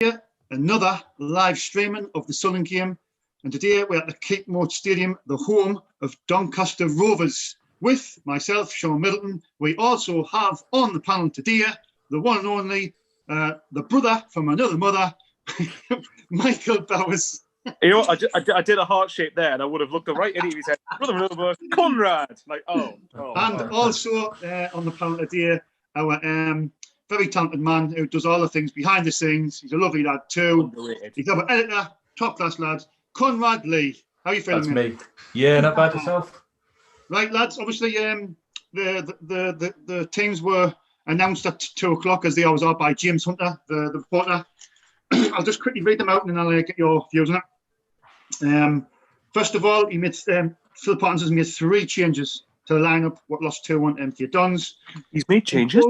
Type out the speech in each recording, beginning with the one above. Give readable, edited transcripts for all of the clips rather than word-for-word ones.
here, another live streaming of the Sunderland game. And today we're at the Keepmoat Stadium, the home of Doncaster Rovers. With myself, Sean Middleton, we also have on the panel today the one and only, the brother from another mother, Michael Bowers. You know, I did a heart shape there, and I would have looked right at him. He said, "Brother, brother, Conrad." Like, And also on the panel today, our very talented man who does all the things behind the scenes. He's a lovely lad too. Underrated. He's our editor, top class lad, Conrad Lee. How are you feeling? That's me. Yeah, not bad yourself. Right, lads. Obviously, the teams were announced at 2:00, as they always are, by James Hunter, the reporter. I'll just quickly read them out and then I'll get your views on it. First of all, he made Phil Pottins has made 3 changes to the lineup. What lost 2-1 MK Dons. He's made changes.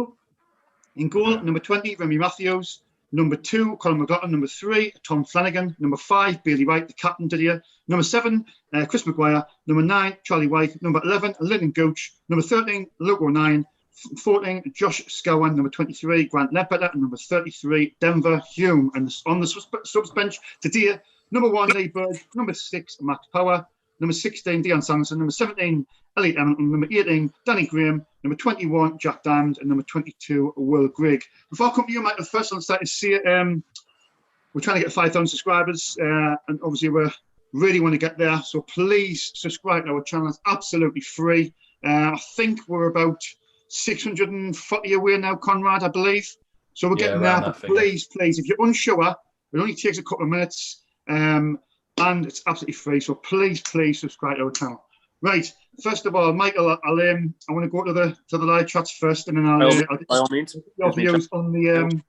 In goal, number 20, Remy Matthews. Number 2, Colin McLaughlin. Number 3, Tom Flanagan. Number 5, Bailey White, the captain today. Number 7, Chris Maguire. Number 9, Charlie White. Number 11, Lyndon Gooch. Number 13, Luke O'Nien. 14, Josh Scowen. Number 23, Grant Ledbetter. And number 33, Denver Hume. And on the subs bench today, number 1, Lee Bird. Number 6, Max Power. Number 16, Dion Sanderson. Number 17, Elliot Emerton. Number 18, Danny Graham. Number 21, Jack Diamond. And number 22, Will Grigg. Before I come to you, Michael, first I'll start to see it. We're trying to get 5,000 subscribers. And obviously we really want to get there. So please subscribe to our channel. It's absolutely free. I think we're about 640 away now, Conrad, I believe. So we're getting there. But please, if you're unsure, it only takes a couple of minutes. And it's absolutely free. So please subscribe to our channel. Right. First of all, Michael, I want to go to the live chats first, and then I'll your views on the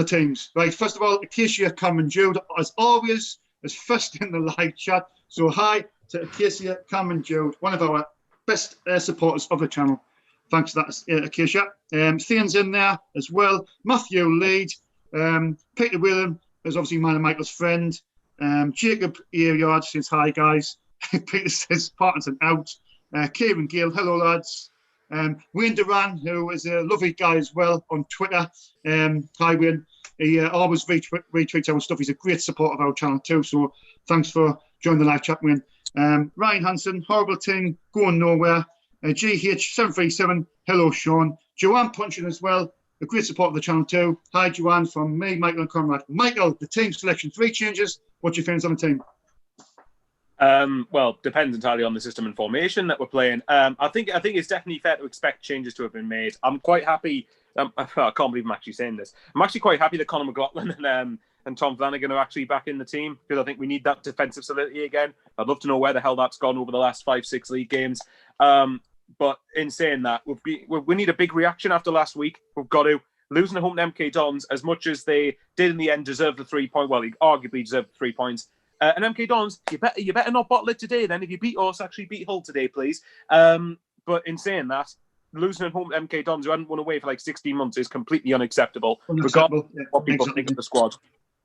teams. Right. First of all, Acacia, Cameron, Jude, as always, is first in the live chat. So hi to Acacia, Cameron, Jude, one of our best supporters of the channel. Thanks for that, Acacia. Theon's in there as well. Matthew Lead, Peter Whelan is obviously mine and Michael's friend. Jacob Earyard says hi, guys. Peter says Parkinson out. Kieran Gill, hello, lads. Wayne Duran, who is a lovely guy as well on Twitter. Hi, Wayne. He always retweets our stuff. He's a great supporter of our channel too. So thanks for joining the live chat, Wayne. Ryan Hansen, horrible team, going nowhere. GH737, hello, Sean. Joanne Punchin as well, a great supporter of the channel too. Hi, Joanne, from me, Michael and Conrad. Michael, the team selection, 3 changes. What's your feelings on the team? Well, depends entirely on the system and formation that we're playing. I think it's definitely fair to expect changes to have been made. I'm quite happy. I can't believe I'm actually saying this. I'm actually quite happy that Conor McLaughlin and Tom Flanagan are actually back in the team, because I think we need that defensive solidity again. I'd love to know where the hell that's gone over the last 5-6 league games. But in saying that, we need a big reaction after last week. We've got to. Losing at home to MK Dons, as much as they did in the end deserve the 3 point. Well, he arguably deserved the 3 points. And MK Dons, you better not bottle it today. Then, if you beat us, actually beat Hull today, please. But in saying that, losing at home to MK Dons, who hadn't won away for like 16 months, is completely unacceptable. Regardless of what people think of the squad.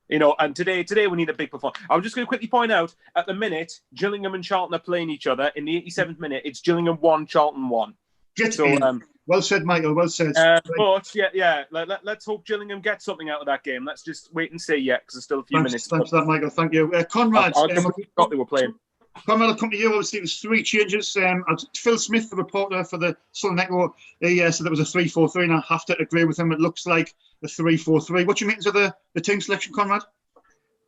You know, and today we need a big performance. I'm just going to quickly point out, at the minute, Gillingham and Charlton are playing each other. In the 87th minute, it's Gillingham 1, Charlton 1. Well said, Michael. Well said. But let's hope Gillingham gets something out of that game. Let's just wait and see, because there's still a few minutes. Thanks for that, Michael. Thank you. Conrad, I thought they were playing. Conrad, I'll come to you. Obviously, it was 3 changes. Phil Smith, the reporter for the Sunderland Echo, he said there was a 3-4-3, and I have to agree with him. It looks like a 3-4-3. What's your meetings of the team selection, Conrad?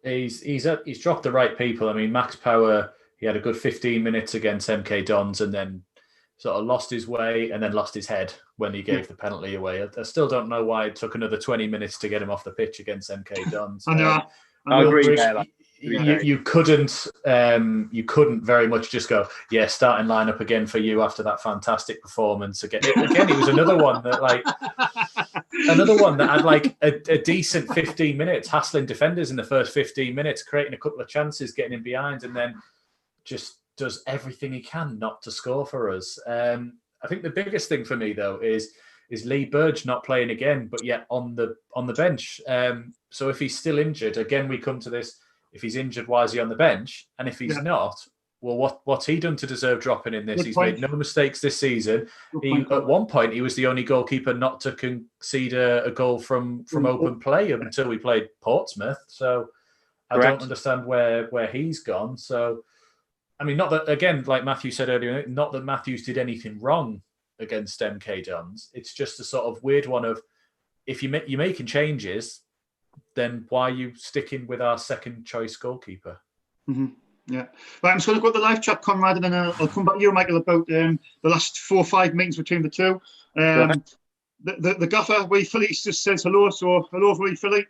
He's dropped the right people. I mean, Max Power, he had a good 15 minutes against MK Dons, and then sort of lost his way and then lost his head when he gave the penalty away. I still don't know why it took another 20 minutes to get him off the pitch against MK Dons. I agree. You couldn't very much just go, starting lineup again for you after that fantastic performance. Again, it was another one that had like a decent 15 minutes, hassling defenders in the first 15 minutes, creating a couple of chances, getting in behind, and then just does everything he can not to score for us. I think the biggest thing for me though is Lee Burge not playing again, but yet on the bench. So if he's still injured, again we come to this. If he's injured, why is he on the bench? And if he's not, well, what's he done to deserve dropping in this? Good He's point. made no mistakes this season. Good point, At one point, he was the only goalkeeper not to concede a goal from open play until we played Portsmouth. So I don't understand where he's gone. So, I mean, not that, again, like Matthew said earlier, not that Matthews did anything wrong against MK Dons. It's just a sort of weird one of, if you're making changes, then why are you sticking with our second choice goalkeeper? Mm-hmm. Yeah. Right, I'm just going to go to the live chat, Conrad, and then I'll come back to you, Michael, about the last 4 or 5 meetings between the two. The gaffer, Wee Philly, just says hello. So hello, Wee Philly.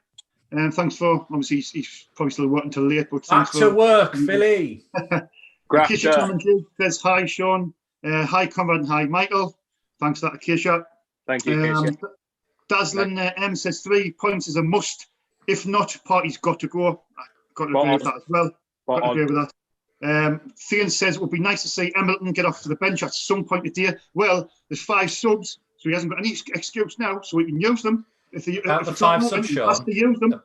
Thanks for, obviously, he's probably still working till late, but thanks back to work, Philly. Acacia commentary says hi, Sean. Hi, Conrad, and hi, Michael. Thanks for that, Acacia. Thank you, Acacia. Dazzling M says 3 points is a must. If not, party's got to go. I've got to agree with that as well. Got to agree with that. Thean says it would be nice to see Embleton get off to the bench at some point today. Well, there's 5 subs, so he hasn't got any excuse now, so we can use them. About the 5 subs, Sean.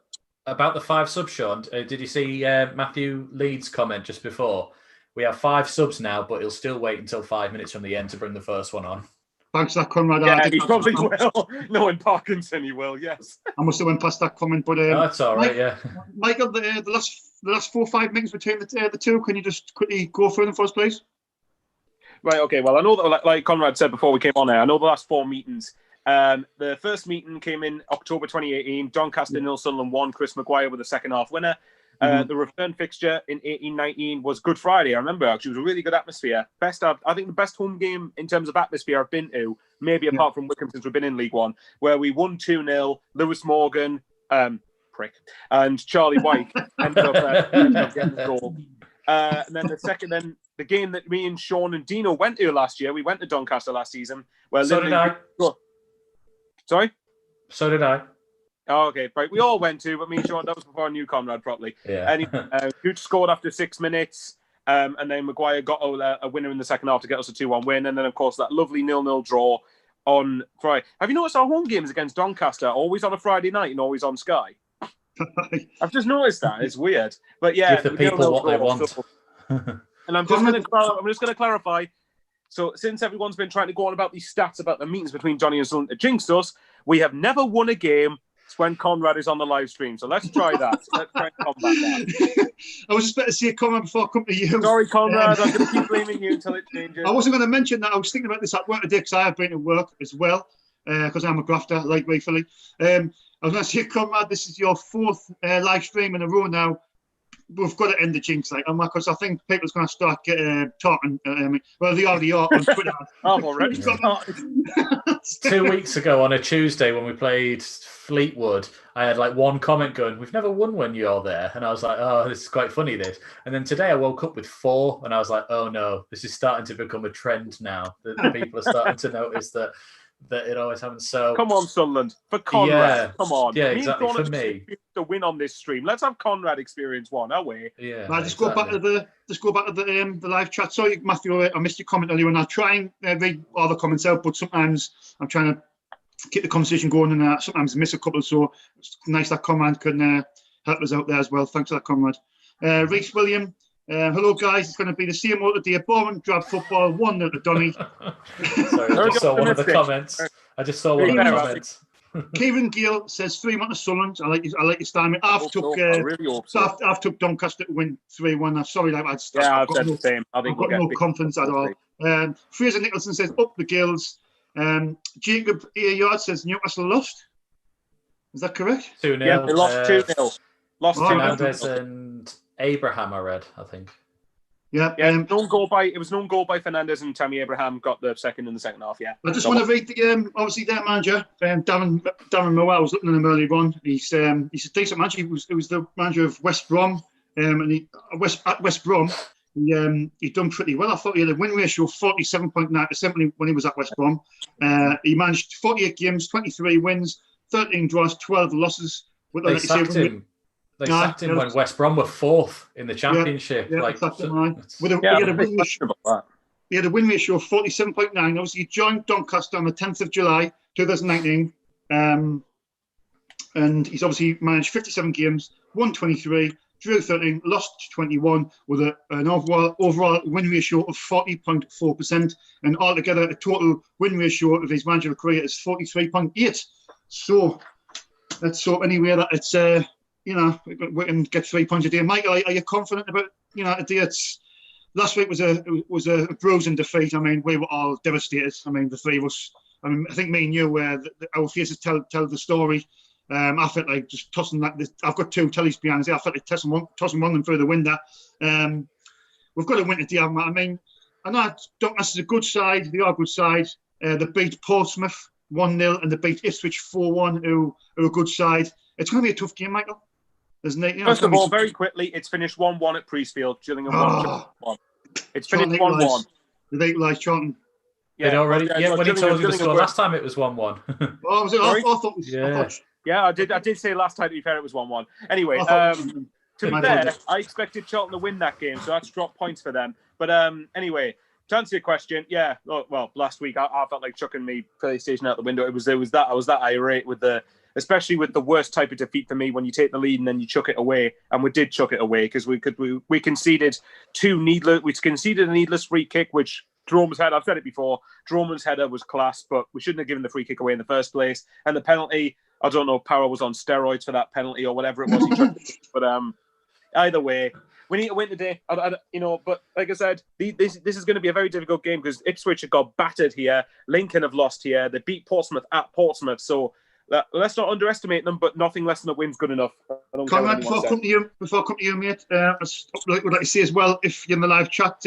About the 5 subs, Sean. Did you see Matthew Leeds' comment just before? We have 5 subs now, but he'll still wait until 5 minutes from the end to bring the first one on. Thanks for that, Conrad. Yeah, he probably will. Knowing Parkinson, he will, yes. I must have went past that comment, but... no, that's all right, yeah. Michael, the last 4 or 5 meetings between the two, can you just quickly go through them for us, please? Right, okay. Well, I know that, like Conrad said before we came on there, I know the last 4 meetings. The first meeting came in October 2018. Doncaster 0, Sunderland 1. Chris Maguire with the second half winner. The return fixture in 18-19 was Good Friday. I remember, actually, it was a really good atmosphere. I think the best home game in terms of atmosphere I've been to, maybe apart from Wickham since we've been in League One, where we won 2-0. Lewis Morgan, prick, and Charlie White ended up getting the goal. And then the game that me and Sean and Dino went to last year, we went to Doncaster last season. So did I. Sorry? So did I. Oh, okay, right. We all went to, but me and Sean, that was before I knew Conrad properly. Yeah. Anyway, Gooch scored after 6 minutes, and then Maguire got a winner in the second half to get us a 2-1 win. And then, of course, that lovely 0-0 draw on Friday. Have you noticed our home games against Doncaster always on a Friday night and always on Sky? I've just noticed that. It's weird. But yeah. Give the people what they want. And I'm just going to clarify. So since everyone's been trying to go on about these stats about the meetings between Johnny and Sunderland to jinx us, we have never won a game when Conrad is on the live stream. So let's try that. Let's try and combat that. I was just about to see a comment before I come to you. Sorry, Conrad. I'm going to keep blaming you until it changes. I wasn't going to mention that. I was thinking about this at work today because I have been to work as well because I'm a grafter, like Philly. I was going to say, Conrad, this is your 4th live stream in a row now. We've got to end the jinx, because I think people's going to start talking. Well, they already are on Twitter. I've already started. 2 weeks ago on a Tuesday when we played Fleetwood, I had like one comment going, "We've never won when you're there," and I was like, "Oh, this is quite funny." This, and then today I woke up with 4, and I was like, "Oh no, this is starting to become a trend now. The people are starting to notice that it always happens." So come on, Sunderland, for Conrad. Yeah, come on, yeah, exactly. For me, to win on this stream, let's have Conrad experience one. Away. Yeah. Right, go back to the live chat. Sorry, Matthew, I missed your comment earlier, and I'll try and read all the comments out. But sometimes I'm trying to keep the conversation going, and sometimes miss a couple. So it's nice that Conrad can help us out there as well. Thanks for that, Conrad. Reece William. Hello, guys. It's going to be the same old today. Boring drab football. 1-0 to Donny. Sorry, I just saw one of the comments. I just saw one of the comments. Kieran Gill says 3-1 to Sunderland. I like your style. I've took Doncaster to win 3-1. I'm sorry, I've said the same. I've got no confidence at all. Fraser Nicholson says up the Gills. Jacob Yard says Newcastle lost. Is that correct? 2-0. Yeah, they lost 2-0. Lost 2-0. Fernandez and Abraham, I read, I think. Yeah, it was an own goal by Fernandez, and Tammy Abraham got the second in the second half. Yeah, I just want to read obviously their manager, Darren Moore. I was looking at him earlier on. He's a decent manager. He was the manager of West Brom, and at West Brom he done pretty well. I thought he had a win ratio of 47.9% when he was at West Brom. He managed 48 games, 23 wins, 13 draws, 12 losses. They sacked him. They sacked him when West Brom were 4th in the Championship. He had a win ratio of 47.9. Obviously, he joined Doncaster on the 10th of July, 2019. And he's obviously managed 57 games, won 23, drew 13, lost 21 with an overall win ratio of 40.4%, and altogether a total win ratio of his managerial career is 43.8. So let's hope anyway that it's we can get 3 points a day. Michael, are you confident about today? Last week was a bruising defeat. I mean, we were all devastated. I mean, the three of us. I mean, I think me and you, our faces tell the story. I felt like just tossing that. I've got 2 tellies behind us. I felt like tossing one of them through the window. We've got to win today. I mean, I know Doncaster's a good side. They are a good side. They beat Portsmouth 1-0 and they beat Ipswich 4-1, who are a good side. It's going to be a tough game, Michael. First of all, very quickly, it's finished 1-1 at Priestfield. Gillingham 1. It's finished 1-1. They like Charlton. Yeah, already. Yeah, when he told you the score last time, it was 1-1. Oh, was it? I thought it was. Yeah, I did say last time, to be fair, it was 1-1. Anyway, to be fair, I expected Charlton to win that game, so that's dropped points for them. But anyway, to answer your question, yeah, well, last week I felt like chucking me PlayStation out the window. I was that irate especially with the worst type of defeat for me, when you take the lead and then you chuck it away. And we did chuck it away because we conceded a needless free kick, which Droman's header, I've said it before, Droman's header was class, but we shouldn't have given the free kick away in the first place. And the penalty, I don't know if Power was on steroids for that penalty or whatever it was he tried to do. But either way, we need to win today. But like I said, this is going to be a very difficult game because Ipswich have got battered here. Lincoln have lost here. They beat Portsmouth at Portsmouth. So let's not underestimate them, but nothing less than a win's good enough. Conrad, before I come to you, mate, I would like to say as well, if you're in the live chat,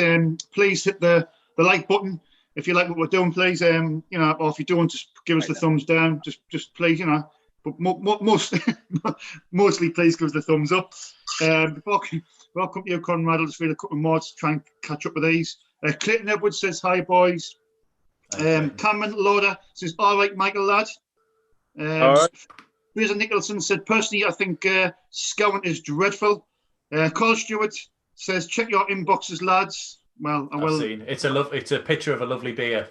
please hit the like button if you like what we're doing, please. Or if you don't, just give us the thumbs down. Just please, but mostly please give us the thumbs up. Before I come to you, Conrad, I'll just read a couple more to try and catch up with these. Clayton Edwards says, hi, boys. Cameron Lauder says, all right, Michael, lad. All right. Fraser Nicholson said, personally, I think Scowen is dreadful. Carl Stewart says, check your inboxes, lads. Well, I will. I've seen. It's a picture of a lovely beer.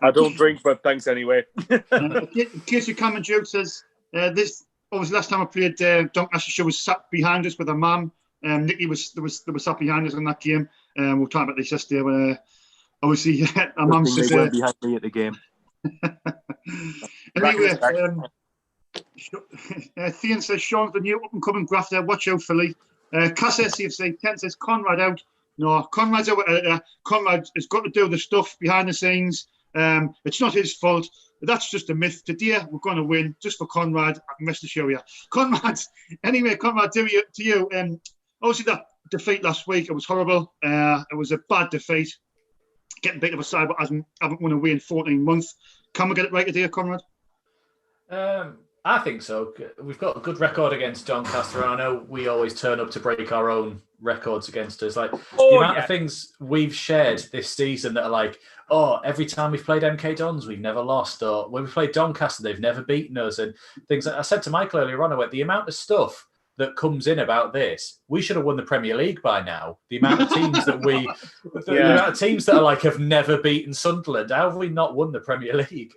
I don't drink, but thanks anyway. Casey Cameron Duke says, this was last time I played Doncaster. She was sat behind us with her mum. Nicky was sat behind us in that game. We were talking about this yesterday. But, obviously, our mum says behind me at the game. Anyway, Thean says, Sean's the new up-and-coming grafter. Watch out, Philly. Cass SCFC, Ken says, Conrad out. No, Conrad's out. Conrad has got to do the stuff behind the scenes. It's not his fault. That's just a myth. Today, we're going to win just for Conrad. I can rest assure you. Conrad, to you. Obviously, that defeat last week, it was horrible. It was a bad defeat. Getting beat up a side, but haven't won away in 14 months. Can we get it right today, Conrad? I think so. We've got a good record against Doncaster, and I know we always turn up to break our own records against us. Like the amount of things we've shared this season that are like, every time we've played MK Dons, we've never lost, or when we played Doncaster, they've never beaten us, and things like I said to Michael earlier on, I went, the amount of stuff that comes in about this, we should have won the Premier League by now. The amount of teams that the amount of teams that are like have never beaten Sunderland. How have we not won the Premier League?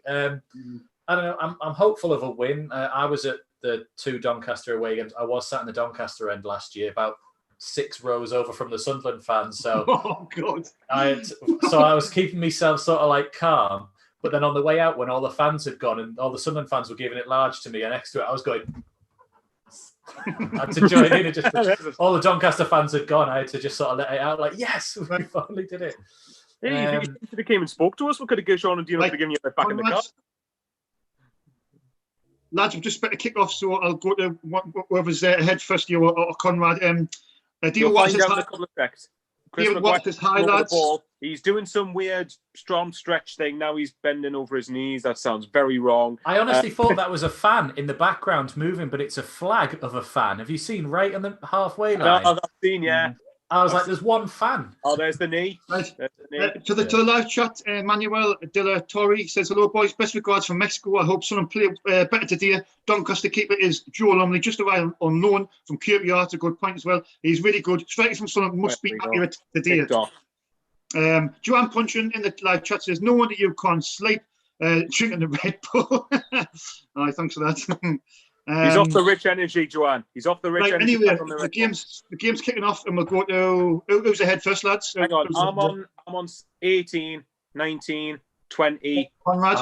I don't know. I'm hopeful of a win. I was at the 2 Doncaster away games. I was sat in the Doncaster end last year, about 6 rows over from the Sunderland fans. So, oh God! I was keeping myself sort of like calm. But then on the way out, when all the fans had gone and all the Sunderland fans were giving it large to me, and next to it, I was going. I had to join in. All the Doncaster fans had gone. I had to just sort of let it out. Like, yes, we finally did it. Yeah, you could have came and spoke to us. We could have shown and giving you back in the car. Lads, we've just about to kick off, so I'll go to whoever's ahead first, you or Conrad. Do you watch this high, lads? He's doing some weird strong stretch thing. Now he's bending over his knees. That sounds very wrong. I honestly thought that was a fan in the background moving, but it's a flag of a fan. Have you seen right on the halfway line? I've seen, yeah. I was like, there's one fan. Oh, there's the knee. Right. To the live chat, Manuel De La Torre says, hello, boys. Best regards from Mexico. I hope someone play better today. Doncaster keeper is Joe Lumley, just arrived on loan from QPR. A good point as well. He's really good. Strikers from Sunderland must be accurate today. Joanne Punchin in the live chat says, no wonder you can't sleep drinking the Red Bull. Thanks for that. He's off the rich energy, Joanne. He's off the rich energy. Anyway, the game's kicking off, and we'll go to who's ahead first, lads. Hang on, I'm on 18, 19, 20. Conrad,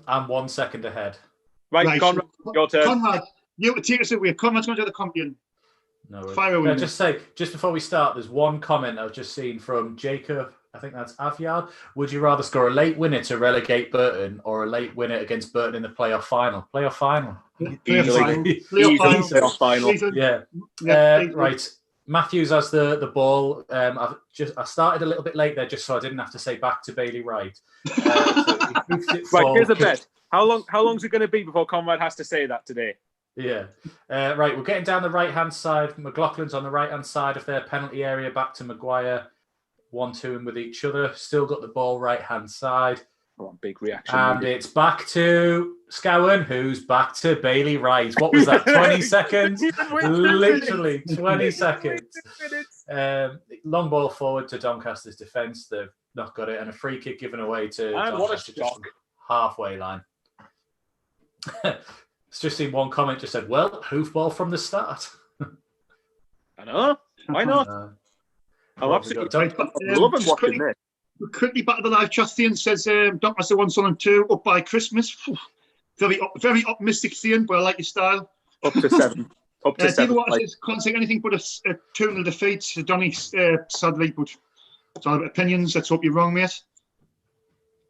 I'm 1 second ahead. Right, Conrad, your turn. Conrad, you take us away. Conrad's going to do the champion. No worries. Fire away. Just before we start, there's one comment I've just seen from Jacob. I think that's Avyard. Would you rather score a late winner to relegate Burton or a late winner against Burton in the playoff final? Playoff final. Playoff final. Yeah. Right. Matthews has the ball. I started a little bit late there, just so I didn't have to say back to Bailey Wright. Right. Here's a bet. How long's it going to be before Conrad has to say that today? Yeah. Right. We're getting down the right hand side. McLaughlin's on the right hand side of their penalty area. Back to Maguire. 1-2 with each other. Still got the ball right hand side. Oh, big reaction. And it's back to Scowen, who's back to Bailey Wright. What was that? 20 seconds? Literally 20 seconds. Long ball forward to Doncaster's defence. They've not got it. And a free kick given away to Doncaster just from halfway line. It's just seen one comment just said, well, hoofball from the start. I know. Why not? I'm absolutely loving watching this. Quickly back to the live chat. Thean says Doncaster 1, Sunderland 2, up by Christmas. Very optimistic, Thean, but I like your style. Up to 7. Up to 7. Can't say anything but a 2-0 defeat to Donny, sadly, but it's all about opinions. Let's hope you're wrong, mate.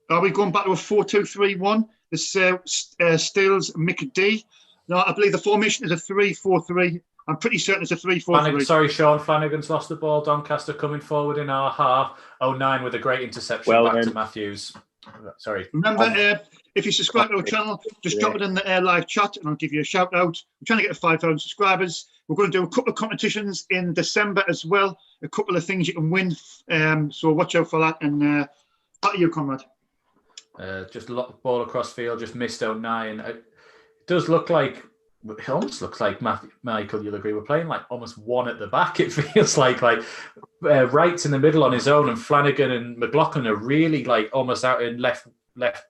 Are we going back to a 4-2-3-1? This Steele's Mick D. No, I believe the formation is a 3-4-3. I'm pretty certain it's a 3-4-3. Sorry, Sean. Flanagan's lost the ball. Doncaster coming forward in our half. 09 with a great interception back to Matthews. Sorry. Remember, if you subscribe to our channel, just drop it in the live chat and I'll give you a shout out. We're trying to get to 5,000 subscribers. We're going to do a couple of competitions in December as well. A couple of things you can win. So watch out for that. And back to you, Conrad. Just a lot of ball across field. Just missed 09. It does look like. It almost looks like Michael, you'll agree, we're playing like almost one at the back. It feels like Wright's in the middle on his own, and Flanagan and McLaughlin are really like almost out in left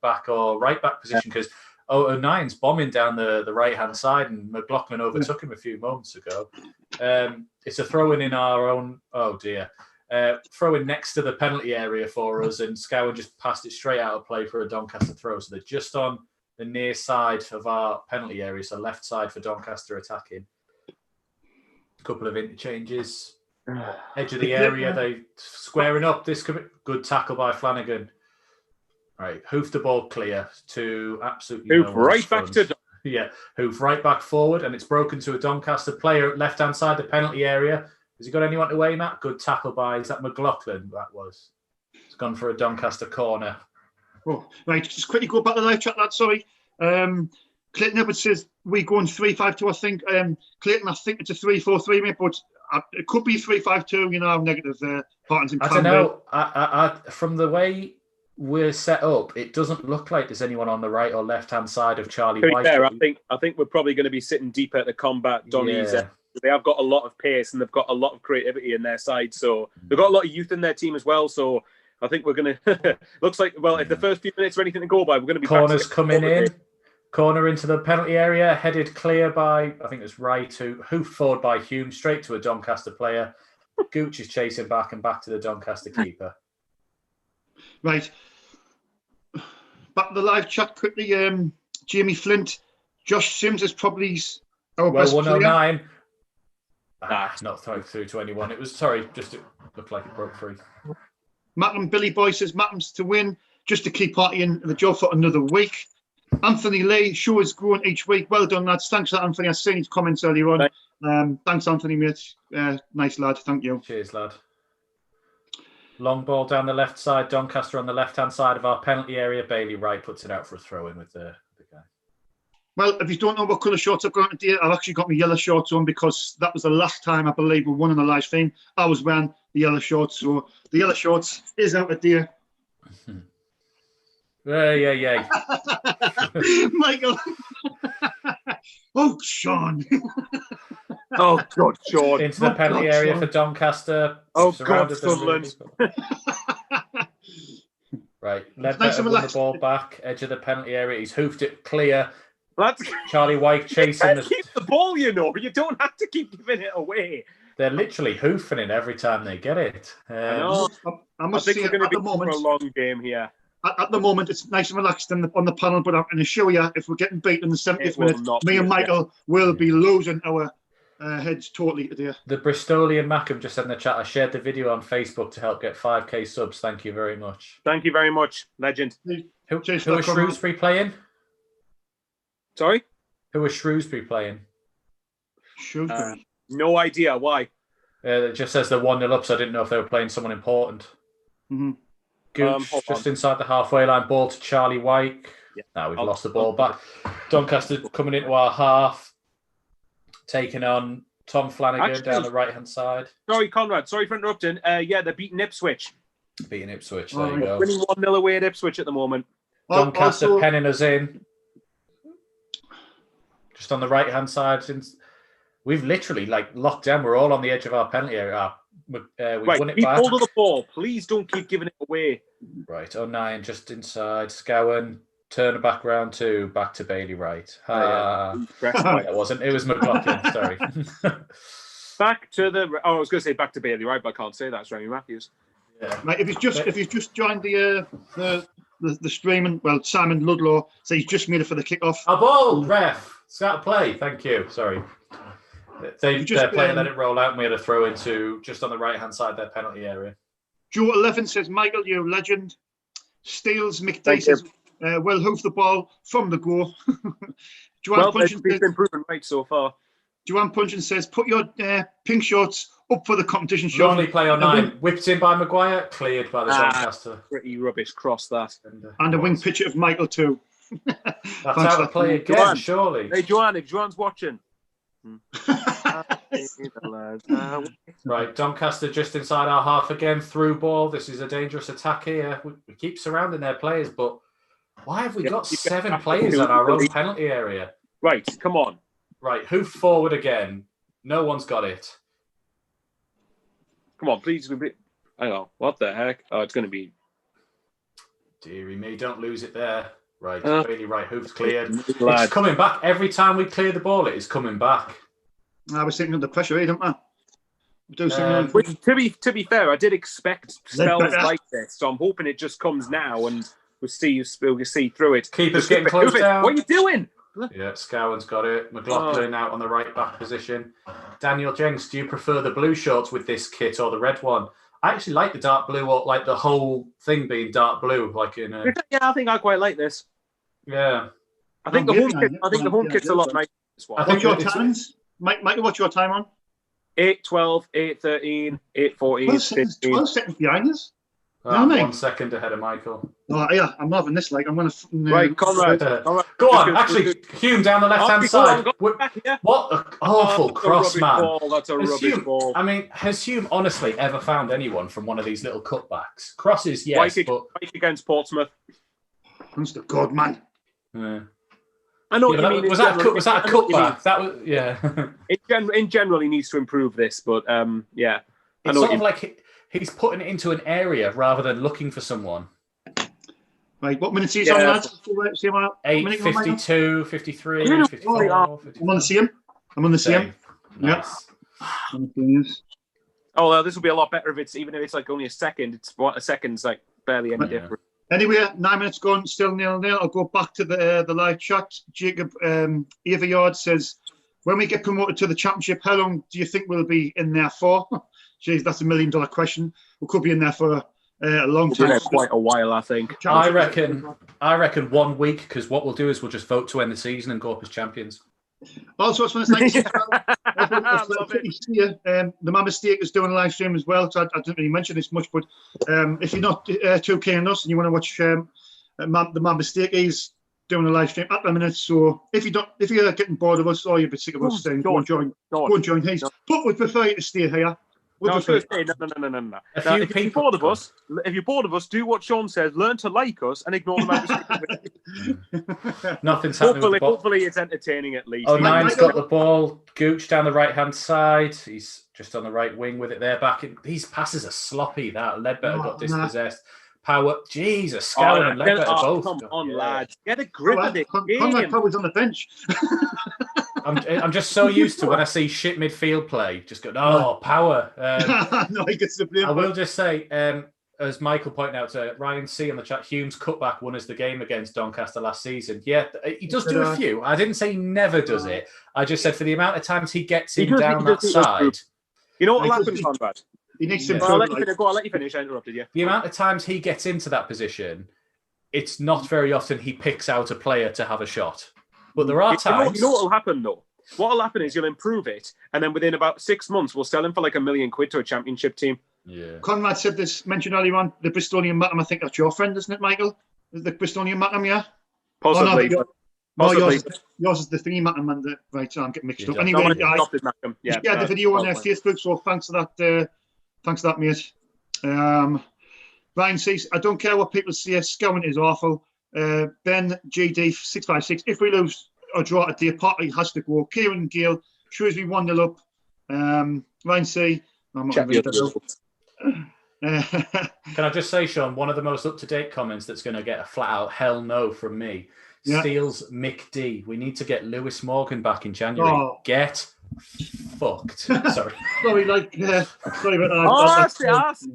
back or right back position because 09's bombing down the right hand side, and McLaughlin overtook him a few moments ago. It's a throw in our own. Oh dear. Throw in next to the penalty area for us, and Scowen just passed it straight out of play for a Doncaster throw. So they're just on the near side of our penalty area, so left side for Doncaster attacking. A couple of interchanges. Edge of the area, they squaring up. This could be good tackle by Flanagan. Right, hoof the ball clear to absolutely hoof right back to hoof right back forward, and it's broken to a Doncaster player left hand side the penalty area. Has he got anyone to aim at? Good tackle by, is that McLaughlin? That was. It's gone for a Doncaster corner. Oh, right, just quickly go back to the live chat, lad. Sorry. Clayton Edwards says we're going 3-5-2. I think Clayton, I think it's a 3-4-3, mate, but it could be 3-5-2. You know, negative patterns in. I don't know. I from the way we're set up, it doesn't look like there's anyone on the right or left hand side of Charlie White. Fair, I think we're probably going to be sitting deeper to combat Donny's. Yeah. They have got a lot of pace and they've got a lot of creativity in their side, so they've got a lot of youth in their team as well. So I think we're going to. Looks like, well, if the first few minutes are anything to go by, we're going to be corners coming in. Corner into the penalty area, headed clear by, I think it's Wright, hoof forward by Hume, straight to a Doncaster player. Gooch is chasing back and back to the Doncaster keeper. Right. Back to the live chat quickly. Jamie Flint. Josh Sims is probably our best 109. player. Not through to anyone. It was, just it looked like it broke free. Macklem Billy Boy says Macklem's to win, just to keep partying the job for another week. Anthony Lee, show is growing each week. Well done, lads. Thanks for that, Anthony. I've seen his comments earlier on. Thanks, Anthony, mate. Nice lad. Thank you. Cheers, lad. Long ball down the left side. Doncaster on the left-hand side of our penalty area. Bailey Wright puts it out for a throw-in with the guy. Well, if you don't know what colour shorts I've got today, I've actually got my yellow shorts on because that was the last time I believe we won on the live stream. I was wearing the yellow shorts, so the yellow shorts is out today. Yeah. Michael. Oh, Sean. Oh, God, Sean. Into the penalty area for Doncaster. Oh, God, Sunderland. Right. Ledbetter won the ball back. Edge of the penalty area. He's hoofed it clear. Charlie White chasing keep the ball, you know. You don't have to keep giving it away. They're literally hoofing it every time they get it. I know. I must say, we're going to at be the moment, for a long game here. At the moment, it's nice and relaxed on the panel, but I'm going to show you, if we're getting beat in the 70th minute, me and Michael will be losing our heads totally today. The Bristolian Mackham just said in the chat, I shared the video on Facebook to help get 5k subs. Thank you very much. Thank you very much, legend. Who is Shrewsbury playing? Sorry? Who is Shrewsbury playing? Shrewsbury. No idea. Why? It just says they're 1-0 up, so I didn't know if they were playing someone important. Mm-hmm. Gooch, just inside the halfway line, ball to Charlie White. Yeah. Now we've lost the ball back. Doncaster coming into our half, taking on Tom Flanagan down the right-hand side. Sorry, Conrad. Sorry for interrupting. Yeah, they're beating Ipswich. Beating Ipswich, there you go. Winning 1-0 away at Ipswich at the moment. Doncaster penning us in. Just on the right-hand side. Since we've literally locked down. We're all on the edge of our penalty area. We've won it keep back. hold of the ball. Please don't keep giving it away. Right, 09 just inside. Scowen, turn it back round to back to Bailey Wright. It wasn't. It was McLaughlin. Sorry. Back to the. Oh, I was going to say back to Bailey Wright, but I can't say that. It's Remy Matthews. Yeah. Right, if you've just joined the streaming, well, Simon Ludlow says he's just made it for the kickoff. A ball, ref. Start play. Thank you. Sorry. Their player let it roll out and we had a throw into just on the right-hand side their penalty area. Joe 11 says, Michael, you legend. Steals, McDay says, well, hoof the ball from the goal. Joanne Puncheon been proven right so far. Joanne Puncheon says, put your pink shorts up for the competition. Lonely play on 9. Whipped in by Maguire, cleared by the Doncaster. Pretty rubbish cross that. And a wing picture of Michael too. That's out of play again, Joanne, surely. Hey, Joanne, if Joanne's watching. Right, Doncaster just inside our half again, through ball. This is a dangerous attack here. We keep surrounding their players, but why have we got 7 players on our own penalty area? Right, come on. Right, hoof forward again. No one's got it. Come on, please. Hang on, what the heck? Oh, it's going to be. Dearie me, don't lose it there. Right, Bailey Wright, hoof's cleared. It's coming back. Every time we clear the ball, it is coming back. I was thinking under pressure, don't I? To be fair, I did expect spells like this, so I'm hoping it just comes now and we'll see through it. Keeper's getting close down. What are you doing? Yeah, Scowen's got it. McLaughlin out on the right back position. Daniel Jenks, do you prefer the blue shorts with this kit or the red one? I actually like the dark blue, or like the whole thing being dark blue, like in a... Yeah, I think I quite like this. Yeah, I think the home kit's a lot nicer. What's your times, Michael? What's your time on? 8:12, 8:13, 8:14. 12 seconds behind us. 1 second ahead of Michael. Oh yeah, I'm loving this. I'm going to. Right, Conrad. Go on. Actually, Hume down the left-hand side. What an awful cross, man. That's a rubbish ball. I mean, has Hume honestly ever found anyone from one of these little cutbacks? Crosses, yes, but against Portsmouth. Honest to God, man. Yeah. I know what you mean. Was that a cutback? That was, yeah. In general, he needs to improve this, but yeah. It's sort of like he's putting it into an area rather than looking for someone. Right, what minutes is he on, lads? 8:52, 53, 54. I'm on the same. Nice. Yep. Oh, this will be a lot better even if it's like only a second. It's a second's like barely any different. Anyway, 9 minutes gone, still 0-0. I'll go back to the live chat. Jacob Everyard says, when we get promoted to the championship, how long do you think we'll be in there for? Jeez, that's $1 million question. We could be in there for a long time. We'll quite a while, I think. I reckon 1 week, because what we'll do is we'll just vote to end the season and go up as champions. Also, it's nice to see the Man Mistake is doing a live stream as well. So I didn't really mention this much, but if you're not too keen on us and you want to watch the Man Mistake, he's doing a live stream at the minute. So if you're getting bored of us or you're a bit sick of us, then go and join his. But we'd prefer you to stay here. No. If you're bored of us, do what Sean says. Learn to like us and ignore the Man Mistake. Nothing's happening. Hopefully, it's entertaining at least. 09's got the ball. Gooch down the right-hand side. He's just on the right wing with it there. These passes are sloppy. That Ledbetter got dispossessed. Power. Jesus, Scowen and Ledbetter both. Come on, lads. Get a grip of this game. Conrad Power's on the bench. I'm just so used to when I see shit midfield play, just go, Power. No, he gets the blame. I will just say, as Michael pointed out to Ryan C on the chat, Hume's cutback won us the game against Doncaster last season. Yeah, he does do a few. I didn't say he never does it. I just said for the amount of times he gets in down that side. You know what will happen, Conrad? He needs to. I'll let you finish. I interrupted you. The amount of times he gets into that position, it's not very often he picks out a player to have a shot. But there are times. You know what will happen though? What will happen is you'll improve it, and then within about 6 months, we'll sell him for like £1 million to a championship team. Yeah. Conrad said this, mentioned earlier on, the Bristolian Mackham. I think that's your friend, isn't it, Michael? The Bristolian Mackham, yeah? Possibly. Yours is the thingy Mackham, and right, so I'm getting mixed up. Anyway, yeah, the video on Facebook, so thanks for that, mate. Ryan says, I don't care what people say, Scowen is awful. Ben GD 656, if we lose or draw at the party has to go. Kieran Gale, Shrewsbury 1-0 up. Ryan C. I'm not going to Can I just say, Sean, one of the most up-to-date comments that's going to get a flat-out hell no from me. Steele's Mick D. We need to get Lewis Morgan back in January. Get fucked. Sorry. Sorry about that.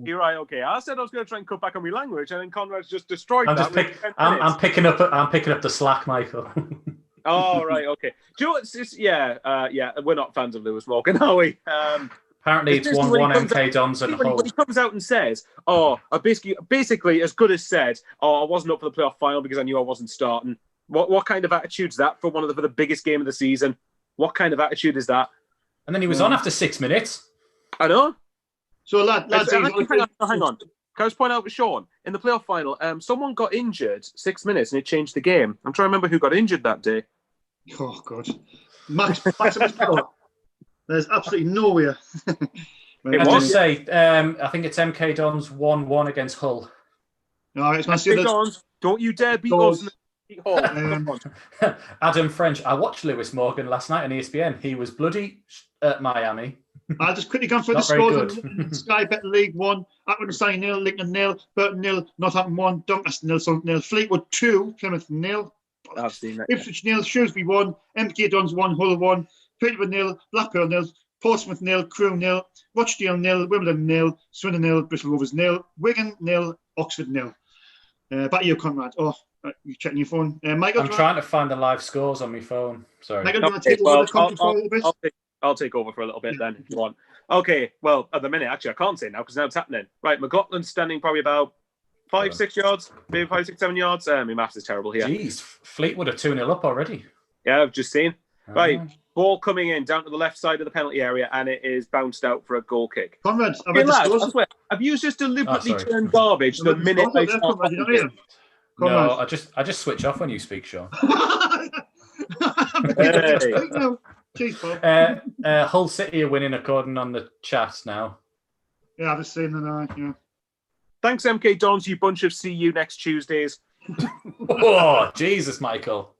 You're right. Okay. I said I was going to try and cut back on my language, and then Conrad's just destroyed that. I'm picking up the slack, Michael. Oh, right. Okay. Do you know what? We're not fans of Lewis Morgan, are we? Apparently, it's 1-1 MK Dons and Hull. When he comes out and says, I basically as good as said, I wasn't up for the playoff final because I knew I wasn't starting. What kind of attitude is that for for the biggest game of the season? What kind of attitude is that? And then he was on after 6 minutes. I know. So, lads, hang on. Can I just point out with Sean, in the playoff final, someone got injured 6 minutes and it changed the game. I'm trying to remember who got injured that day. Oh, God. Maximus Power. There's absolutely nowhere. I just say, I think it's MK Dons 1-1 against Hull. No, it's not Dons. Don't you dare beat us. Adam French. I watched Lewis Morgan last night on ESPN. He was bloody at Miami. I'll just quickly go through the scores. Sky Bet League 1, Accrington 0, Lincoln 0, Burton 0, Northampton 1, Doncaster 0, Sunderland 0, Fleetwood 2, Plymouth 0, I've seen that. Ipswich 0, Shrewsbury 1, MK Dons 1, Hull 1, Peterborough 0, Blackpool 0, Portsmouth 0, Crewe 0, Rochdale 0, Wimbledon 0, Swindon 0, Bristol Rovers 0, Wigan 0, Oxford 0. Back to you, Conrad. You're checking your phone. Michael, I'm trying to find the live scores on my phone. Sorry. Michael, do you want to take over the conference for a little bit? I'll take over for a little bit then, if you want. Okay, well, at the minute, actually, I can't say now because now it's happening. Right, McLaughlin's standing probably about 5-6 yards, maybe 5-6-7 yards. My maths is terrible here. Jeez, Fleetwood are 2-0 up already. Yeah, I've just seen. Right, ball coming in down to the left side of the penalty area, and it is bounced out for a goal kick. Conrad, I swear, have you just deliberately turned garbage the minute they start? No, I just switch off when you speak, Sean. Hull City are winning according on the chat now. Yeah, I've just seen that. Yeah. Thanks, MK Dons, you bunch of see you next Tuesdays. Oh, Jesus, Michael.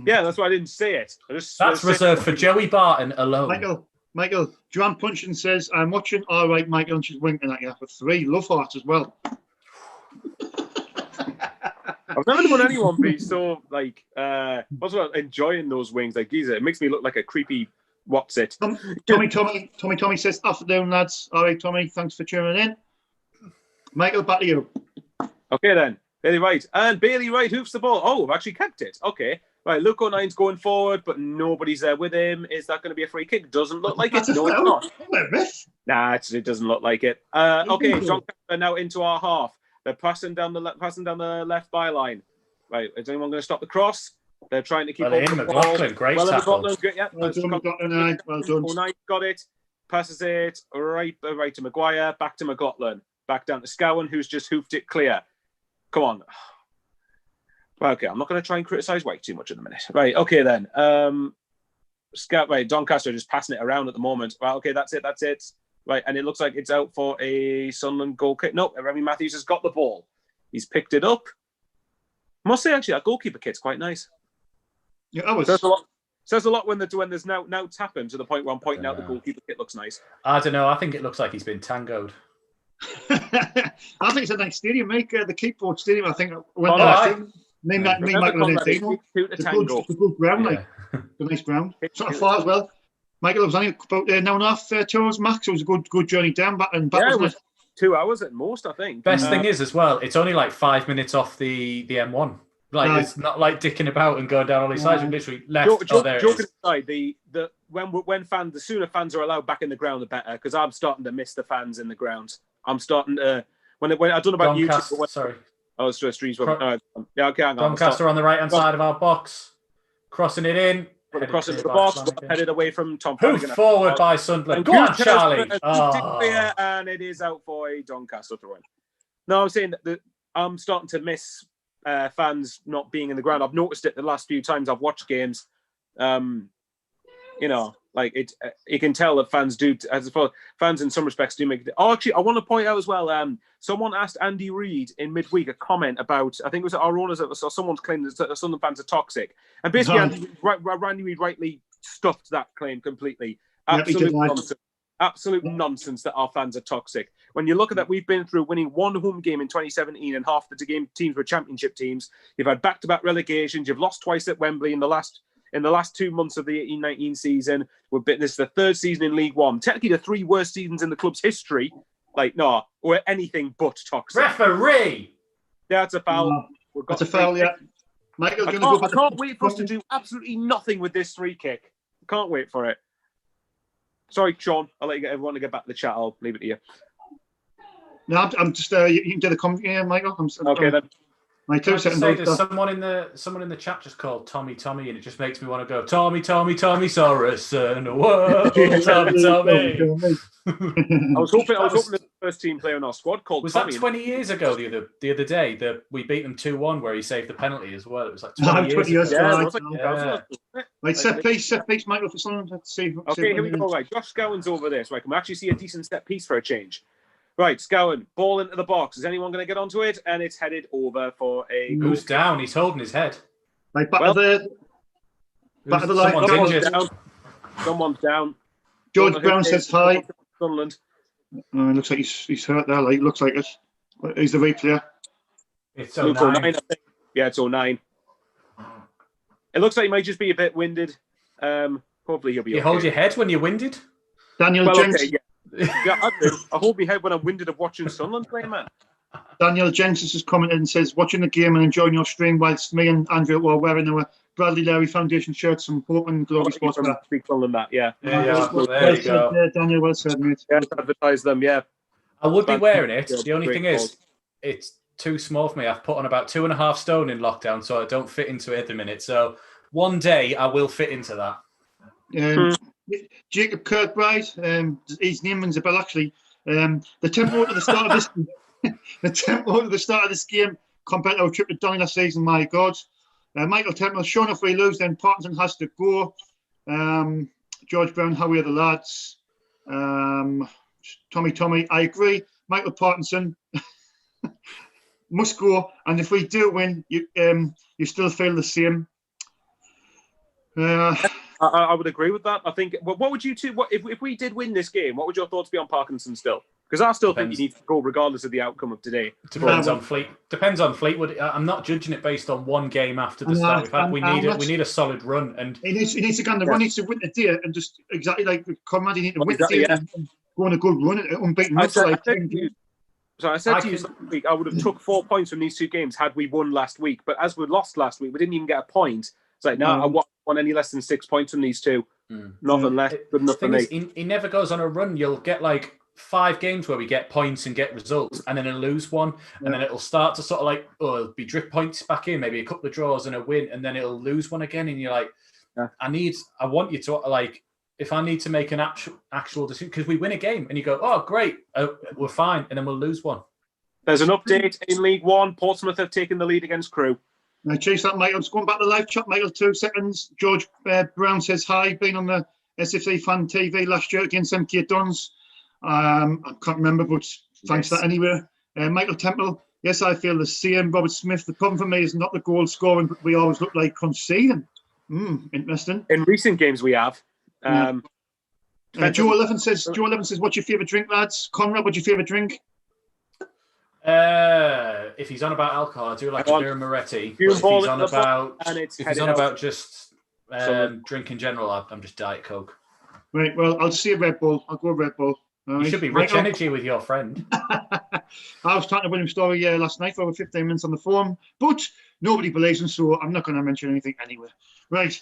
Yeah, that's why I didn't say it. That's reserved for Joey Barton alone. Michael, Joanne Punchin says, I'm watching all right, Michael, and she's winking at you for 3 love hearts as well. I've never known anyone be so enjoying those wings like these. It makes me look like a creepy what's it. Tommy says, afternoon, lads. All right, Tommy, thanks for tuning in. Michael, back to you. Okay, then. Bailey Wright. And Bailey Wright hoofs the ball. Oh, I've actually kept it. Okay. Right, Luke O'Nine's going forward, but nobody's there with him. Is that going to be a free kick? Doesn't look like it. No, it's not. Nah, it doesn't look like it. Okay, Doncaster now into our half. They're passing down the left byline. Right, is anyone going to stop the cross? They're trying to keep on McLaughlin, great tackle. Well done. O'Nine got it. Passes it right to Maguire. Back to McLaughlin. Back down to Scowen, who's just hoofed it clear. Come on. Okay, I'm not going to try and criticise White too much at the minute. Right, okay then. Doncaster just passing it around at the moment. Right, okay, that's it. Right, and it looks like it's out for a Sunderland goal kick. Nope, Remy Matthews has got the ball. He's picked it up. I must say, actually, that goalkeeper kit's quite nice. Yeah, I was. Says a lot when there's now tapping to the point where I'm pointing out the goalkeeper kit looks nice. I don't know. I think it looks like he's been tangoed. I think it's a nice stadium, mate. The Keeport Stadium, I think. Went me, Michael, and Dino. It's a good ground, like. It's a nice ground. It's not far as well. Michael, it was only about an hour and a half tours max. It was a good journey down back and back. Yeah, it was 2 hours at most, I think. Best thing is as well, it's only like 5 minutes off the M1. Like it's not like dicking about and going down all these sides. We literally left. Joking aside, the sooner fans are allowed back in the ground, the better. Because I'm starting to miss the fans in the ground. I'm starting to when I don't know about Doncaster, YouTube. Sorry. Oh, it's streams. Yeah, okay. Hang on. Doncaster on the right hand side of our box, crossing it in. Across into the box, headed away from Tom. Moved forward by Sunderland. Go on, Charlie. And it is out for a Doncaster to win. No, I'm saying that I'm starting to miss fans not being in the ground. I've noticed it the last few times I've watched games. Like it, you can tell that fans do. Fans in some respects do make it. Oh, actually, I want to point out as well. Someone asked Andy Reid in midweek a comment about. I think it was our owners or someone's claim that Sunderland fans are toxic, and basically Andy Reid rightly stuffed that claim completely. Absolute nonsense. Absolute nonsense that our fans are toxic. When you look at that, we've been through winning one home game in 2017, and half the teams were championship teams. You've had back-to-back relegations. You've lost twice at Wembley in the last 2 months of the 18-19 season. This is the third season in League One. Technically, the 3 worst seasons in the club's history. Or anything but toxic. Referee! That's a foul. That's a foul, yeah. Michael, I can't wait for us to do absolutely nothing with this free kick. I can't wait for it. Sorry, Sean. I'll let you get everyone to get back to the chat. I'll leave it to you. No, I'm just. You can do the comment, yeah, Michael. Okay then. My 2 seconds. There's someone in the chat just called Tommy, and it just makes me want to go Tommy Sorrison. Whoa, Tommy. I was hoping the first team player on our squad called. Was Tommy. That 20 years ago? The other day, we beat them 2-1, where he saved the penalty as well. It was like 20 years ago. Right, set piece, Michael, for someone. Let's see. Okay, here we go. Right, Josh Scowen's over this. Right, can we actually see a decent set piece for a change? Right, Scowen, ball into the box. Is anyone going to get onto it? And it's headed over for a... Who's down? He's holding his head. Right, back of the line. Someone's down. George Brown says hi. Sunderland. It looks like he's hurt there. Like, looks like it. He's the replayer. It's 09. I think. Yeah, it's 09. It looks like he might just be a bit winded. Hopefully he'll be okay. You hold your head when you're winded? Daniel Jenks. Okay, yeah, I do. I hold my head when I'm winded of watching Sunderland play, man. Daniel Jenks has commented and says, watching the game and enjoying your stream whilst me and Andrew were wearing our Bradley Larry Foundation shirts from Portland Glory Sports Bar. That, yeah. There you go. Daniel, well said, mate. Yeah, advertise them, yeah. I would be wearing it. The only thing is, it's too small for me. I've put on about 2.5 stone in lockdown, so I don't fit into it at the minute. So one day I will fit into that. Jacob Kirkbride, his name rings a bell actually. The tempo at the start of this game compared to our trip to Donny last season, my God. Michael Temple, sure enough, we lose, then Parkinson has to go. George Brown, how are the lads? Tommy, I agree. Michael Parkinson must go, and if we do win, you still feel the same. I would agree with that. I think. What would you two? If we did win this game? What would your thoughts be on Parkinson still? Because I still think you need to go regardless of the outcome of today. Depends on Fleetwood. I'm not judging it based on one game after the start. We need a solid run, and he needs to go on the run. He needs to win the day, and just exactly like Conrad, he needs to win the day and go on a good run, unbeaten. I said to you last week, I would have took 4 points from these 2 games had we won last week. But as we lost last week, we didn't even get a point. It's like, I want any less than 6 points from these 2. Nothing less. Good enough for me. He never goes on a run. You'll get like 5 games where we get points and get results, and then he'll lose one, and then it'll start to sort of like, it'll be drip points back in, maybe a couple of draws and a win, and then it'll lose one again, and you're like, I want you to, like, if I need to make an actual decision, because we win a game, and you go, oh, great, we're fine, and then we'll lose one. There's an update in League One. Portsmouth have taken the lead against Crewe. Now, chase that, Michael. Just going back to the live chat, Michael, 2 seconds. George Brown says hi, been on the SFC Fan TV last year against MK Dons. I can't remember, but thanks for that anyway. Michael Temple, yes, I feel the same. Robert Smith, the problem for me is not the goal scoring, but we always look like conceding. Interesting. In recent games, we have. Joe 11 says, what's your favourite drink, lads? Conrad, what's your favourite drink? If he's on about alcohol, I do like a beer and Moretti. But Hume if ball he's on into the about, box and it's if he's headed on out. about just drink in general, I'm just Diet Coke. Right, well, I'll see a Red Bull. I'll go Red Bull. All You right. should be rich energy with your friend. I was talking to William Story last night for over 15 minutes on the phone, but nobody believes him, so I'm not going to mention anything anyway. Right.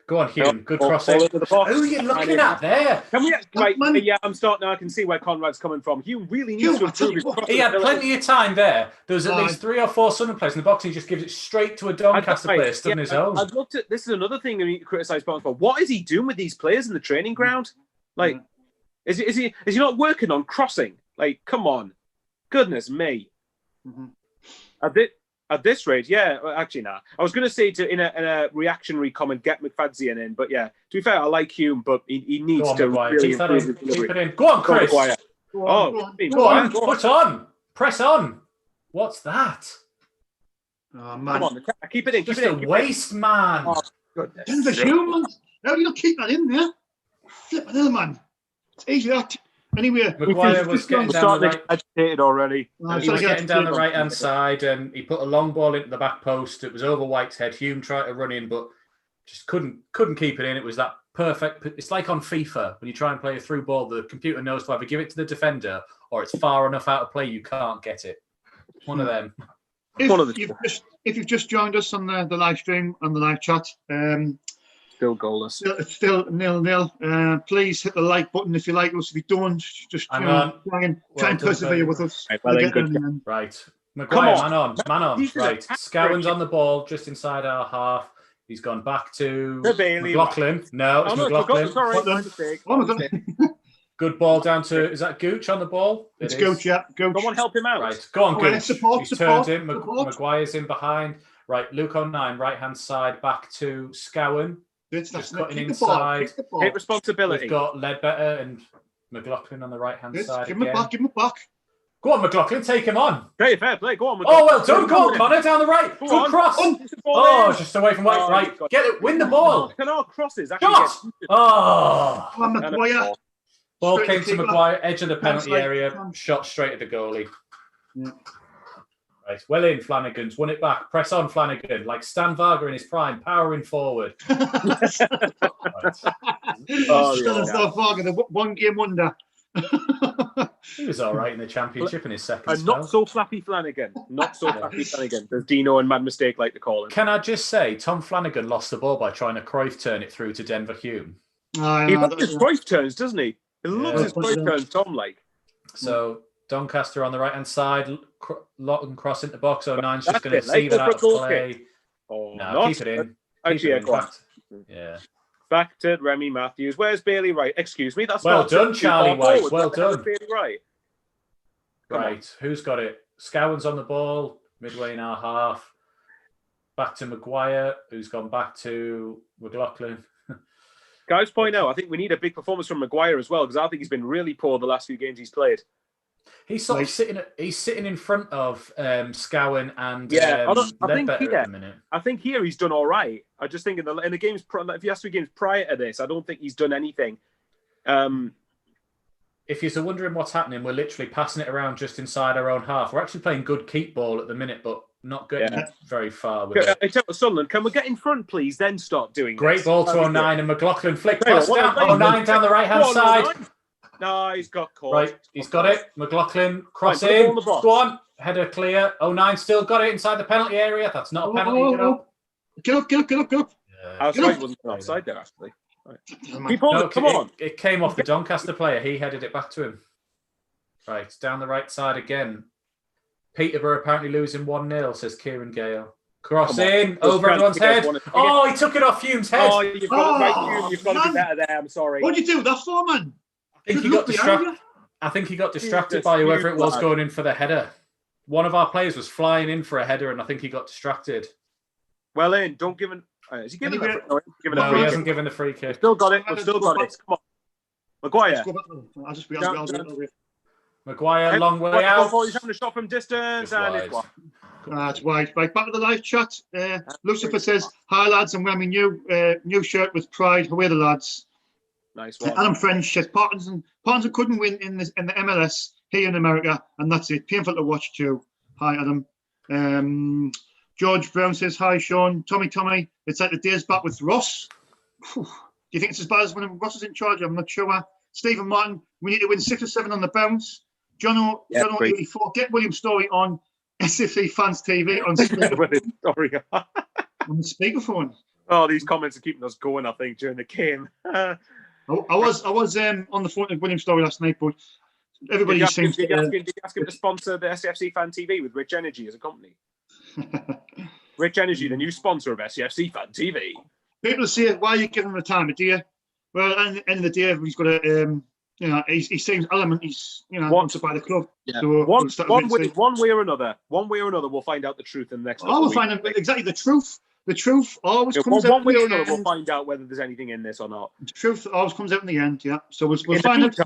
Go on, Hume. Good crossing. Who are you looking at there? Can we? Right, yeah, I'm starting. I can see where Conrad's coming from. Hume really needs to improve his crossing. He had plenty of time there. There was at least 3 or 4 Sunderland players in the box. And he just gives it straight to a Doncaster player stood on his own. I've looked at this. Is another thing we need to criticise Barnes for. What is he doing with these players in the training ground? Like, is he not working on crossing? Like, come on, goodness me. At this rate, yeah. Actually, nah. I was going to say in a reactionary comment, get McFadzean in, but yeah. To be fair, I like Hume, but he needs to really improve his delivery. Keep it in. Go on, Chris. Go on. Put on. Press on. What's that? Oh, man. Come on, keep it in. Just a waste, man. Oh, goodness. Denver Hume, how do you not keep that in there? Flipping hell, man. It's easy that. Anyway, Maguire was getting down the right. Agitated already. He was getting down the right-hand side, and he put a long ball into the back post. It was over White's head. Hume tried to run in, but just couldn't keep it in. It was that perfect. It's like on FIFA when you try and play a through ball, the computer knows to either give it to the defender or it's far enough out of play you can't get it. One of them. If you've just joined us on the live stream and the live chat, still goalless. It's still 0-0. Please hit the like button if you like us. If you don't, just try and persevere with us. Right. Maguire, man on. Right. Scowen's on the ball just inside our half. He's gone back to McLaughlin. No, it's McLaughlin. Sorry, good ball down to, is that Gooch on the ball? It's Gooch, yeah. Gooch. Someone help him out. Right. Go on, Gooch. He's turned in. Support. Maguire's in behind. Right. Luke 09, right-hand side, back to Scowen. Just cutting inside. Take responsibility. We've got Ledbetter and McLaughlin on the right-hand side. Give him it back. Go on, McLaughlin, take him on. Hey, fair play. Go on, McLaughlin. Oh, well done. Go on, Connor, down the right. Good cross. Oh, just away from White. Right. Get it. Win the ball. Can our crosses actually get... Oh. Maguire. Ball came to Maguire, edge of the penalty area, shot straight at the goalie. Yeah. Right. Well in, Flanagan's won it back. Press on, Flanagan, like Stan Varga in his prime, powering forward. Varga, the one-game wonder. He was all right in the championship in his second spell. Not so flappy Flanagan. Not so flappy Flanagan. There's Dino and Mad Mistake like to call him. Can I just say, Tom Flanagan lost the ball by trying to Cruyff turn it through to Denver Hume. He loves his Cruyff turns, doesn't he? He loves his Cruyff turns, Tom, like. So, Doncaster on the right-hand side, Lawton cross into box. 09's just going to see that out of play. No, keep it in. Actually, yeah. Back to Remy Matthews. Where's Bailey Wright? Excuse me. That's well done, Charlie White. Well done. Bailey Wright. Right. Who's got it? Scowen's on the ball, midway in our half. Back to Maguire, who's gone back to McLaughlin. Guys, point out, I think we need a big performance from Maguire as well, because I think he's been really poor the last few games he's played. He's sort of sitting in front of Scowen and Ledbetter at the minute. I think here he's done all right. I just think in the games, if you ask me games prior to this, I don't think he's done anything. If you're wondering what's happening, we're literally passing it around just inside our own half. We're actually playing good keep ball at the minute, but not getting very far with it. Sunderland, can we get in front, please? Then start doing great this. ball to 09 and McLaughlin flick pass down. 09 down the right-hand side. No, he's got caught. Right, he's got it. McLaughlin, cross in. Go on. Header clear. 09 still got it inside the penalty area. That's not a penalty. Get up. I was right, it wasn't offside there, actually. Right. Come on. It came off the Doncaster player. He headed it back to him. Right, down the right side again. Peterborough apparently losing 1-0, says Kieran Gale. Cross in, over everyone's head. Oh, he took it off Hume's head. Oh, you've got to be better there. I'm sorry. What did you do that for, man? I think he got distracted by whoever it was going in for the header. One of our players was flying in for a header, and I think he got distracted. Well in, don't give him... Is he giving it? No, he hasn't given the free kick. Still got it. We've still got it. Come on. Maguire. I'll just be Maguire, long way out. He's having a shot from distance, and it's wide. That's wide. Right, back to the live chat. Lucifer says, "Hi lads, I'm wearing new shirt with pride. Away the lads." Nice one. Adam French says, Parkinson couldn't win in the MLS. here in America, and that's it. Painful to watch too. Hi, Adam. George Brown says, hi, Sean. Tommy, it's like the days back with Ross. Whew. Do you think it's as bad as when Ross is in charge? I'm not sure. Stephen Martin, we need to win 6 or 7 on the bounce. John O84, get William Story on SFC Fans TV on on the speakerphone. Oh, these comments are keeping us going, I think, during the game. I was on the phone with William Story last night, but everybody seems to... Did you ask him to sponsor the SFC Fan TV with Rich Energy as a company? Rich Energy, the new sponsor of SFC Fan TV. People say, why are you giving him the time of day? Well, at the end of the day, he's got a... he seems adamant he's, wants to buy the club. Yeah. So one way or another, we'll find out the truth in the next. We'll find out exactly the truth. The truth always comes out. One way or another, we'll find out whether there's anything in this or not. The truth always comes out in the end. Yeah. So we'll find out.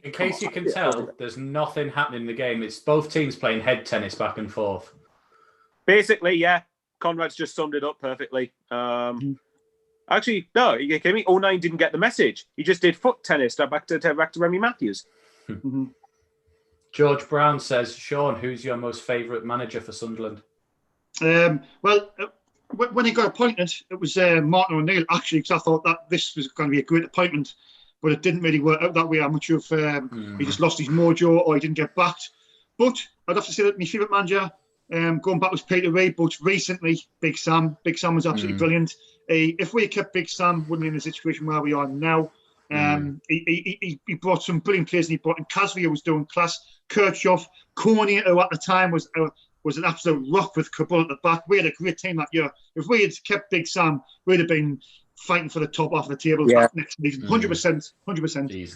In case you can tell, there's nothing happening in the game. It's both teams playing head tennis back and forth. Basically, yeah. Conrad's just summed it up perfectly. Actually, no, you kidding me? 09 didn't get the message. He just did foot tennis. Back to Remy Matthews. George Brown says, Sean, who's your most favourite manager for Sunderland? Well, when he got appointed, it was Martin O'Neill, actually, because I thought that this was going to be a great appointment, but it didn't really work out that way. I'm not sure if he just lost his mojo or he didn't get backed. But I'd have to say that my favourite manager, going back, was Peter Reid, but recently, Big Sam. Big Sam was absolutely brilliant. If we had kept Big Sam, wouldn't be in the situation where we are now. He brought some brilliant players, and he brought in Casvia, was doing class. Kirchhoff, Corney, who at the time was an absolute rock with Kabul at the back. We had a great team that year. If we had kept Big Sam, we'd have been fighting for the top half of the table next season. 100%.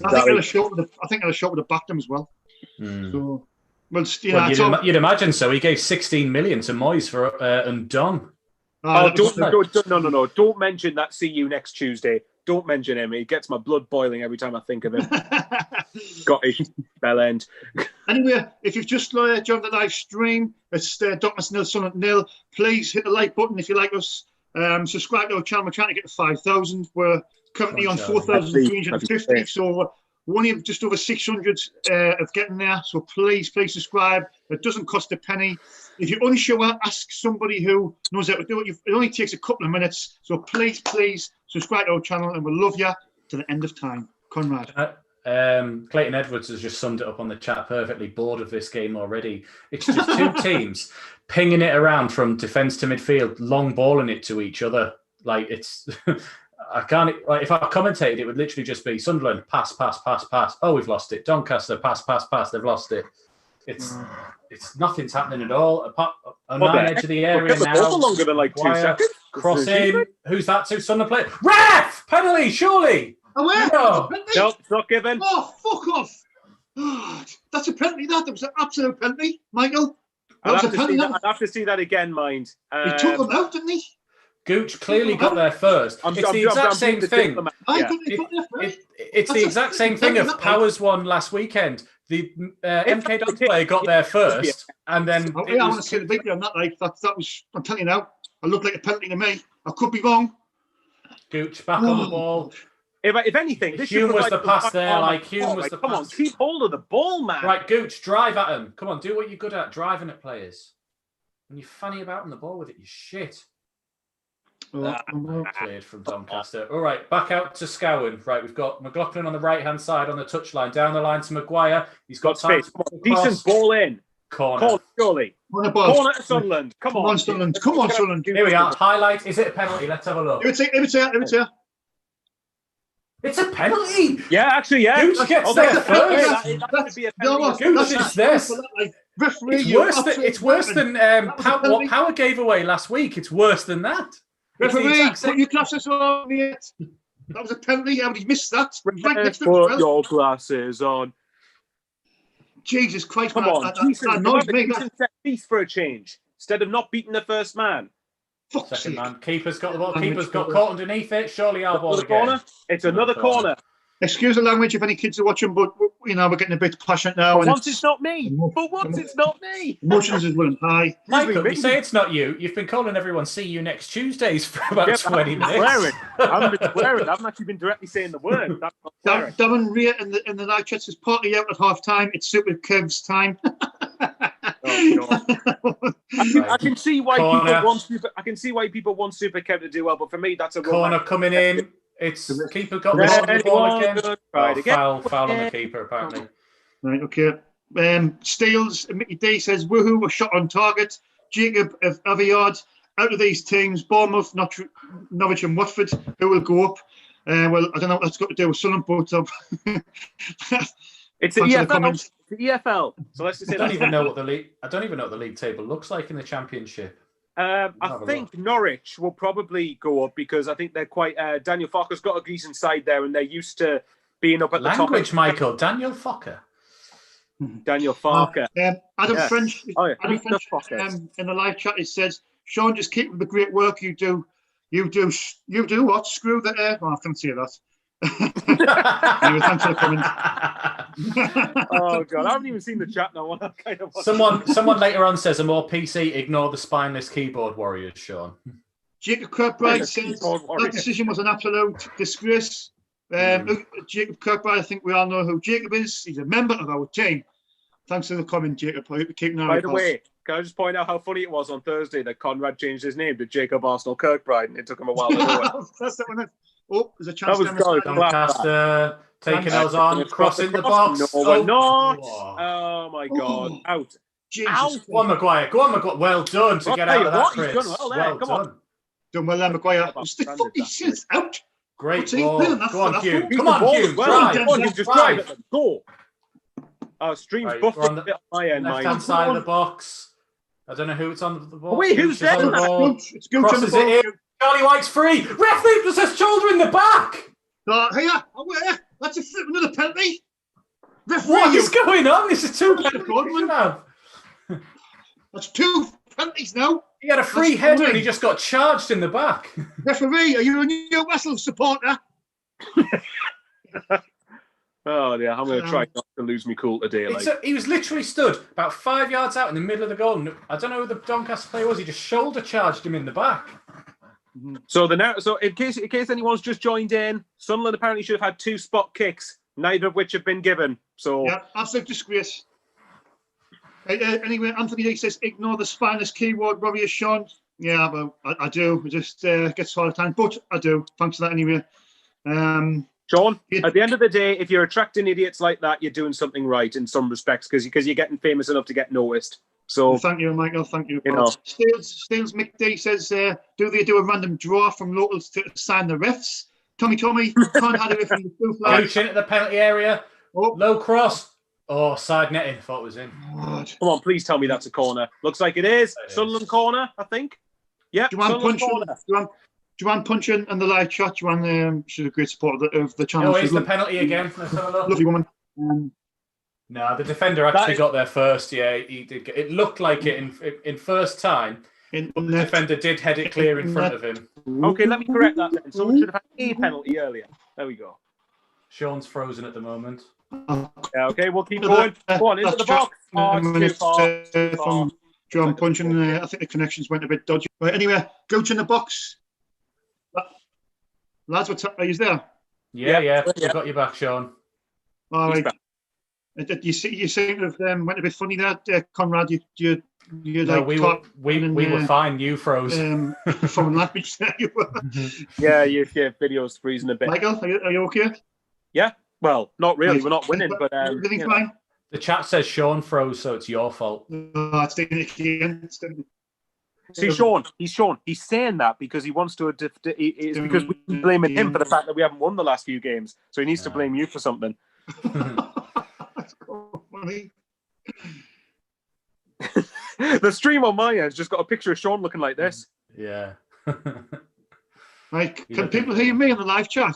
I think Ellis would have backed him as well. So, you'd imagine so. He gave 16 million to Moyes for and Dom. No. Don't mention that. See you next Tuesday. Don't mention him. He gets my blood boiling every time I think of him. Scottish bell end. Anyway, if you've just joined the live stream, it's Doncaster 0, Sunderland 0. Please hit the like button if you like us. Subscribe to our channel. We're trying to get to 5,000. We're currently on 4,350, so we're only just over 600 of getting there. So please subscribe. It doesn't cost a penny. If you're unsure, ask somebody who knows how to do it. It only takes a couple of minutes. So please subscribe to our channel, and we'll love you to the end of time. Conrad. Clayton Edwards has just summed it up on the chat perfectly. Bored of this game already. It's just two teams pinging it around from defence to midfield, long balling it to each other. Like it's... I can't. Like, if I commentated, it would literally just be Sunderland, pass. Oh, we've lost it. Doncaster, pass. They've lost it. It's nothing's happening at all. On the edge of the area now. Longer than like 2 seconds. Cross in. Who's that to? Sunderland play. Ref! Penalty, surely. No, it's not given. Oh, fuck off. Oh, that's a penalty. That was an absolute penalty, Michael. I'd have to see that again, mind. He took them out, didn't he? Gooch clearly got there first. It's the exact same thing. It's the exact same thing if Powers won last weekend. The MK Dons player got there first, and then... I want to see the video on that. That was, I'm telling you now, it looked like a penalty to me. I could be wrong. Gooch back on the ball. If anything, Hume was the pass there. Hume was the pass. Come on, keep hold of the ball, man. Right, Gooch, drive at him. Come on, do what you're good at, driving at players. When you're fanny about on the ball with it, you shit. Cleared from Doncaster. All right, back out to Scowen. Right, we've got McLaughlin on the right-hand side on the touchline. Down the line to Maguire. He's got time. Decent ball in. Corner, surely. Corner to Sunderland. Come on, Sunderland. Here we are. Highlight. Is it a penalty? Let's have a look. Give it here. It's a penalty. Yeah, actually, yeah. Gooch gets there first. That be a penalty. Gooch is this. It's worse than what Power gave away last week. It's worse than that. Referee, put your glasses on it. That was a penalty. How did he miss that? Put your glasses on. Jesus Christ, come on. That annoys me. Set piece for a change. Instead of not beating the first man. Second man. Keeper's got the ball. Keeper's got caught underneath it. Surely our ball again. Corner. It's another corner. Excuse the language if any kids are watching, but we're getting a bit passionate now. But once it's not me. Emotions is running high. Michael, you say it's not you. You've been calling everyone "see you next Tuesdays" for about 20 minutes. I haven't been swearing. I haven't actually been directly saying the word. Darren Rea in the live chat says party out at half time. It's Super Kev's time. I can see why people want Super Kev to do well, but for me, that's a corner coming in. It's keeper got the ball again. Foul on the keeper, apparently. Right, okay. Steels, Mickey D says, woohoo, a shot on target. Jacob of Aviard. Out of these teams, Bournemouth, Norwich and Watford, who will go up? Well, I don't know what that's got to do with Sunderland, but it's the EFL. It's the EFL. So let's just say I don't even know what the league table looks like in the Championship. I think Norwich will probably go up because I think they're quite. Daniel Farker's got a decent side there, and they're used to being up at the top. Language, Michael. Daniel Farker. Daniel Farker. Adam French. Adam French in the live chat, it says, "Sean, just keep with the great work you do. You do what? Screw the air." Oh, I can't see that. Anyway, thanks for the comment. Oh god, I haven't even seen the chat now. Someone later on says a more PC. Ignore the spineless keyboard warriors, Sean. Jacob Kirkbride says that decision was an absolute disgrace. Jacob Kirkbride, I think we all know who Jacob is. He's a member of our team. Thanks for the comment, Jacob. I hope you keep an eye. By the way, can I just point out how funny it was on Thursday that Conrad changed his name to Jacob Arsenal Kirkbride, and it took him a while to do it. Oh, there's a chance. Doncaster taking us on, crossing the box. No, we're not. Oh my God! Out. Jesus. Go on, Maguire. Well done to get out of that, Chris. Well done. Done well there, Maguire. The fucking shit's out. Great ball. Go on, Hugh. Come on, Hugh. Just drive it. Go. Stream's buffed a bit on my end, left-hand side of the box. I don't know who it's on the ball. Wait, who's there? It's good. Crosses it in. Charlie White's free. Referee just has shoulder in the back. Here. That's another penalty. Referee, what is going on? This is 2 penalties now. That's 2 penalties now. He had a free header and he just got charged in the back. Referee, are you a Newcastle supporter? Oh yeah, I'm going to try not to lose me cool today. He was literally stood about 5 yards out in the middle of the goal. I don't know who the Doncaster player was. He just shoulder charged him in the back. So in case anyone's just joined in, Sunderland apparently should have had 2 spot kicks, neither of which have been given. So yeah, absolute disgrace. Anyway, Anthony D says, ignore the spineless keyword warrior, Sean. Yeah, but I do. It just gets hard at times, but I do. Thanks for that anyway. Sean, at the end of the day, if you're attracting idiots like that, you're doing something right in some respects because you're getting famous enough to get noticed. So well, thank you, Michael. Thank you. Steels Mick D says, do they do a random draw from locals to sign the refs? Tommy can't have it from the blue flag. Crouching at the penalty area. Low cross. Oh, side netting. Thought it was in. God. Come on, please tell me that's a corner. Looks like it is. Sunderland corner, I think. Yeah. Joanne Punchin and the live chat. Joanne, she's a great supporter of the channel. Oh, here's the penalty again. Let's have a look. Lovely woman. No, the defender actually got there first. Yeah, he did. It looked like it in first time. The defender did head it clear in front of him. Okay, let me correct that then. Someone should have had a penalty earlier. There we go. Sean's frozen at the moment. Yeah, okay, we'll keep going. Go on, into the box. From John Punchin. I think the connections went a bit dodgy. But anyway, Gooch in the box. Lads, are you there? Yeah. We've got you back, Sean. All right. You seem to have went a bit funny there, Conrad. You no, we were fine. You froze. Foreign language there you were. Yeah, your video's freezing a bit. Michael, are you okay? Yeah. Well, not really. We're not winning, but everything's fine. The chat says Sean froze, so it's your fault. It's again. See, Sean. He's saying that because he wants to. It's because we're blaming him for the fact that we haven't won the last few games, so he needs to blame you for something. That's so funny. The stream on my end has just got a picture of Sean looking like this. Yeah. Right, can people hear me in the live chat?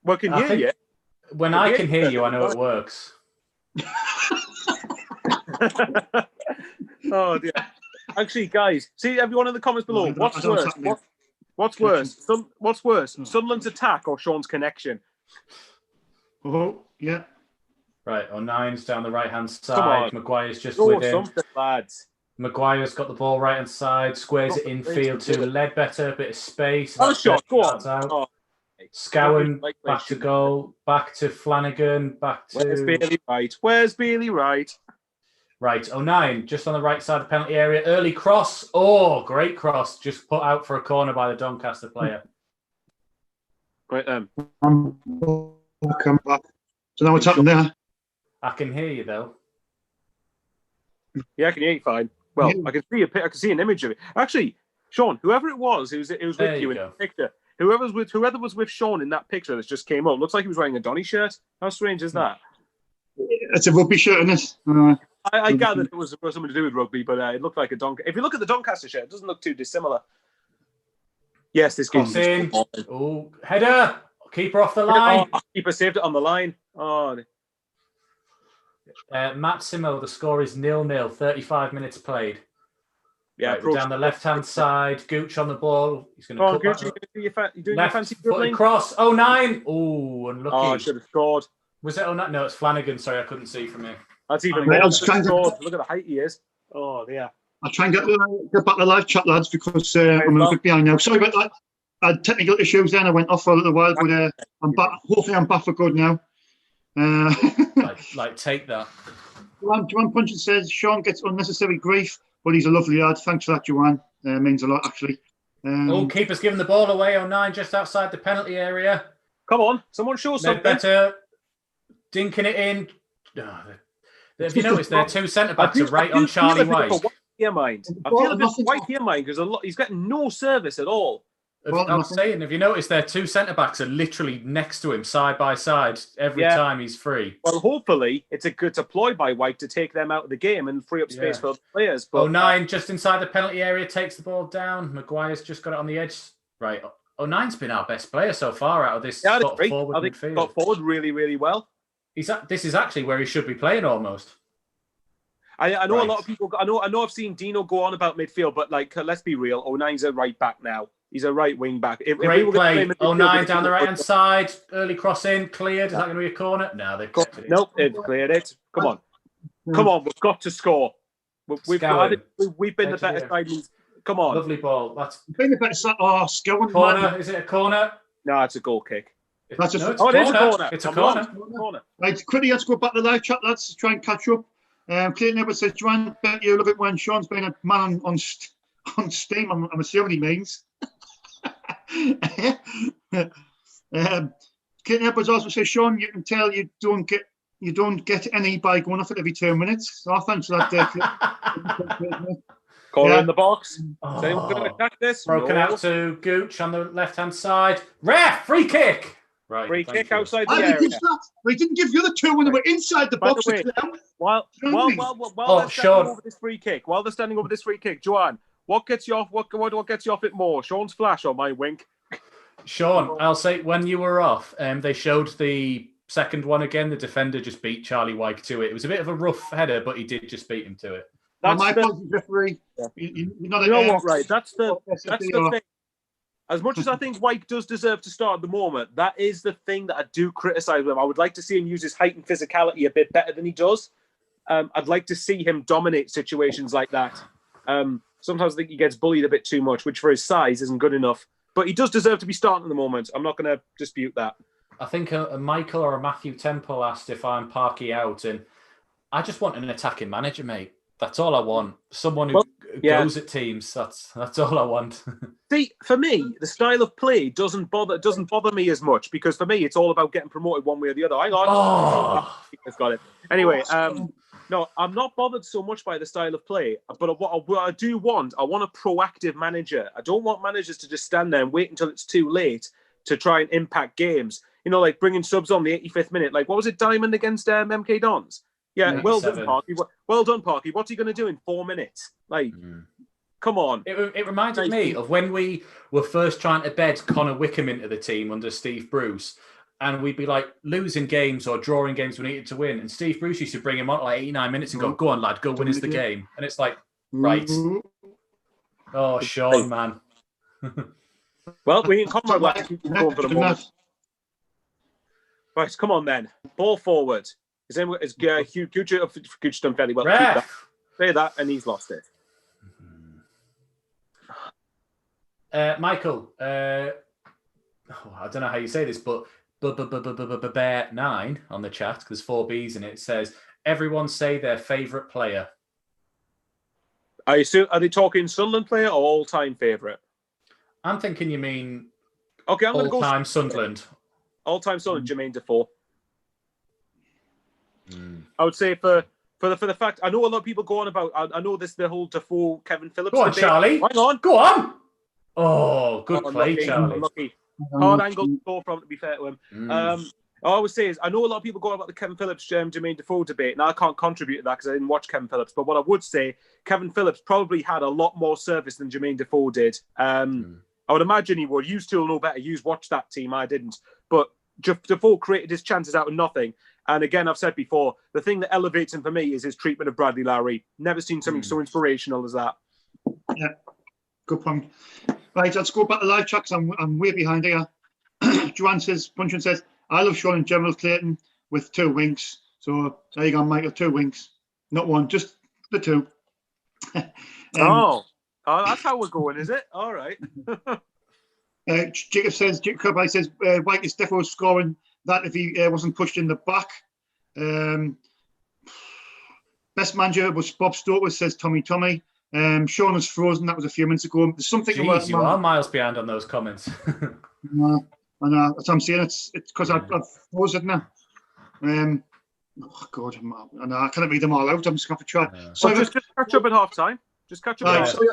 Well, can hear you. When I can hear you, I know it works. Oh dear. Actually, guys, see everyone in the comments below. What's worse? What's worse? What's worse? Sunderland's attack or Sean's connection? Oh, yeah. Right, O'Nine's down the right-hand side. Maguire's just Oh, with him. something, lads. Maguire's got the ball right-hand side. Squares it infield to Ledbetter. Bit of space. Oh, shot. Go on. Out. Scowen back to goal. Back to Flanagan. Back to... Where's Bailey Wright? Where's Bailey Wright? Right, O'Nine, just on the right side of the penalty area. Early cross. Oh, great cross. Just put out for a corner by the Doncaster player. Right then. Come back. So now what's happened there? I can hear you, though. Yeah, I can hear you fine. Well, I can see an image of it. Actually, Sean, whoever it was with you in the picture, whoever was with Sean in that picture that just came up, looks like he was wearing a Donny shirt. How strange is that? It's a rugby shirt, isn't it? I gathered it was something to do with rugby, but it looked like a Doncaster. If you look at the Doncaster shirt, it doesn't look too dissimilar. Yes, this game's in. Oh, header! Keeper off the line. Oh, keeper saved it on the line. Oh. Massimo, the score is 0-0, 35 minutes played. Yeah, right, down the left-hand side. Gooch on the ball. He's going to cut Gooch, you're doing your fancy dribbling? Cross. 09. Oh, unlucky. Oh, I should have scored. Was it 09? No, it's Flanagan. Sorry, I couldn't see from here. That's even more. Look at the height he is. Oh, yeah. I'll try and get back to live chat, lads, because I'm a bit behind now. Sorry about that. I had technical issues then. I went off for a little while, but I'm back. Hopefully, I'm back for good now. Take that. Joanne Puncheon says Sean gets unnecessary grief, but he's a lovely lad. Thanks for that, Joanne. Means a lot, actually. Keeper's giving the ball away. 09 just outside the penalty area. Come on, someone show something. Better dinking it in. Have you noticed there two centre backs are right on Charlie White? I feel a bit White here, mind, because he's getting no service at all. I'm saying, have you noticed their two centre backs are literally next to him, side by side, every time he's free? Well, hopefully it's a good ploy by White to take them out of the game and free up space for other players. But 09 just inside the penalty area takes the ball down. Maguire's just got it on the edge. Right, 09's been our best player so far out of this forward midfield. He got forward really, really well. This is actually where he should be playing almost. I know a lot of people. I know I've seen Dino go on about midfield, but let's be real. 09's a right back now. He's a right wing back. Great play. 09 down the right hand side. Early cross in. Cleared. Is that going to be a corner? No, they've got it. Nope, they've cleared it. Come on. We've got to score. We've been the better side. Come on. Lovely ball. That's been the better side. Oh, Scowen. Corner. Is it a corner? No, it's a goal kick. It is a corner. It's a corner. Right, quickly, let's go back to the live chat, lads, to try and catch up. Clayton Edwards says, Joanne, bet you look at when Sean's been a man on steam. I'm assuming he means. Clayton Edwards also says, Sean, you can tell you don't get any by going off it every 2 minutes. So thanks for that. Corner in the box. Is anyone going to attack this? Broken out to Gooch on the left-hand side. Ref, free kick. Right, free kick outside the area. We didn't give you the two when they were inside the box. While they're standing over this free kick, Joanne, what gets you off? What gets you off it more? Sean's flash or my wink? Sean, I'll say when you were off, they showed the second one again. The defender just beat Charlie White to it. It was a bit of a rough header, but he did just beat him to it. That's my apologies, referee. You know what, right? That's the thing. As much as I think White does deserve to start at the moment, that is the thing that I do criticise him. I would like to see him use his height and physicality a bit better than he does. I'd like to see him dominate situations like that. Sometimes I think he gets bullied a bit too much, which for his size isn't good enough. But he does deserve to be starting at the moment. I'm not going to dispute that. I think a Michael or a Matthew Temple asked if I'm Parky out, and I just want an attacking manager, mate. That's all I want. Someone who goes at teams. That's all I want. See, for me, the style of play doesn't bother me as much, because for me, it's all about getting promoted one way or the other. Hang on. I've got it. Anyway, no, I'm not bothered so much by the style of play, but what I do want, I want a proactive manager. I don't want managers to just stand there and wait until it's too late to try and impact games. You know, like bringing subs on the 85th minute. Like, what was it, Diamond against MK Dons? Yeah, well done, Parky. Well done, Parky. What's he going to do in 4 minutes? Like, come on. It reminded me of when we were first trying to bed Connor Wickham into the team under Steve Bruce, and we'd be like losing games or drawing games we needed to win, and Steve Bruce used to bring him on at like 89 minutes and go on, lad, go win us the game. And it's like, right. Oh, Sean, man. Well, we can come back to keep going for the moment. Right, come on then. Ball forward. Is Gooch done fairly well? Ref. Keep that. Say that, and he's lost it. Michael, I don't know how you say this, but Bear 9 on the chat, there's 4 B's in it, says, everyone say their favourite player. Are they talking Sunderland player or all-time favourite? I'm thinking you mean okay, I'm going to go all-time Sunderland. All-time Sunderland, Jermaine Defoe. I would say for the fact, I know a lot of people go on about, I know the whole Defoe, Kevin Phillips Go on, debate. Charlie. Hang on. Go on. Oh, good play, unlucky, Charlie. Unlucky. Hard angle to score from, to be fair to him. I always say is, I know a lot of people go on about the Kevin Phillips, Jermaine Defoe debate, and I can't contribute to that because I didn't watch Kevin Phillips. But what I would say, Kevin Phillips probably had a lot more service than Jermaine Defoe did. I would imagine he would. You still know better. You watched that team. I didn't. But Defoe created his chances out of nothing. And again, I've said before, the thing that elevates him for me is his treatment of Bradley Lowry. Never seen something so inspirational as that. Yeah, good point. Right, let's go back to live chat because I'm way behind here. Joanne says, Bunchen says, I love Sean and General Clayton with 2 winks. So there you go, Michael, 2 winks. Not 1, just the 2. Oh, that's how we're going, is it? All right. Jacob says, White is definitely scoring that if he wasn't pushed in the back. Best manager was Bob Stoker, says Tommy. Sean was frozen. That was a few minutes ago. There's something Jeez, about you are miles behind on those comments. I know. That's what I'm saying. It's because I've frozen now. Oh God, I know. I can't read them all out. I'm just going to try. So just catch up at half time. Just catch up. I'm sure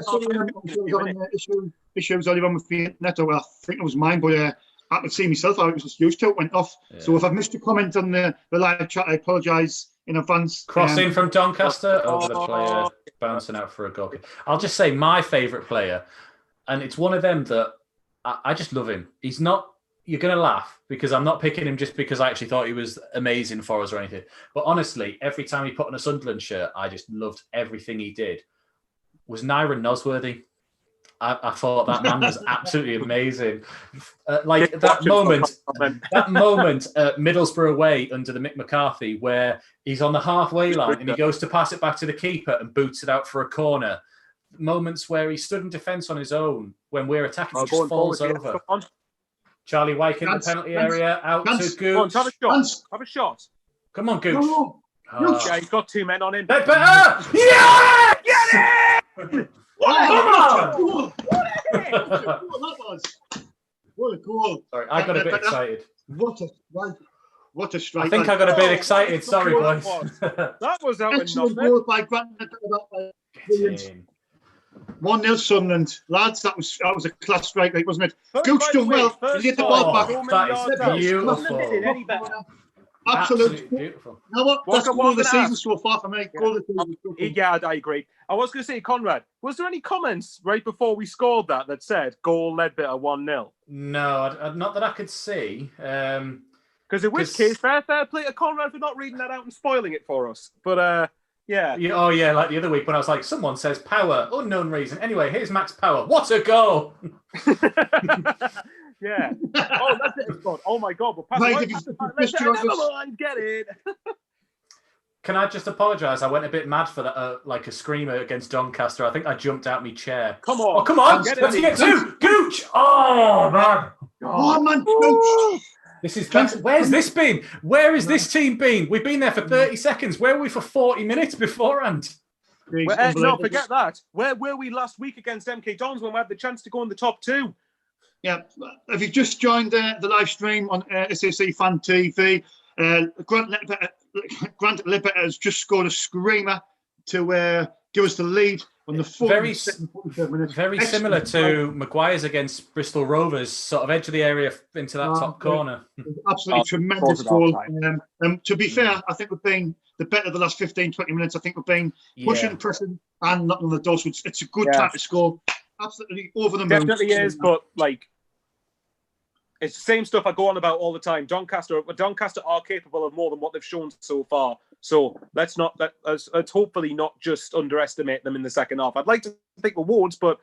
issues only on with the internet, or I think it was mine, but I could see myself. I was just used to it. Went off. Yeah. So if I've missed a comment on the live chat, I apologise in advance. Crossing from Doncaster over the player bouncing out for a goal. I'll just say my favourite player, and it's one of them that I just love him. He's not. You're going to laugh because I'm not picking him just because I actually thought he was amazing for us or anything. But honestly, every time he put on a Sunderland shirt, I just loved everything he did. Was Nyron Nosworthy. I thought that man was absolutely amazing. That moment at Middlesbrough away under the Mick McCarthy where he's on the halfway line and he goes to pass it back to the keeper and boots it out for a corner. Moments where he stood in defence on his own when we're attacking, he just falls over. Charlie Wyke in the penalty area, out to Gooch. Have a shot. Come on, Gooch. Yeah, he's got 2 men on him. Yeah! Get it! What a goal. Sorry, I got a bit excited. What a strike. I think I got a bit excited. Sorry, boys. That was out of nothing. Goal by Grant. 1-0 Sunderland. Lads, that was a class strike, wasn't it? Gooch done well. He hit the ball back. That is beautiful. Absolutely beautiful. You know what? That's goal of the season so far for me. Yeah, I agree. I was going to say, Conrad, was there any comments right before we scored that said goal Leadbitter 1-0? No, not that I could see. Because in which case, fair play to Conrad for not reading that out and spoiling it for us. But yeah. Oh yeah, like the other week when I was like, someone says Power, unknown reason. Anyway, here's Max Power. What a goal! Yeah. Oh, that's it. Oh my God. We'll get it. Can I just apologise? I went a bit mad for that, like a screamer against Doncaster. I think I jumped out my chair. Come on. Oh, come on. Let's get 2. Gooch. Oh, man. Oh, man. Gooch. Where's this been? Where has this team been? We've been there for 30 seconds. Where were we for 40 minutes beforehand? No, forget that. Where were we last week against MK Dons when we had the chance to go in the top 2? Yeah. If you've just joined the live stream on SAC Fan TV, Grant Ledbetter has just scored a screamer to give us the lead on the 47 minutes. Very similar to Maguire's against Bristol Rovers, sort of edge of the area into that top corner. Absolutely tremendous goal. To be fair, I think we've been the better the last 15, 20 minutes. I think we've been pushing, pressing, and knocking on the door. So it's a good time to score. Absolutely over the moon. Definitely is, but it's the same stuff I go on about all the time. Doncaster are capable of more than what they've shown so far. So let's hopefully not just underestimate them in the second half. I'd like to think we won't, but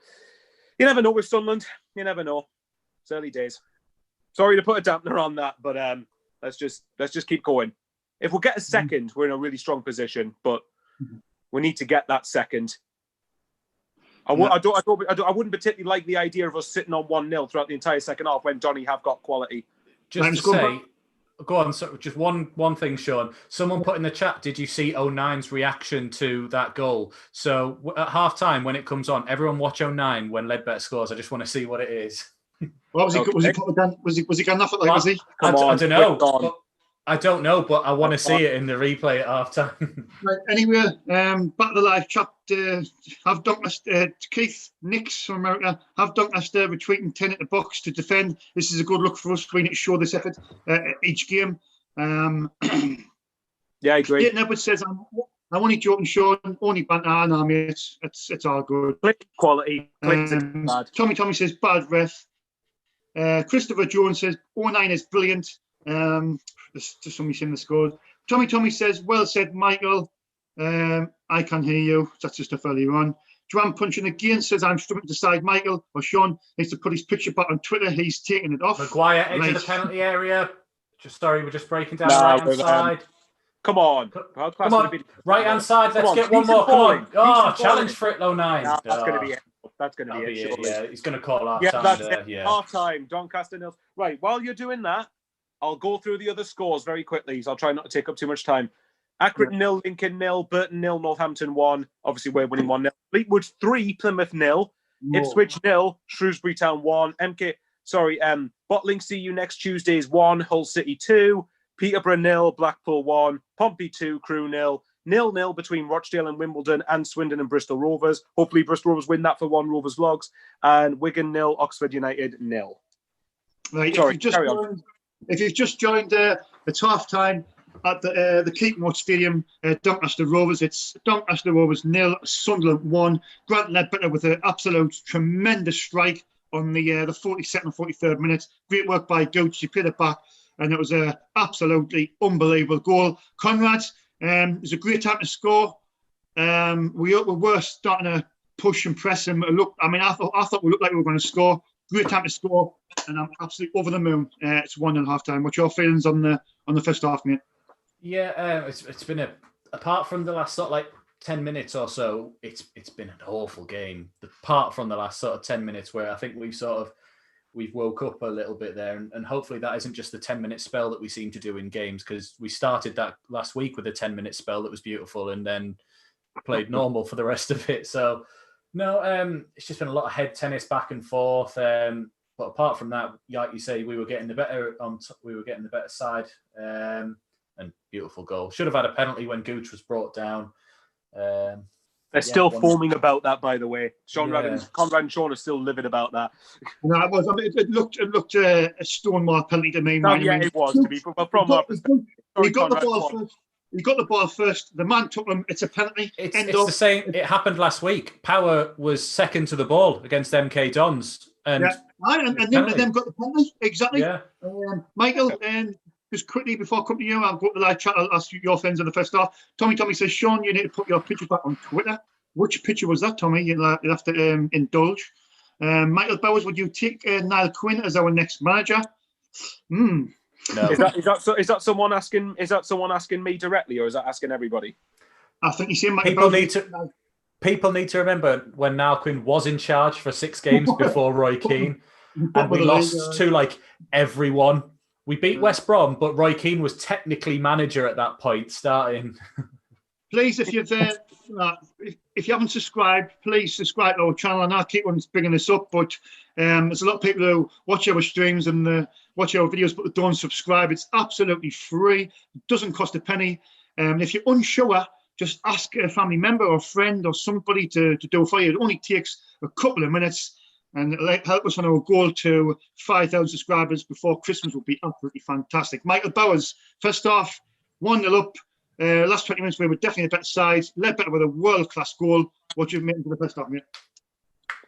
you never know with Sunderland. You never know. It's early days. Sorry to put a dampener on that, but Let's just keep going. If we get a second, we're in a really strong position, but we need to get that second. I wouldn't particularly like the idea of us sitting on 1-0 throughout the entire second half when Donny have got quality. Just to say, go on. So just one thing, Sean. Someone put in the chat, did you see 09's reaction to that goal? So at half time, when it comes on, everyone watch 09 when Ledbetter scores. I just want to see what it is. Well, was he going off it like, was he? I don't know. I don't know, but I want to see it in the replay at half time. Right, anyway, back to the live chat. Have Doncaster, Keith Nix from America, have Doncaster retreating 10 at the box to defend. This is a good look for us. We need to show this effort each game. Yeah, I agree. Dayton Edwards says, I'm only joking, Sean. Only banter. No, mate, it's all good. Quality. Tommy says, bad ref. Christopher Jones says, 09 is brilliant. Just somebody saying the scores. Tommy says, well said, Michael. I can hear you. That's just a earlier on. Dram Punching again says, I'm struggling to decide Michael or Sean needs to put his picture back on Twitter. He's taking it off. Maguire edge of the penalty area. We're just breaking down the right-hand side. Come on. Right-hand side. Let's get one more. Come on. Oh, challenge for it, 09. That's going to be it. That's going to be it. Yeah, he's going to call half time. That's it. Yeah. Half time. Doncaster nil. Right. While you're doing that, I'll go through the other scores very quickly, so I'll try not to take up too much time. Accrington 0, Lincoln 0, Burton 0, Northampton 1. Obviously, we're winning 1-0. Fleetwood 3, Plymouth 0, Ipswich 0, Shrewsbury Town 1. Bottling see you next Tuesdays 1, Hull City 2, Peterborough 0, Blackpool 1, Pompey 2, Crewe 0. 0-0 between Rochdale and Wimbledon, and Swindon and Bristol Rovers. Hopefully, Bristol Rovers win that for one Rovers vlogs. And Wigan 0, Oxford United 0. Right, if you've just joined, it's half time at the Keepmoat Stadium, Doncaster Rovers. It's Doncaster Rovers 0, Sunderland 1. Grant Ledbetter with an absolute tremendous strike on the 42nd and 43rd minute. Great work by Gooch. He played it back, and it was an absolutely unbelievable goal. Conrad, it was a great time to score. We were starting to push and press, and I thought we looked like we were going to score. Great time to score, and I'm absolutely over the moon. It's 1.5 half time. What's your feelings on the first half, mate? Yeah, it's been apart from the last sort of like 10 minutes or so, it's been an awful game. Apart from the last sort of 10 minutes, where I think we've woke up a little bit there, and hopefully that isn't just the 10-minute spell that we seem to do in games, because we started that last week with a 10-minute spell that was beautiful, and then played normal for the rest of it. So. No, it's just been a lot of head tennis back and forth. But apart from that, like you say, we were getting the better side. And beautiful goal. Should have had a penalty when Gooch was brought down. They're still foaming about that, by the way. Conrad and Sean are still livid about that. No, it was. It looked a stonewall penalty to me. It was. To be from our perspective. He got the ball first. He got the ball first. The man took him. It's a penalty. It's the same. It happened last week. Power was second to the ball against MK Dons. And them got the penalty. Exactly. Yeah. Michael, just quickly before I come to you, I'll go to the live chat. I'll ask you your friends in the first half. Tommy says, Sean, you need to put your picture back on Twitter. Which picture was that, Tommy? You'll have to indulge. Michael Bowers, would you take Niall Quinn as our next manager? No. Is that someone asking? Is that someone asking me directly, or is that asking everybody? I think he's saying people need to remember when Niall Quinn was in charge for 6 games before Roy Keane, and we lost to everyone. We beat West Brom, but Roy Keane was technically manager at that point, starting. Please, if you haven't subscribed, please subscribe to our channel. And I'll keep on bringing this up, but there's a lot of people who watch our streams and watch our videos, but don't subscribe. It's absolutely free. It doesn't cost a penny. If you're unsure, just ask a family member or friend or somebody to do it for you. It only takes a couple of minutes, and it'll help us on our goal to 5,000 subscribers before Christmas. Will be absolutely fantastic. Michael Bowers, first off, 1-0 up. Last 20 minutes, we were definitely a better side. Ledbetter with a world-class goal. What do you make of the first half, mate?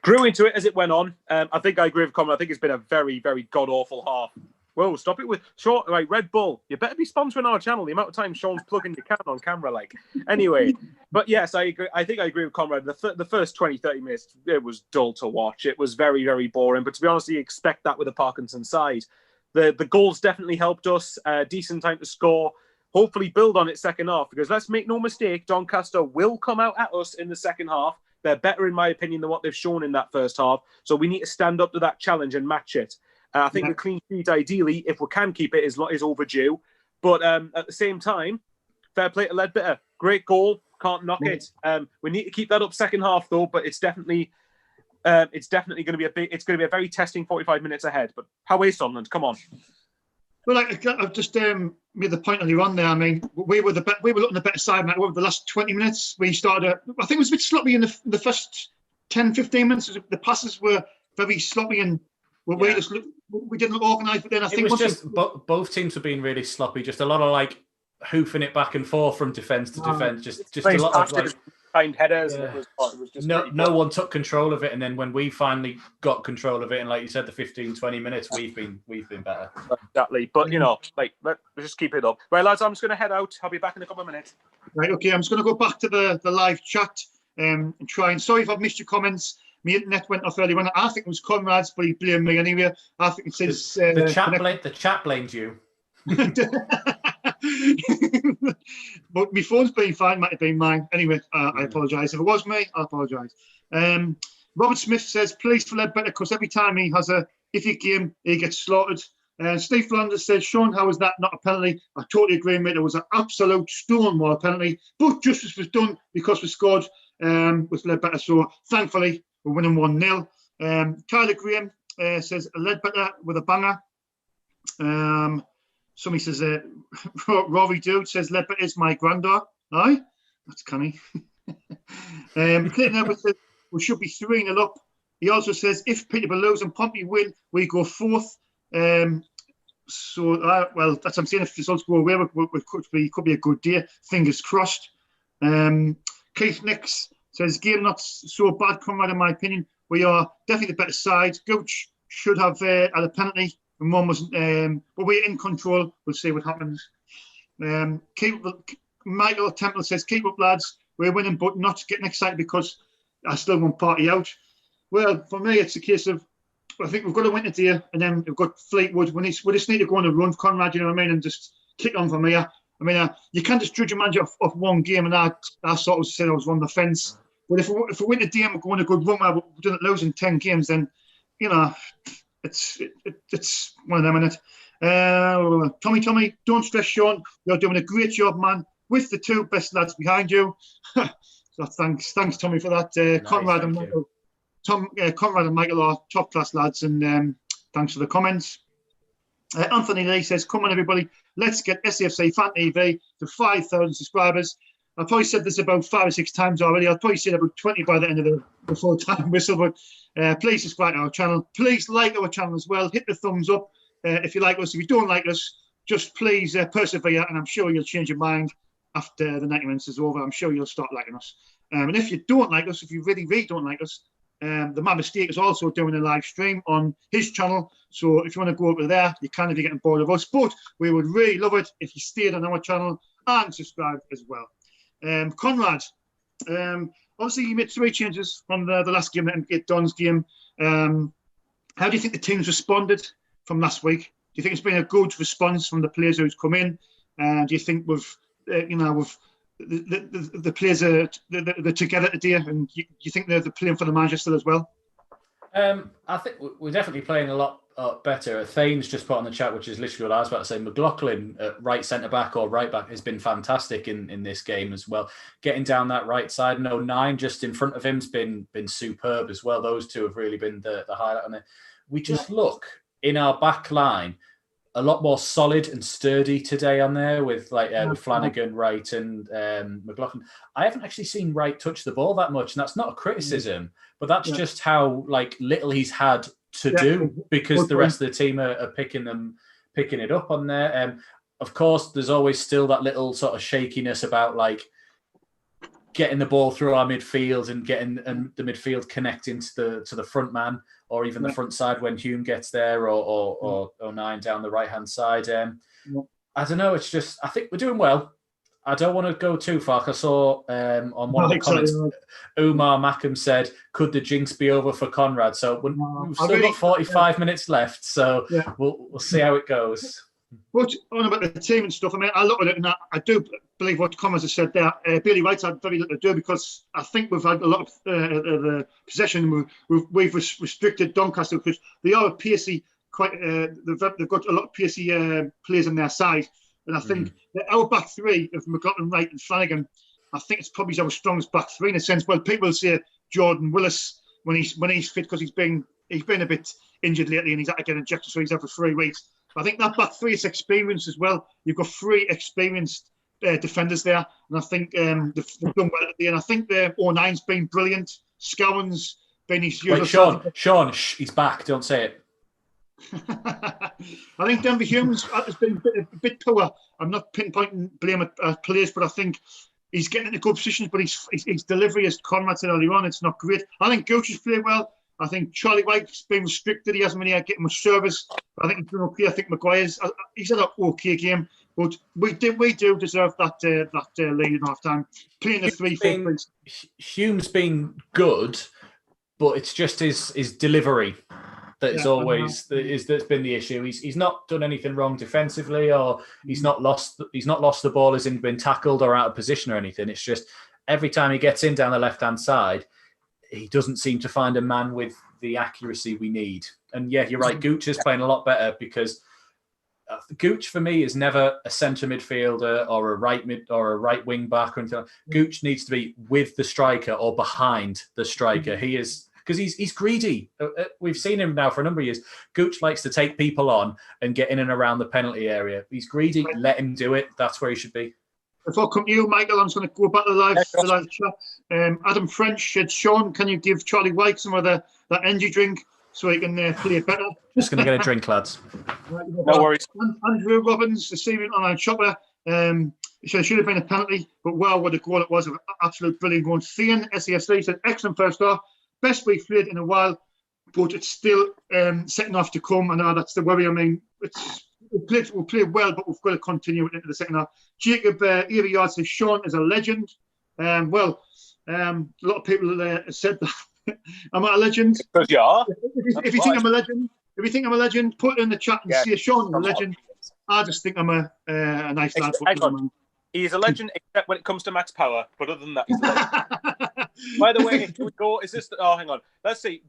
Grew into it as it went on. I think I agree with Conrad. I think it's been a very, very god-awful half. Whoa, stop it with Sean. Right, Red Bull. You better be sponsoring our channel. The amount of time Sean's plugging your can on camera, Anyway, but yes, I agree. I think I agree with Conrad. The first 20, 30 minutes, it was dull to watch. It was very, very boring. But to be honest, you expect that with a Parkinson side. The goals definitely helped us. Decent time to score. Hopefully build on it second half, because let's make no mistake, Doncaster will come out at us in the second half. They're better, in my opinion, than what they've shown in that first half. So we need to stand up to that challenge and match it. I think the clean sheet, ideally, if we can keep it, is overdue. But at the same time, fair play to Ledbetter. Great goal. Can't knock it. We need to keep that up second half, though. But it's definitely going to be a very testing 45 minutes ahead. But how is Sunderland? Come on. Well, I've just made the point earlier on there. I mean, we were looking the better side, mate. Over the last 20 minutes, we started. I think it was a bit sloppy in the first 10, 15 minutes. The passes were very sloppy, and we didn't look organised. But then I think both teams were being really sloppy. Just a lot of like hoofing it back and forth from defence to defence. Just a lot of like kind headers. Yeah. It was just no one took control of it, and then when we finally got control of it, and like you said, the 15-20 minutes, we've been better. Exactly, but let's just keep it up. Right, lads, I'm just going to head out. I'll be back in a couple of minutes. Right, okay. I'm just going to go back to the live chat and try. And sorry if I've missed your comments. My internet went off earlier. I think it was Conrad's, but he blamed me anyway. I think it says the chat blamed you. But my phone's been fine, might have been mine. Anyway, I apologise. If it was me, I apologise. Robert Smith says, please for Ledbetter, because every time he has a iffy game, he gets slaughtered. Steve Flanders says, Sean, how is that not a penalty? I totally agree, mate. It was an absolute stonewall penalty, but justice was done because we scored with Ledbetter. So thankfully, we're winning 1-0. Tyler Graham says, Ledbetter with a banger. Somebody says, Rory Dude says, Ledbetter is my granddaughter. Aye, that's canny. Clayton Edwards says, we should be 3-0 up. He also says, if Peterborough lose and Pompey win, we go fourth. Well, that's what I'm saying. If the results go away, it could be a good day. Fingers crossed. Keith Nix says, game not so bad, Conrad, in my opinion. We are definitely the better side. Gooch should have had a penalty. And one wasn't, but we're in control. We'll see what happens. Michael Temple says, keep up, lads. We're winning, but not getting excited because I still want Party out. Well, for me, it's a case of, I think we've got to win today, and then we've got Fleetwood. We just need to go on a run, Conrad, you know what I mean, and just kick on from here. I mean, you can't just judge a manager off one game, and I sort of said I was on the fence. But if we win today and we're going a good run where we're doing losing 10 games, then, you know, it's one of them, isn't it? Tommy, don't stress, Sean. You're doing a great job, man, with the two best lads behind you. So thanks, Tommy, for that. Nice, Conrad and Michael. Conrad and Michael are top class lads, and thanks for the comments. Anthony Lee says, "Come on, everybody, let's get SAFC Fan TV to 5,000 subscribers." I've probably said this about 5 or 6 times already. I'll probably say it about 20 by the end of the full-time whistle. But please subscribe to our channel. Please like our channel as well. Hit the thumbs up if you like us. If you don't like us, just please persevere, and I'm sure you'll change your mind after the 90 minutes is over. I'm sure you'll start liking us. And if you don't like us, if you really, really don't like us, the Man Mistake is also doing a live stream on his channel. So if you want to go over there, you can if you're getting bored of us. But we would really love it if you stayed on our channel and subscribed as well. Conrad, obviously you made 3 changes from the last game, the Don's game. How do you think the team's responded from last week? Do you think it's been a good response from the players who's come in? Do you think the players are they're together today, and you think they're playing for the manager still as well? I think we're definitely playing a lot better. Thane's just put on the chat, which is literally what I was about to say. McLaughlin at right centre-back or right-back has been fantastic in this game as well. Getting down that right side, and 09 just in front of him's been superb as well. Those two have really been the highlight on it. We just look in our back line a lot more solid and sturdy today on there with with Flanagan, Wright, and McLaughlin. I haven't actually seen Wright touch the ball that much, and that's not a criticism, but that's just how little he's had to do, because the rest of the team are picking it up on there. Of course, there's always still that little sort of shakiness about getting the ball through our midfield and getting the midfield connecting to the front man, or even the front side when Hume gets there, or 09 down the right hand side. I don't know. It's just, I think we're doing well. I don't want to go too far. I saw on one of the comments, Umar Mackham said, "Could the jinx be over for Conrad?" So we've still got 45 minutes left, so we'll see how it goes. But on about the team and stuff, I mean, I look at it and I do believe what Thomas has said there. Bailey White's had very little to do because I think we've had a lot of the possession. We've restricted Doncaster because they are a pacey. They've got a lot of pacey players on their side, and I think our back three of McLaughlin, Wright, and Flanagan, I think it's probably our strongest back three in a sense. Well, people say Jordan Willis when he's fit because he's been a bit injured lately and he's had to get injected, so he's out for 3 weeks. I think that back three is experienced as well. You've got 3 experienced defenders there, and I think they've done well at the end. I think the 09's been brilliant. Scowen's been his usual. Wait, Sean, he's back. Don't say it. I think Denver Hume's has been a bit poor. I'm not pinpointing blame at players, but I think he's getting into good positions, but his delivery, as Conrad said earlier on, it's not great. I think Gooch has played well. I think Charlie White's been restricted. He hasn't really getting much service. I think he's been okay. I think Maguire's he's had an okay game, but we do deserve that lead in half time. Playing the 3-4. Hume's been good, but it's just his delivery that is always that's been the issue. He's not done anything wrong defensively, or he's not lost the ball, hasn't been tackled or out of position or anything. It's just every time he gets in down the left hand side, he doesn't seem to find a man with the accuracy we need. And yeah, you're right. Gooch is playing a lot better because Gooch for me is never a centre midfielder or a right wing back or anything. Gooch needs to be with the striker or behind the striker. He is, because he's greedy. We've seen him now for a number of years. Gooch likes to take people on and get in and around the penalty area. He's greedy. Let him do it. That's where he should be. Before I come to you, Michael, I'm just going to go back to the live chat. Adam French said, Sean, can you give Charlie White some of that energy drink so he can play it better? Just going to get a drink, lads. No worries. Andrew Robbins, the Syrian online shopper, he said it should have been a penalty, but wow, what a goal it was. An absolute brilliant goal. Thean, SAFC, said, excellent first half. Best we've played in a while, but it's still setting off to come. I know that's the worry. I mean, we'll play well, but we've got to continue into the second half. Jacob Yard says Sean is a legend. A lot of people have said that. I'm not a legend. Because you are. If you think I'm a legend, put it in the chat and say Sean is a legend. I just think I'm a nice lad. He's a legend, except when it comes to max power. But other than that, he's a legend. By the way, here we go. Is this? Hang on. Let's see.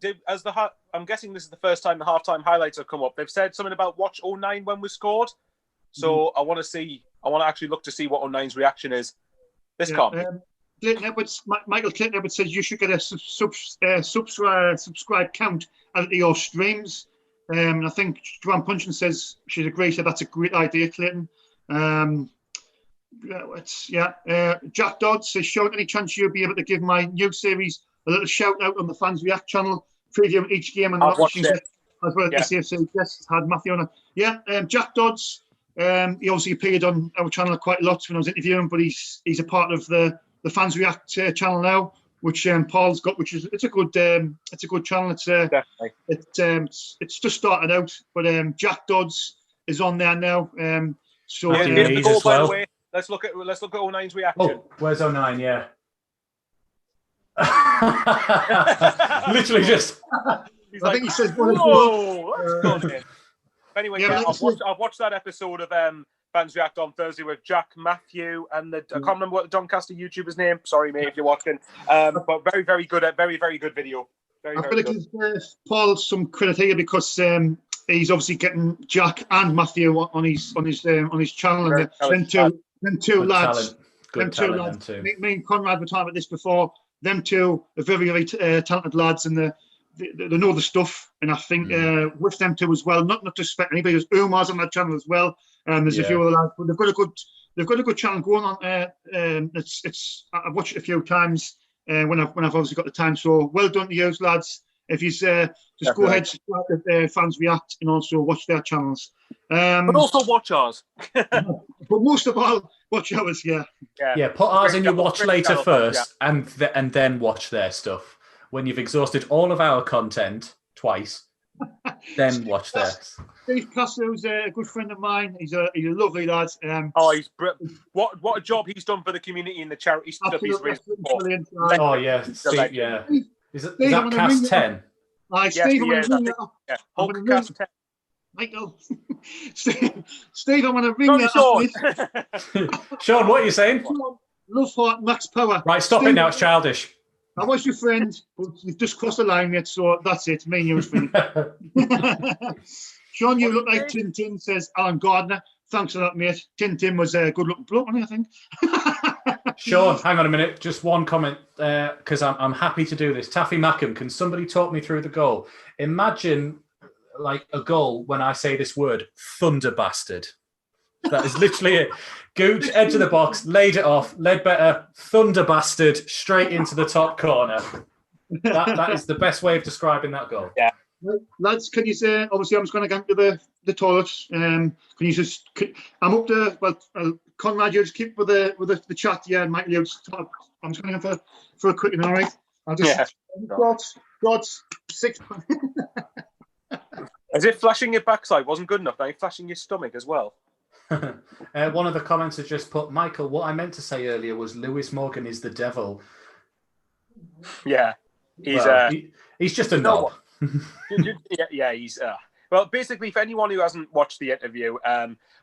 I'm guessing this is the first time the halftime highlights have come up. They've said something about watch 09 when we scored. So I want to actually look to see what 09's reaction is. This can't be. Clayton Edwards, Michael Clayton Edwards says you should get a subscribe count at your streams. And I think Joanne Punchin says she'd agree. So that's a great idea, Clayton. Jack Dodd says, Sean, any chance you'll be able to give my new series a little shout out on the Fans React channel, previewing each game and as well as the CFC guests had Matthew on it. Yeah, Jack Dodds, he obviously appeared on our channel quite a lot when I was interviewing, but he's a part of the Fans React channel now, which Paul's got, which is it's a good channel. It's just started out, but Jack Dodds is on there now. So the goal, by the way. Let's look at 09's reaction. Oh, where's 09? Yeah. Literally just. I think he says, "Whoa, that's good." Anyway, I've watched that episode of Fans React on Thursday with Jack, Matthew, and I can't remember what the Doncaster YouTuber's name. Sorry, mate, if you're watching. But very, very good. Very, very good video. I'm going to give Paul some credit here because he's obviously getting Jack and Matthew on his channel, and them two lads. Me and Conrad were talking about this before. Them two are very, very talented lads, and they know the stuff. And I think with them two as well, not to expect anybody. There's Umar's on that channel as well. There's a few other lads, but they've got a good channel going on. I've watched it a few times when I've obviously got the time. So well done to you lads. If you just go ahead, subscribe to Fans React, and also watch their channels. But also watch ours. But most of all, watch ours. Yeah. Put ours in your watch later first, and then watch their stuff. When you've exhausted all of our content twice, then watch theirs. Steve Castro's a good friend of mine. He's a lovely lad. What a job he's done for the community and the charity stuff he's raised. Brilliant. Oh yeah, Steve, yeah. Is that Cast 10? Steve, I'm going to ring you up. Hulk Cast 10. Michael. Steve, I'm going to ring Sorry, you Sean. up. Sean, what are you saying? Love Heart, Max Power. Right, stop Steve, it now. It's childish. I was your friend, but you've just crossed the line yet, so that's it. Me and you was friends. Sean, you look like Tintin, says Alan Gardner. Thanks for that, mate. Tintin was a good-looking bloke, I think. Sean, hang on a minute. Just one comment, because I'm happy to do this. Taffy Mackham, can somebody talk me through the goal? Imagine like a goal when I say this word, thunder bastard. That is literally it. Gooch, edge of the box, laid it off, Ledbetter, thunder bastard, straight into the top corner. That is the best way of describing that goal. Yeah. Lads, can you say, obviously I'm just going to go to the toilets. Can you just, I'm up to, Conrad, you just keep with the chat, yeah, and Michael, you just talk. I'm just going to go for a quick, all right? I'll just, God's 6. As if flashing your backside wasn't good enough, now you're flashing your stomach as well. One of the comments has just put, Michael, what I meant to say earlier was Lewis Morgan is the devil. Yeah. He's just a knob. Yeah, he's... Well, basically, for anyone who hasn't watched the interview,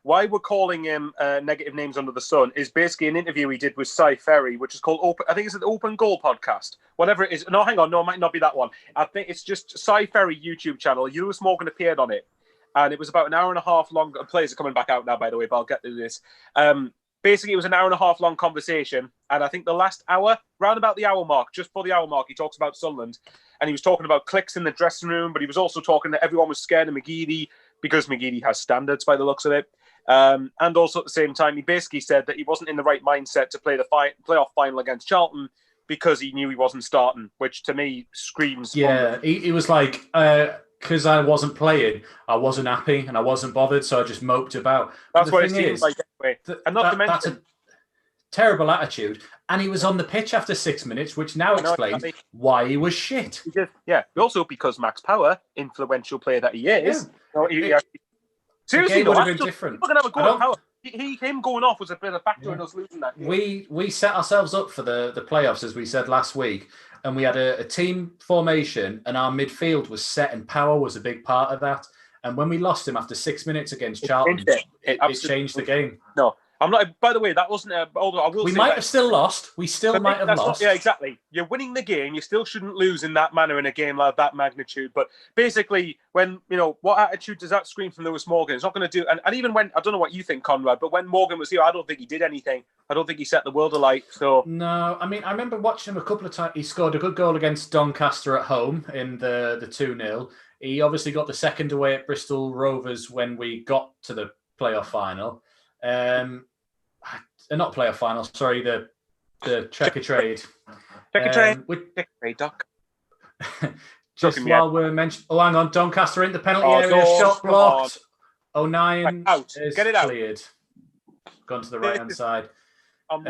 why we're calling him Negative Names Under the Sun is basically an interview he did with Cy Ferry, which is called I think it's an Open Goal podcast. Whatever it is. No, hang on. No, it might not be that one. I think it's just Cy Ferry YouTube channel. Lewis Morgan appeared on it. And it was about an hour and a half long. Players are coming back out now, by the way, but I'll get to this. Basically, it was an hour and a half long conversation. And I think the last hour, round about the hour mark, just before the hour mark, he talks about Sunderland. And he was talking about clicks in the dressing room, but he was also talking that everyone was scared of McGeady because McGeady has standards by the looks of it. And also at the same time, he basically said that he wasn't in the right mindset to play the playoff final against Charlton because he knew he wasn't starting, which to me screams... Yeah, he was like... because I wasn't playing, I wasn't happy and I wasn't bothered, so I just moped about. That's what it seems like anyway. And not to mention... That's a terrible attitude. And he was on the pitch after 6 minutes, which now explains why he was shit. Yeah, also because Max Power, influential player that he is... Yeah. Seriously, would have been different. We're going to have a go at Power. Him going off was a bit of a factor in us losing that game. We set ourselves up for the playoffs, as we said last week, and we had a team formation, and our midfield was set, and Power was a big part of that. And when we lost him after 6 minutes against Charlton, it changed the game. No, I'm not. By the way, that wasn't. Although I will we say might have still lost. We still might have lost. Yeah, exactly. You're winning the game. You still shouldn't lose in that manner in a game like that magnitude. But basically, when what attitude does that scream from Lewis Morgan? It's not going to do. And even when I don't know what you think, Conrad, but when Morgan was here, I don't think he did anything. I don't think he set the world alight. So no, I mean, I remember watching him a couple of times. He scored a good goal against Doncaster at home in the 2-0. He obviously got the second away at Bristol Rovers when we got to the playoff final. Not playoff final, sorry, the checker trade. Checker trade, Doc. Just while we're mentioning... Oh, hang on. Doncaster in the penalty area. Shot blocked. O'Nien is Get it out. Cleared. Gone to the right-hand side. I'm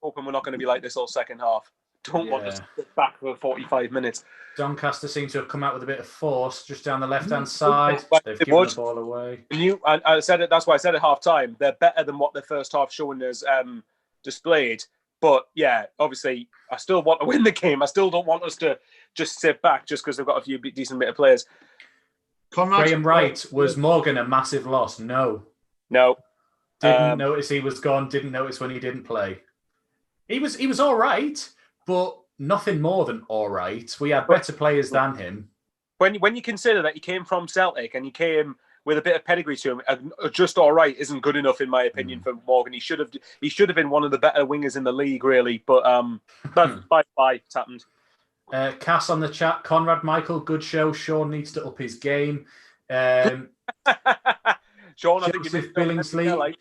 hoping we're not going to be like this all second half. Don't want to sit back for 45 minutes. Doncaster seem to have come out with a bit of force just down the left-hand side. They've given the ball away. I said it. That's why I said at half-time. They're better than what the first half showing us displayed. But, yeah, obviously, I still want to win the game. I still don't want us to just sit back just because they've got a few decent bit of players. Graham Wright, was Morgan a massive loss? No. Didn't notice he was gone. Didn't notice when he didn't play. He was all right, but nothing more than all right. We had better players than him. When you consider that he came from Celtic and he came with a bit of pedigree to him, just all right isn't good enough in my opinion for Morgan. He should have been one of the better wingers in the league, really. But that's bye. It's happened. Cass on the chat. Conrad Michael, good show. Sean needs to up his game. Sean, Joseph Billingsley,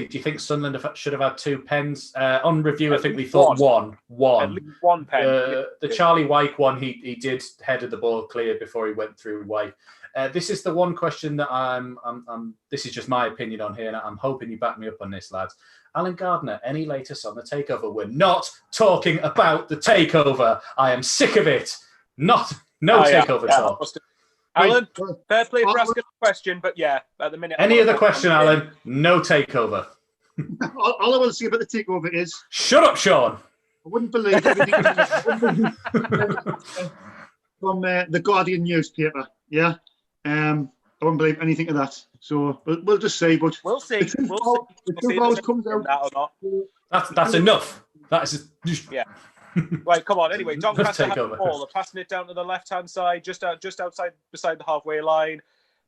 do you think Sunderland should have had 2 pens? On review, I think we thought one. At least 1 pen. The Charlie Wyke one, he did headed the ball clear before he went through Wyke. This is the one question that this is just my opinion on here, and I'm hoping you back me up on this, lads. Alan Gardner, any latest on the takeover? We're not talking about the takeover. I am sick of it. No takeover talk. Alan, Right. fair play for asking a question, but yeah, at the minute. Any other question, Alan? No takeover. All I want to say about the takeover is, Shut up, Sean. I wouldn't believe everything from the Guardian newspaper. Yeah, I wouldn't believe anything of that. So we'll just see. But We'll see. the truth always comes out. That or not. That's enough. That is Yeah. Right, come on. Anyway, Doncaster have the takeover. ball. They're passing it down to the left-hand side, just outside, beside the halfway line,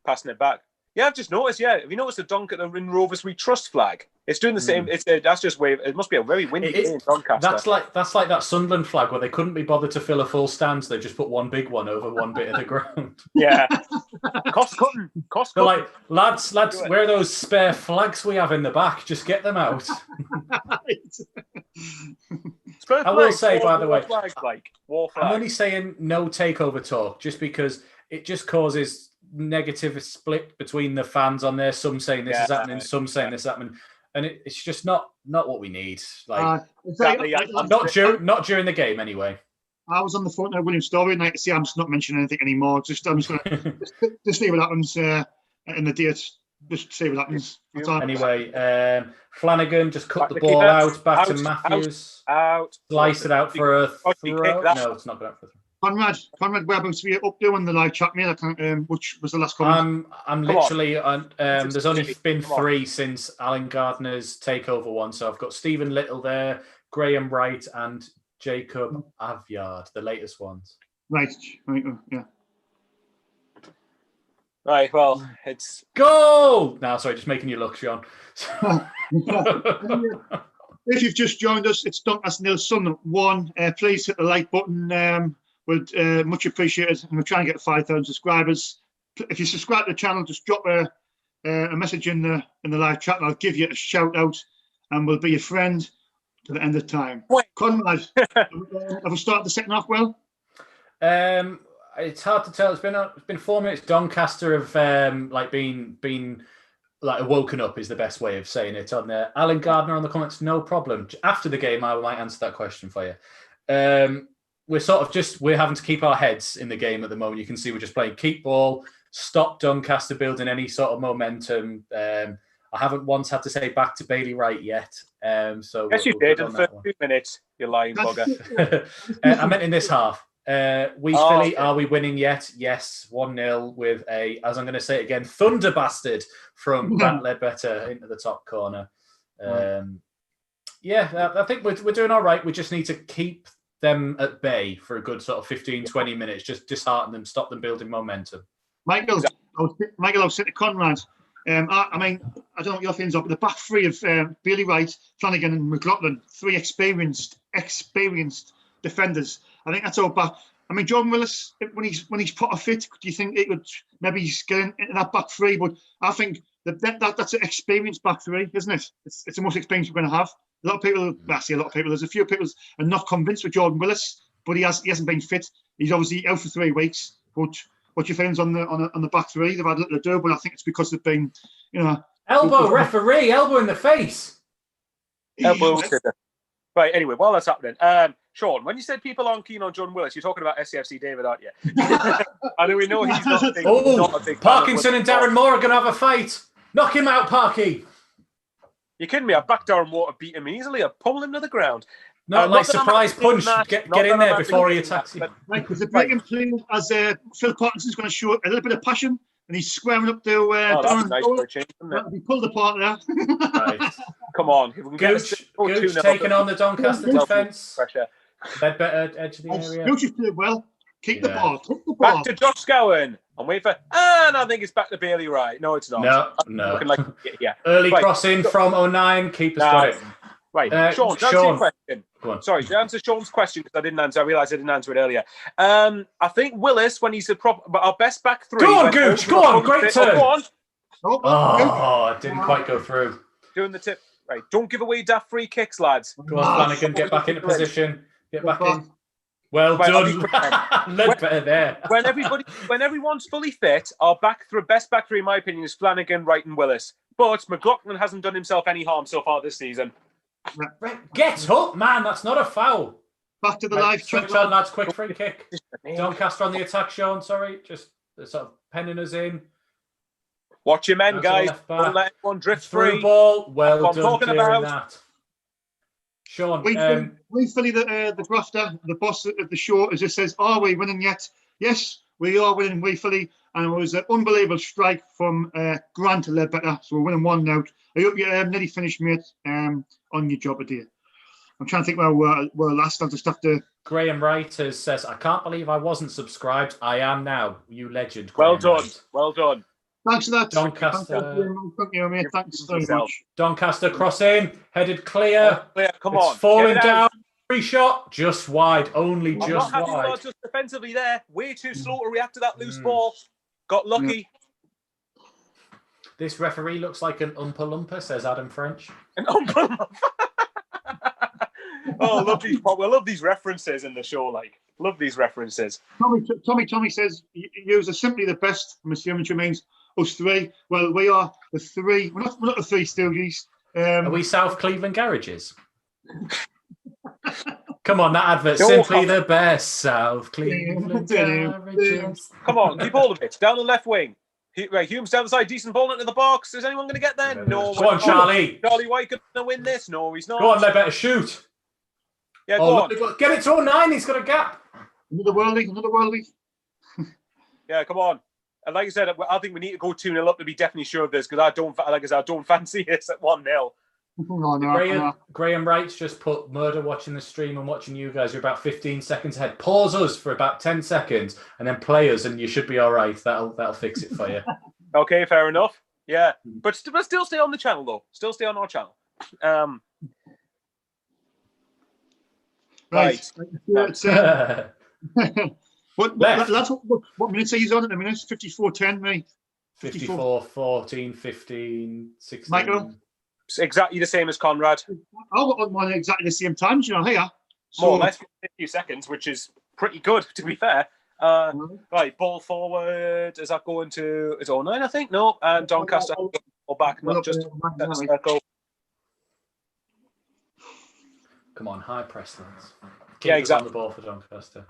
passing it back. Yeah, I've just noticed. Yeah, have you noticed the Doncaster in Rovers We Trust flag? It's doing the same. That's just wave. It must be a very windy day in Doncaster. That's like that Sunderland flag where they couldn't be bothered to fill a full stand, so they just put one big one over one bit of the ground. Yeah, cost cutting. They're like, lads, where are those spare flags we have in the back? Just get them out. I will say, by the way, I'm only saying no takeover talk just because it just causes negative split between the fans on there. Some saying this is happening, some saying this is happening, and it's just not what we need. Like exactly, not during the game anyway. I was on the phone to William Storey and I see I'm just not mentioning anything anymore. I'm just going to just see what happens in the date. Just see what happens. Anyway, Flanagan just cut the ball out back to Matthews. Out. Sliced it out for a throw. No, it's not good out for a throw. Conrad, where about to be up doing the live chat mail? Which was the last comment? I'm literally on. There's only been 3 since Alan Gardner's takeover one, so I've got Stephen Little there, Graham Wright, and Jacob Avyard, the latest ones. Right, yeah. Right, well, it's goal. No, sorry, just making you look, Sean. If you've just joined us, it's Doncaster 0, Sunderland 1. Please hit the like button. Would much appreciated, and we're trying to get 5,000 subscribers. If you subscribe to the channel, just drop a message in the live chat, and I'll give you a shout out, and we'll be your friend to the end of time. Conrad, have we started the second half well? It's hard to tell. It's been 4 minutes. Doncaster have been like woken up is the best way of saying it on there. Alan Gardner on the comments, no problem. After the game, I might answer that question for you. We're having to keep our heads in the game at the moment. You can see we're just playing keep ball, stop Doncaster building any sort of momentum. I haven't once had to say back to Bailey Wright yet. So yes, you did in the first 2 minutes. You lying bugger. I meant in this half. Philly, are we winning yet? Yes, 1-0 with as I'm going to say it again, thunder bastard from Grant Ledbetter into the top corner. I think we're doing all right. We just need to keep them at bay for a good sort of 15-20 minutes, just dishearten them, stop them building momentum. Michael, I was saying to Conrad, I mean, I don't know what your feelings are, but the back three of Bailey Wright, Flanagan and McLaughlin, 3 experienced defenders. I think that's all back. I mean, Jordan Willis, when he's put a fit, do you think it would maybe get into that back three? But I think that's an experienced back three, isn't it? It's the most experience we're going to have. A lot of people, there's a few people are not convinced with Jordan Willis, but he hasn't been fit. He's obviously out for 3 weeks. But what's your feelings on the back three? They've had little to do, but I think it's because they've been, elbow in the face. Elbow. Right. Anyway, while that's happening, Sean, when you said people aren't keen on John Willis, you're talking about SCFC David, aren't you? I know we know he's not a big. Not a big Parkinson and Darren Moore are going to have a fight. Knock him out, Parky. You're kidding me? I backed Darren Moore to beat him easily. I pummel him to the ground. No, like surprise punch. Get in there before he attacks you. Right, there's a breaking play as Phil Parkinson's going to show a little bit of passion, and he's squaring up to Darren Moore. He pulled apart there. Right. Come on. If we can Gooch taking on the Doncaster defence. Ledbetter edge of the area. Gooch has played well. Keep the ball. Back to Josh Scowen. I'm waiting for. And I think it's back to Bailey Wright. No, it's not. No. Early crossing from 09. Keeper's got it. Right. Sean, to answer your question. Sorry, to answer Sean's question, because I didn't answer. I realised I didn't answer it earlier. I think Willis, when he's our best back three. Go on, Gooch. Go on. Great turn. Go on. It didn't quite go through. Doing the tip. Right. Don't give away daft free kicks, lads. Go on, Flanagan. Get back into position. Get back in. Well done. Ledbetter there. When everyone's fully fit, our best back three, in my opinion, is Flanagan, Wright, and Willis. But McLaughlin hasn't done himself any harm so far this season. Get up, man. That's not a foul. Back to the live chat. Switch on, lads. Quick free kick. Doncaster on the attack, Sean. Sorry. Just sort of penning us in. Watch your men, Down to the guys. left back. Don't let anyone drift Through free. ball. Well That's what I'm done talking clearing about. that. Sean, We Philly, the grafter, the boss of the show, as it says, are we winning yet? Yes, we are winning, we Philly. And it was an unbelievable strike from Grant Ledbetter. So we're winning 1-0. I hope you nearly finished, mate, on your job today. I'm trying to think where we're last. I'll just have to. Graham Wright says, I can't believe I wasn't subscribed. I am now. You legend. Well Graham done. Wright. Well done. Thanks for that. Doncaster. Thank you, mate. Thanks very much. Doncaster crossing. Headed clear. Clear. Come It's on. falling Get it down. out. Free shot. Just wide. Only I'm just not happy wide. with just defensively there. Way too slow to react to that loose ball. Got lucky. This referee looks like an Oompa Loompa, says Adam French. An Oompa Loompa. Oh, I love these references in the show. Like, love these references. Tommy says, you are simply the best. I'm assuming she means us three. Well, we are the three. We're not the three Stooges. Are we South Cleveland Garages? Come on, that advert. Simply the best. South Cleveland Garages. Come on, keep hold of it. Down the left wing. Hume's down the side. Decent ball into the box. Is anyone going to get there? No. Go on, Charlie. Charlie White going to win this? No, he's not. Go on, Ledbetter, shoot. Yeah, go on. Get it to 09. He's got a gap. Another worldie. Yeah, come on. And like I said, I think we need to go 2-0 up to be definitely sure of this because I don't fancy this at 1-0. Graham Wright's just put murder watching the stream and watching you guys. You're about 15 seconds ahead. Pause us for about 10 seconds and then play us, and you should be all right. That'll fix it for you. Okay, fair enough. Yeah, but still stay on the channel though. Still stay on our channel. Right. What minutes are you on at the minute? 54-10, mate. 54-14, 15, 16. Michael? It's exactly the same as Conrad. I got on mine exactly the same time, you know, here. More or less 50 seconds, which is pretty good, to be fair. Right, ball forward. Is that going to... It's 09, I think? No, and Doncaster or back, not just that circle. Come on, high press, lads. Yeah, exactly. On the ball for Doncaster.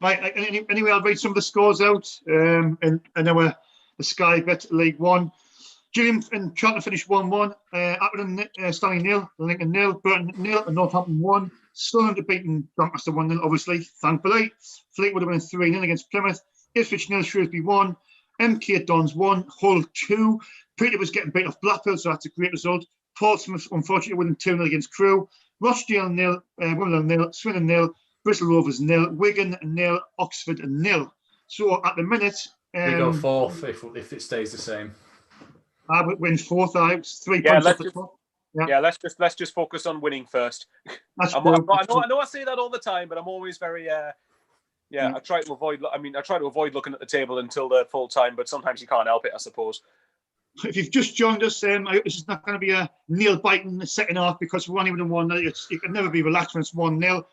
Right, anyway, I'll read some of the scores out. And our the Sky Bet League One. Gillingham and Charlton finished 1-1. Appleton, Stanley 0, Lincoln 0, Burton 0, and Northampton 1. Sunderland have beaten Doncaster 1-0, obviously, thankfully. Fleetwood have won 3-0 against Plymouth. Ipswich 0, Shrewsbury 1. MK at Dons 1, Hull 2. Peter was getting beat off Blackpool, so that's a great result. Portsmouth, unfortunately, winning 2-0 against Crewe. Rochdale 0, Wimbledon 0, Swindon 0, Bristol Rovers 0, Wigan 0, Oxford 0. So at the minute, we go fourth if it stays the same. I would win fourth. I was 3 points off the top. Yeah, let's just focus on winning first. I know I say that all the time, but I'm always very I try to avoid looking at the table until the full time, but sometimes you can't help it, I suppose. If you've just joined us, this is not going to be a nail biting in the second half because we're only winning 1-0. It can never be relaxed when it's 1-0.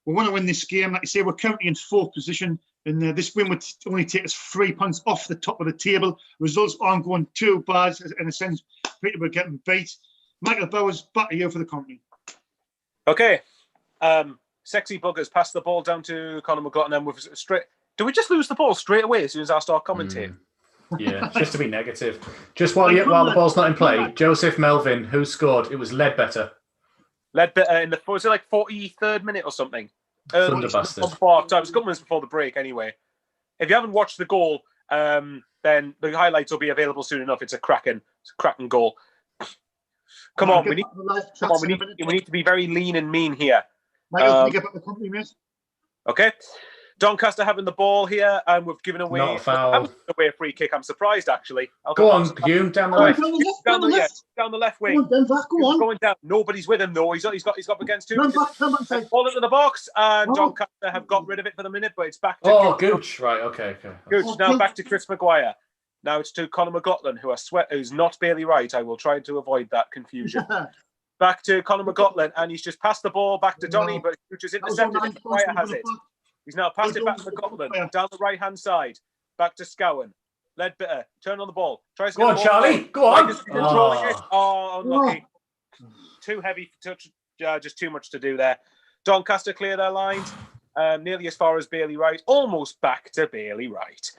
We want to win this game. Like I say, we're currently in fourth position, and this win would only take us 3 points off the top of the table. Results aren't going too bad in a sense. Peter, we're getting beat. Michael Bowers, back to you for the company. Okay. Sexy buggers pass the ball down to Conor McLaughlin, and with straight. Do we just lose the ball straight away as soon as I start commentating? Yeah, just to be negative. Just while the ball's not in play, Joseph Melvin, who scored? It was Ledbetter. Ledbetter in was it like 43rd minute or something? Thunderbastard. It was a couple minutes before the break anyway. If you haven't watched the goal, then the highlights will be available soon enough. It's a cracking goal. Come on, we need to be very lean and mean here. Michael, can you get back the company, mate? Okay. Doncaster having the ball here, and we've given away a free kick. I'm surprised, actually. Go on, Hume, down the left. Down the left wing. Go on. Going down. Nobody's with him, though. He's up against two. Ball into the box, and Doncaster have got rid of it for the minute, but it's back to Gooch. Right, okay. Gooch. Now back to Chris Maguire. Now it's to Conor McLaughlin, who's not Bailey Wright. I will try to avoid that confusion. Back to Conor McLaughlin, and he's just passed the ball back to Donny, but Gooch is intercepted, and Maguire has it. He's now passed it back to McLaughlin, down the right-hand side, back to Scowen. Ledbetter, turn on the ball. Tries to go on, Charlie. Go on. Unlucky. Too heavy, just too much to do there. Doncaster clear their lines. nearly as far as Bailey Wright, almost back to Bailey Wright.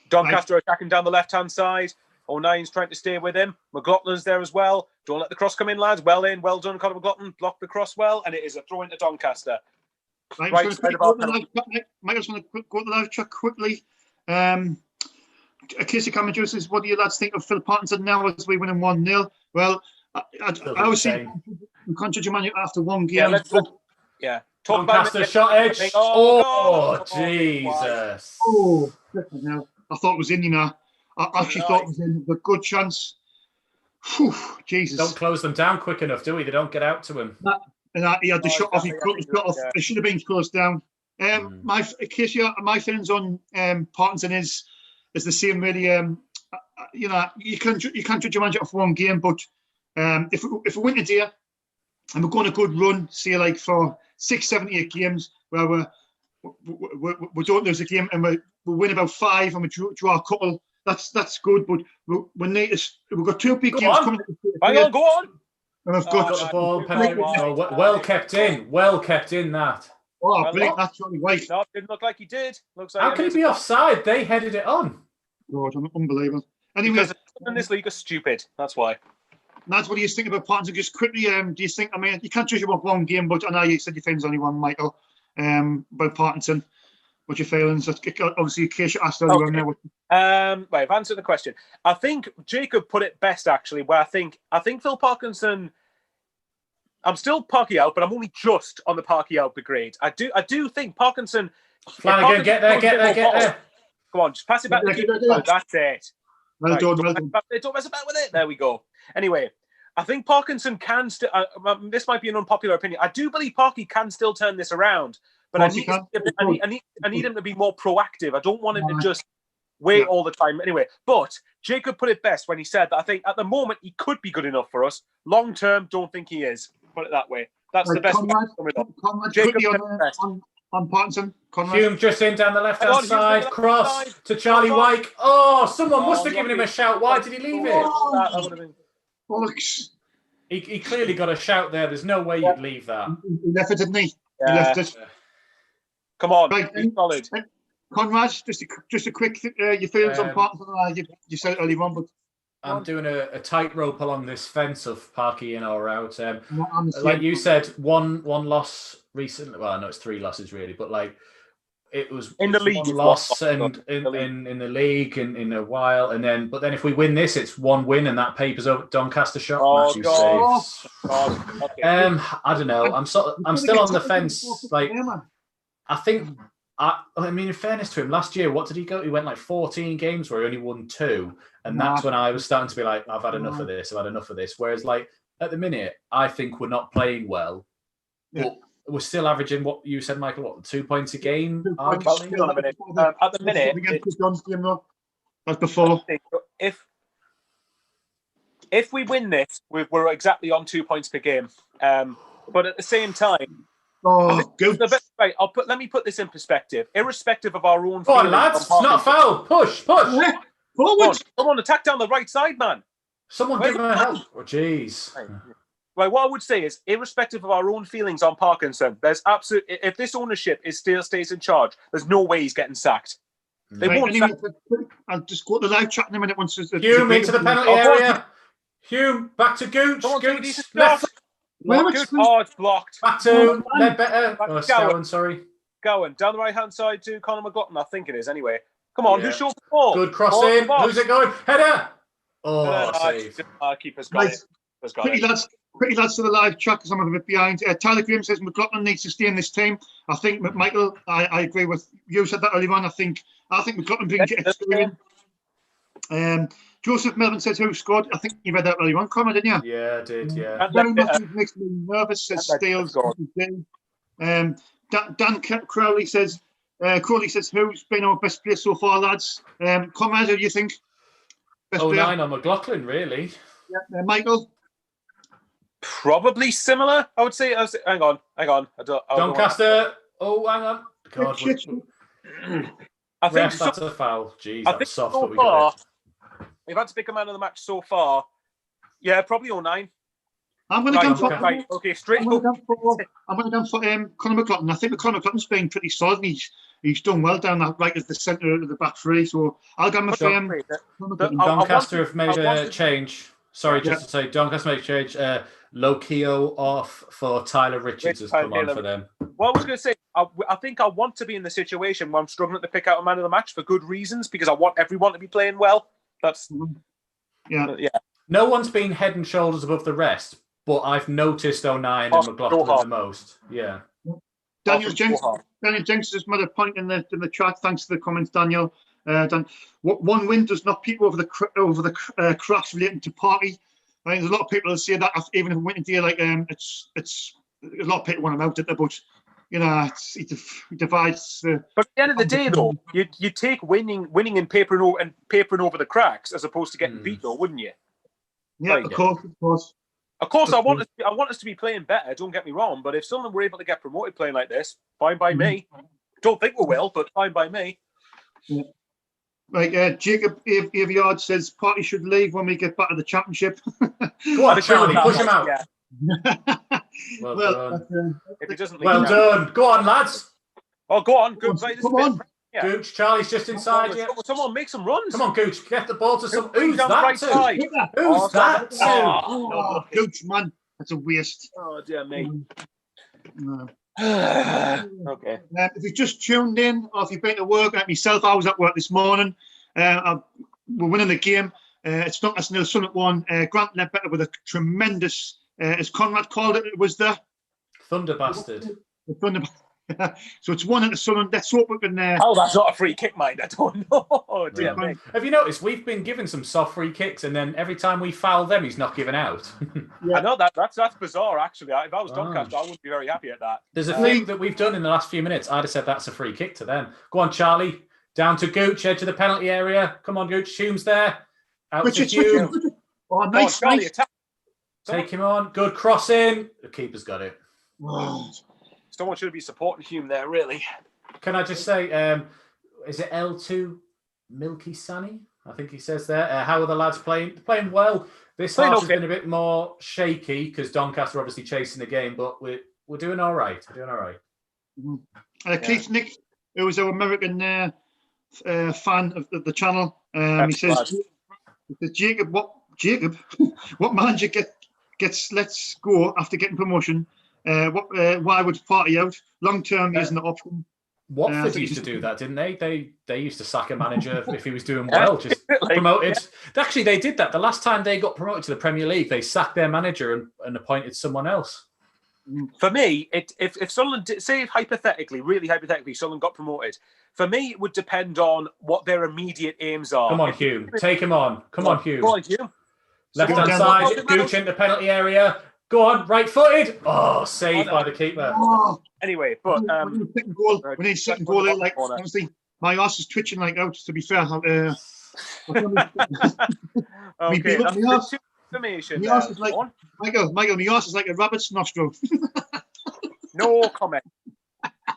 Doncaster attacking down the left-hand side. O'Nine's trying to stay with him. McLaughlin's there as well. Don't let the cross come in, lads. Well in, well done, Conor McLaughlin. Blocked the cross well, and it is a throw into Doncaster. Right side of our penalty. Mike, I just want to go to the live chat quickly. Casey Cameron says, what do you lads think of Phil Parkinson now as we win him 1-0? Well, I always think we can't judge a man after one game. Talk Doncaster shot edge. Jesus. Oh, no. I thought it was in, I actually thought it was in. A good chance. Whew, Jesus. Don't close them down quick enough, do we? They don't get out to him. He had the shot off. He cut the shot off. It should have been closed down. My feelings on Parkinson is the same. Really, you can't judge a manager off one game, but if we win today and we're going a good run, say like for 6, 7, 8 games where we don't lose a game and we win about 5 and we draw a couple, that's good. But we've got 2 big games coming. Go on. And I've got the ball. Well kept in. Well kept in that. Oh, brilliant! That's Johnny White. No, it didn't look like he did. Looks like how can he be offside? They headed it on. God, unbelievable. Anyway, because in this league are stupid. That's why. That's what do you think about Parkinson? Just quickly, do you think? I mean, you can't judge about one game, but I know you said your feelings only one, Michael. About Parkinson, what's your feelings? Obviously, in case you asked earlier on there. Right, I've answered the question. I think Jacob put it best actually. Where I think Phil Parkinson. I'm still Parky out, but I'm only just on the Parky out grade. I do think Parkinson. Flanagan, get there. Come on, just pass it back to keeper. That's it. Well done. Don't mess about with it. There we go. Anyway, I think Parkinson can still. This might be an unpopular opinion. I do believe Parky can still turn this around, but I need him to be more proactive. I don't want him to just wait all the time. Anyway, but Jacob put it best when he said that I think at the moment he could be good enough for us. Long term, don't think he is. Put it that way. That's the best. Conrad, Jacob on Parkinson. Conrad. Hume just in down the left-hand side. Cross to Charlie White. Oh, someone must have given him a shout. Why did he leave it? He clearly got a shout there. There's no way you'd leave that. He left it, didn't he? He left it. Come on, solid. Conrad, just a quick your feelings on Parkinson. You said it earlier on, but I'm doing a tightrope along this fence of Parky in or out. Like you said, one loss recently. Well, no, it's 3 losses really, but like it was in the league, one loss and in the league in a while, but then if we win this, it's 1 win and that papers over Doncaster shot. Oh God. Okay. I don't know. I'm still on the fence. Like I think. I mean, in fairness to him, last year, what did he go? He went like 14 games where he only won 2. And that's when I was starting to be like, I've had enough of this. Whereas, like, at the minute, I think we're not playing well. But we're still averaging what you said, Michael, 2 points a game? At the minute, that's before. If we win this, we're exactly on 2 points per game. But at the same time, good. Right, let me put this in perspective. Irrespective of our own. Come on, lads! It's not a foul. Push. Forward. Come on, attack down the right side, man. Someone give him a help. Oh, jeez. Right, what I would say is, irrespective of our own feelings on Parkinson, there's if this ownership still stays in charge, there's no way he's getting sacked. They won't. Anyway, I'll just go to the live chat in a minute. Hume into the penalty area. Hume back to Gooch. Gooch left. It's blocked. Back to Ledbetter. Scowen, sorry. Gowan down the right hand side to Conor McLaughlin. I think it is anyway. Come on, who's short ball? Good cross in. Who's it going? Header. Saved. Keeper's got it. Pretty lads to the live chat because I'm a bit behind. Tyler Graham says McLaughlin needs to stay in this team. I think Michael, I agree with you. Said that earlier on. I think McLaughlin brings experience. Joseph Melvin says who scored. I think you read that earlier on, Conrad, didn't you? Yeah, I did. Yeah. Very much makes me nervous. Says Stales. Dan Crowley says. Who's been our best player so far, lads? Conrad, who do you think? Best player? 9 on McLaughlin, really. Yeah, Michael. Probably similar, I would say. Hang on. Doncaster. Hang on. God, I think that's a foul. Jeez, I think soft, so but we far, got it. we've had to pick a man of the match so far. Yeah, probably 09. I'm going to go for. Right, okay, straight I'm going to go for Conor McLaughlin. I think Conor McLaughlin's been pretty solid. And he's done well down that right at the centre of the back three. So I'll go with Doncaster have made a change. Sorry, just to say, Doncaster made a change. Lokio off for Tyler Richards has come on for them. Well, I was going to say, I think I want to be in the situation where I'm struggling to pick out a man of the match for good reasons because I want everyone to be playing well. That's yeah. No one's been head and shoulders above the rest, but I've noticed O'Nien and McLaughlin the most. Yeah. Daniel Jenks has made a point in the chat. Thanks for the comments, Daniel. One win does not peep over the cracks relating to party. I think there's a lot of people that say that even if we went into here, like it's a lot of people want him out at the but it divides. But at the end of the day, though, you take winning and papering over the cracks as opposed to getting beat, though, wouldn't you? Yeah, of course. Of course, I want us to be playing better. Don't get me wrong, but if someone were able to get promoted playing like this, fine by me. Don't think we will, but fine by me. Yeah. Like Jacob Aviard says, party should leave when we get back to the championship. Go on, Charlie, push him out. Yeah. Well done. If he doesn't leave, well done. Go on, lads. Oh, go on. Good. Come on. Yeah. Gooch, Charlie's just inside you. Someone make some runs. Come on, Gooch, get the ball to some. Who's that right to? side? Who's that to? Oh, Gooch, man. That's a waste. Oh, dear me. No. Okay. If you've just tuned in or if you've been to work, like myself, I was at work this morning. We're winning the game. It's not as nil, Sunderland 1. Grant Ledbetter with a tremendous, as Conrad called it, it was the Thunder Bastard. The Thunder So it's 1 into Sunderland. Let's hope we can. Oh, that's not a free kick, mind. I don't know. Oh, dear me. Have you noticed we've been given some soft free kicks, and then every time we foul them, he's not given out? I know that's bizarre. Actually, if I was Doncaster, I wouldn't be very happy at that. There's a thing that we've done in the last few minutes. I'd have said that's a free kick to them. Go on, Charlie. Down to Gooch, edge of the penalty area. Come on, Gooch. Hume's there. Out to Hume. Oh, nice. Take him on. Good cross in. The keeper's got it. Someone should be supporting Hume there, really. Can I just say, is it L2 Milky Sunny? I think he says there. How are the lads playing? They're playing well. This half has been a bit more shaky because Doncaster obviously chasing the game, but we're doing all right. We're doing all right. Keith Nick, who was our American fan of the channel, he says, Jacob, what manager gets let's go after getting promotion? Why would party out? Long term isn't an option. Watford used to do that, didn't they? They used to sack a manager if he was doing well, just promoted. Yeah. Actually, they did that. The last time they got promoted to the Premier League, they sacked their manager and appointed someone else. For me, if Sunderland, say hypothetically, really hypothetically, Sunderland got promoted, for me, it would depend on what their immediate aims are. Come on, Hume. Take him on. Come on, Hume. Go on, Hume. Left-hand side, Gooch in the penalty area. Go on, right-footed. Oh, saved by the keeper. Oh. Anyway, but when he's second goal, like honestly, my ass is twitching like out. To be fair, okay, that's information. My ass is like Michael. My ass is like a rabbit's nostril. No comment.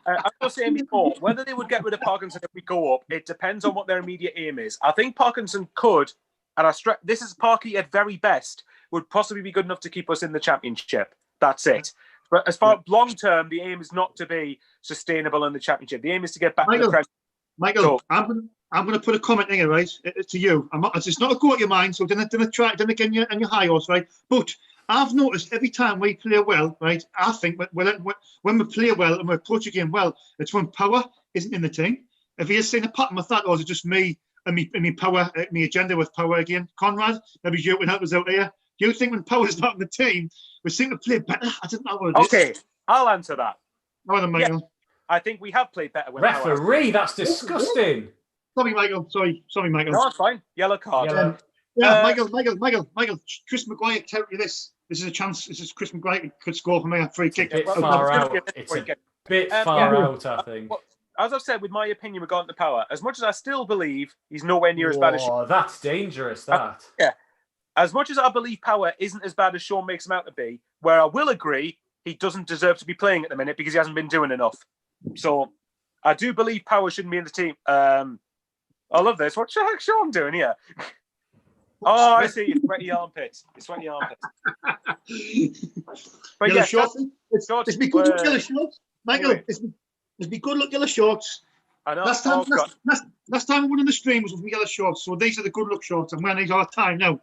I was saying before, whether they would get rid of Parkinson if we go up, it depends on what their immediate aim is. I think Parkinson could, and this is Parky at very best, would possibly be good enough to keep us in the championship. That's it. But as far as long term, the aim is not to be sustainable in the championship. The aim is to get back to the Premier. Michael, so, I'm going to put a comment in here, right? To you. It's not a go at your mind, so don't try it again on your high horse, right? But I've noticed every time we play well, right? I think when we play well and we approach a game well, it's when power isn't in the team. If you're seeing a pattern with that, or is it just me and me power, me agenda with power again? Conrad, maybe you can help us out here. Do you think when power's not in the team, we seem to play better? I don't know what it is. Okay, I'll answer that. Go on, Michael. Yeah, I think we have played better when Referee, that's disgusting. Sorry, Michael. Sorry, Michael. No, it's fine. Yellow card. Michael. Chris Maguire, tell you this. This is a chance. This is Chris Maguire could score for me a free kick. It's a bit far out, I think. As I've said, with my opinion regarding the power, as much as I still believe he's nowhere near as bad as... Oh, that's dangerous, that. Yeah. As much as I believe Power isn't as bad as Sean makes him out to be, where I will agree he doesn't deserve to be playing at the minute because he hasn't been doing enough. So I do believe Power shouldn't be in the team. I love this. What's Sean doing here? Oh, I see. Your sweaty armpits. Your sweaty armpits. But Yellow yes, shorts. It's be good look yellow shorts. Michael, anyway. it's be good look yellow shorts. I know. Last time we won in the stream was with yellow shorts, so these are the good look shorts. I'm wearing these all the time now.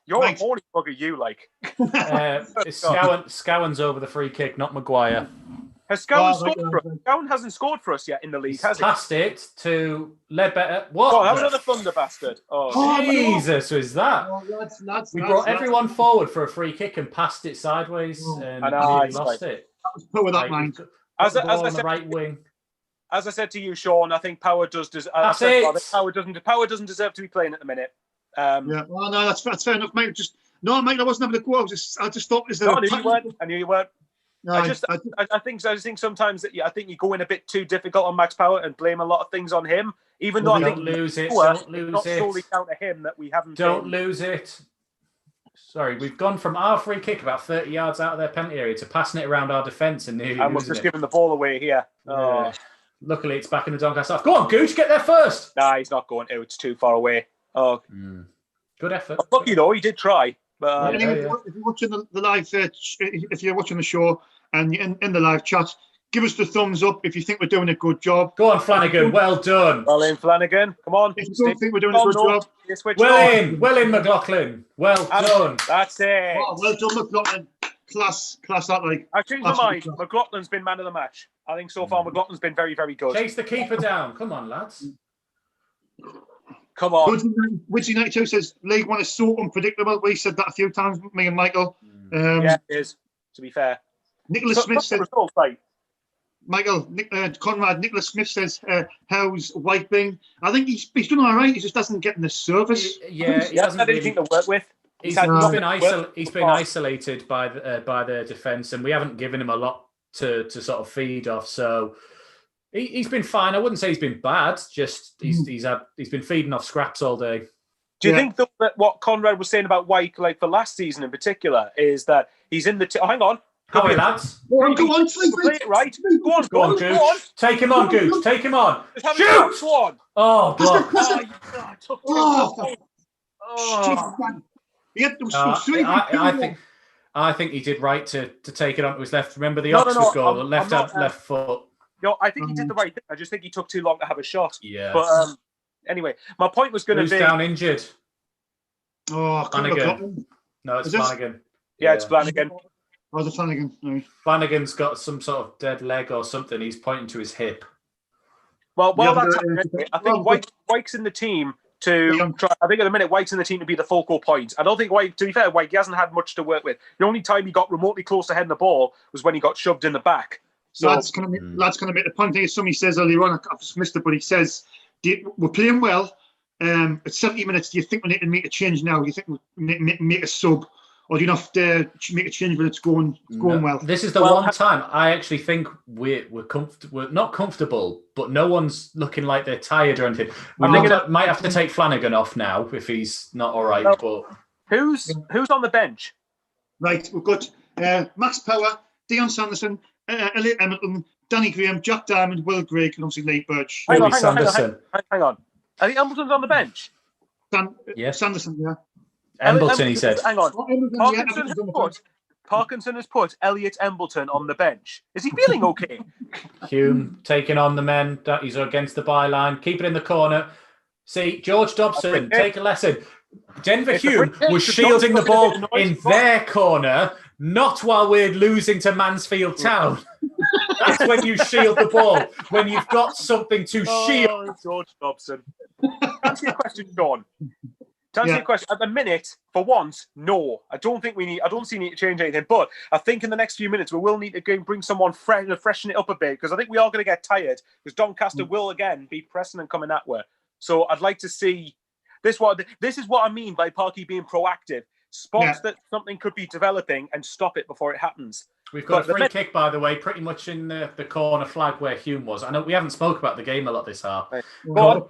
You're a horny bugger, you like. Scowen's over the free kick, not Maguire. Has Scowen scored for us? Scowen hasn't scored for us yet in the league, has he? Passed it to Ledbetter. What? Oh, that was another thunder bastard. Oh, Jesus, was that? Oh, lads, we brought everyone forward for a free kick and passed it sideways and nearly lost it. That was poor that mind. As I said, right wing. As I said to you, Sean, I think Power does. Power doesn't deserve to be playing at the minute. Yeah, well, no, that's fair enough, mate. Mate, I wasn't having a go. I just thought, is there? I knew you weren't. No, I just think sometimes that I think you go in a bit too difficult on Max Power and blame a lot of things on him. Even though I think don't lose it. Not solely down to him that we haven't. Don't lose it. Sorry, we've gone from our free kick about 30 yards out of their penalty area to passing it around our defence and nearly and we're just giving the ball away here. Yeah. Luckily, it's back in the Doncaster half. Go on, Gooch, get there first. Nah, he's not going to. It's too far away. Oh, good effort. Lucky though, he did try. But if you're watching the live, if you're watching the show and in the live chat, give us the thumbs up if you think we're doing a good job. Go on, Flanagan. Well done. Well in, Flanagan. Come on. If you don't think we're doing a good job. Well in, McLaughlin. Well done. That's it. Oh, well done, McLaughlin. Class that like. I've changed my mind. McLaughlin's been man of the match. I think so far McLaughlin's been very, very good. Chase the keeper down. Come on, lads. Come on. Woodsy 92 says League One is so unpredictable. We said that a few times, me and Michael. Yeah, it is, to be fair. Nicholas Smith says, Michael, Conrad, Nicholas Smith says, how's White been? I think he's done all right. He just doesn't get in the service. He hasn't had anything to work with. He's been isolated by the defence, and we haven't given him a lot to sort of feed off. So he's been fine. I wouldn't say he's been bad. Just he's been feeding off scraps all day. Do you think that what Conrad was saying about White, like for last season in particular, is that he's in the hang on. How are you, lads? Go on, play it right. Go on, Gooch. Take him on, Gooch. Take him on. Shoot! One. Oh, block. I think he did right to take it onto his left. Remember the Oxford goal, left foot. No, I think he did the right thing. I just think he took too long to have a shot. Yeah. But anyway, my point was going to be... Who's down injured? Oh, Flanagan. No, it's Flanagan. Yeah, it's Flanagan. Oh, the Flanagan. No. Flanagan's got some sort of dead leg or something. He's pointing to his hip. Well, that's happening. I think White's in the team to try. I think at the minute White's in the team to be the focal point. I don't think White, to be fair, White, he hasn't had much to work with. The only time he got remotely close to heading the ball was when he got shoved in the back. So lads kind of make the point. I think somebody says earlier on, I've just missed it, but he says we're playing well. At 70 minutes, do you think we need to make a change now? Do you think we make a sub? Or do you not make a change when it's going well? This is the one time I actually think we're comfortable. We're not comfortable, but no one's looking like they're tired or anything. We might have to take Flanagan off now if he's not all right. But who's on the bench? Right, we've got Max Power, Dion Sanderson, Elliot Hamilton, Danny Graham, Jack Diamond, Will Grigg, and obviously Lee Birch. Hang on. I think Hamilton's on the bench. Sanderson, yeah. Embleton, he said. Hang on. Parkinson has put Elliot Embleton on the bench. Is he feeling okay? Hume taking on the men. He's against the byline. Keep it in the corner. See, George Dobson, take a lesson. Denver Hume was shielding the ball in their corner, not while we're losing to Mansfield Town. That's when you shield the ball, when you've got something to shield. George Dobson. Answer your question, Sean. To answer your question, at the minute, for once, no. I don't see need to change anything. But I think in the next few minutes, we will need to bring someone fresh and freshen it up a bit, because I think we are going to get tired, because Doncaster will again be pressing and coming that way. So I'd like to see this. This is what I mean by Parky being proactive. Spots that something could be developing and stop it before it happens. We've got a free kick, by the way, pretty much in the corner flag where Hume was. I know we haven't spoke about the game a lot this half. Right.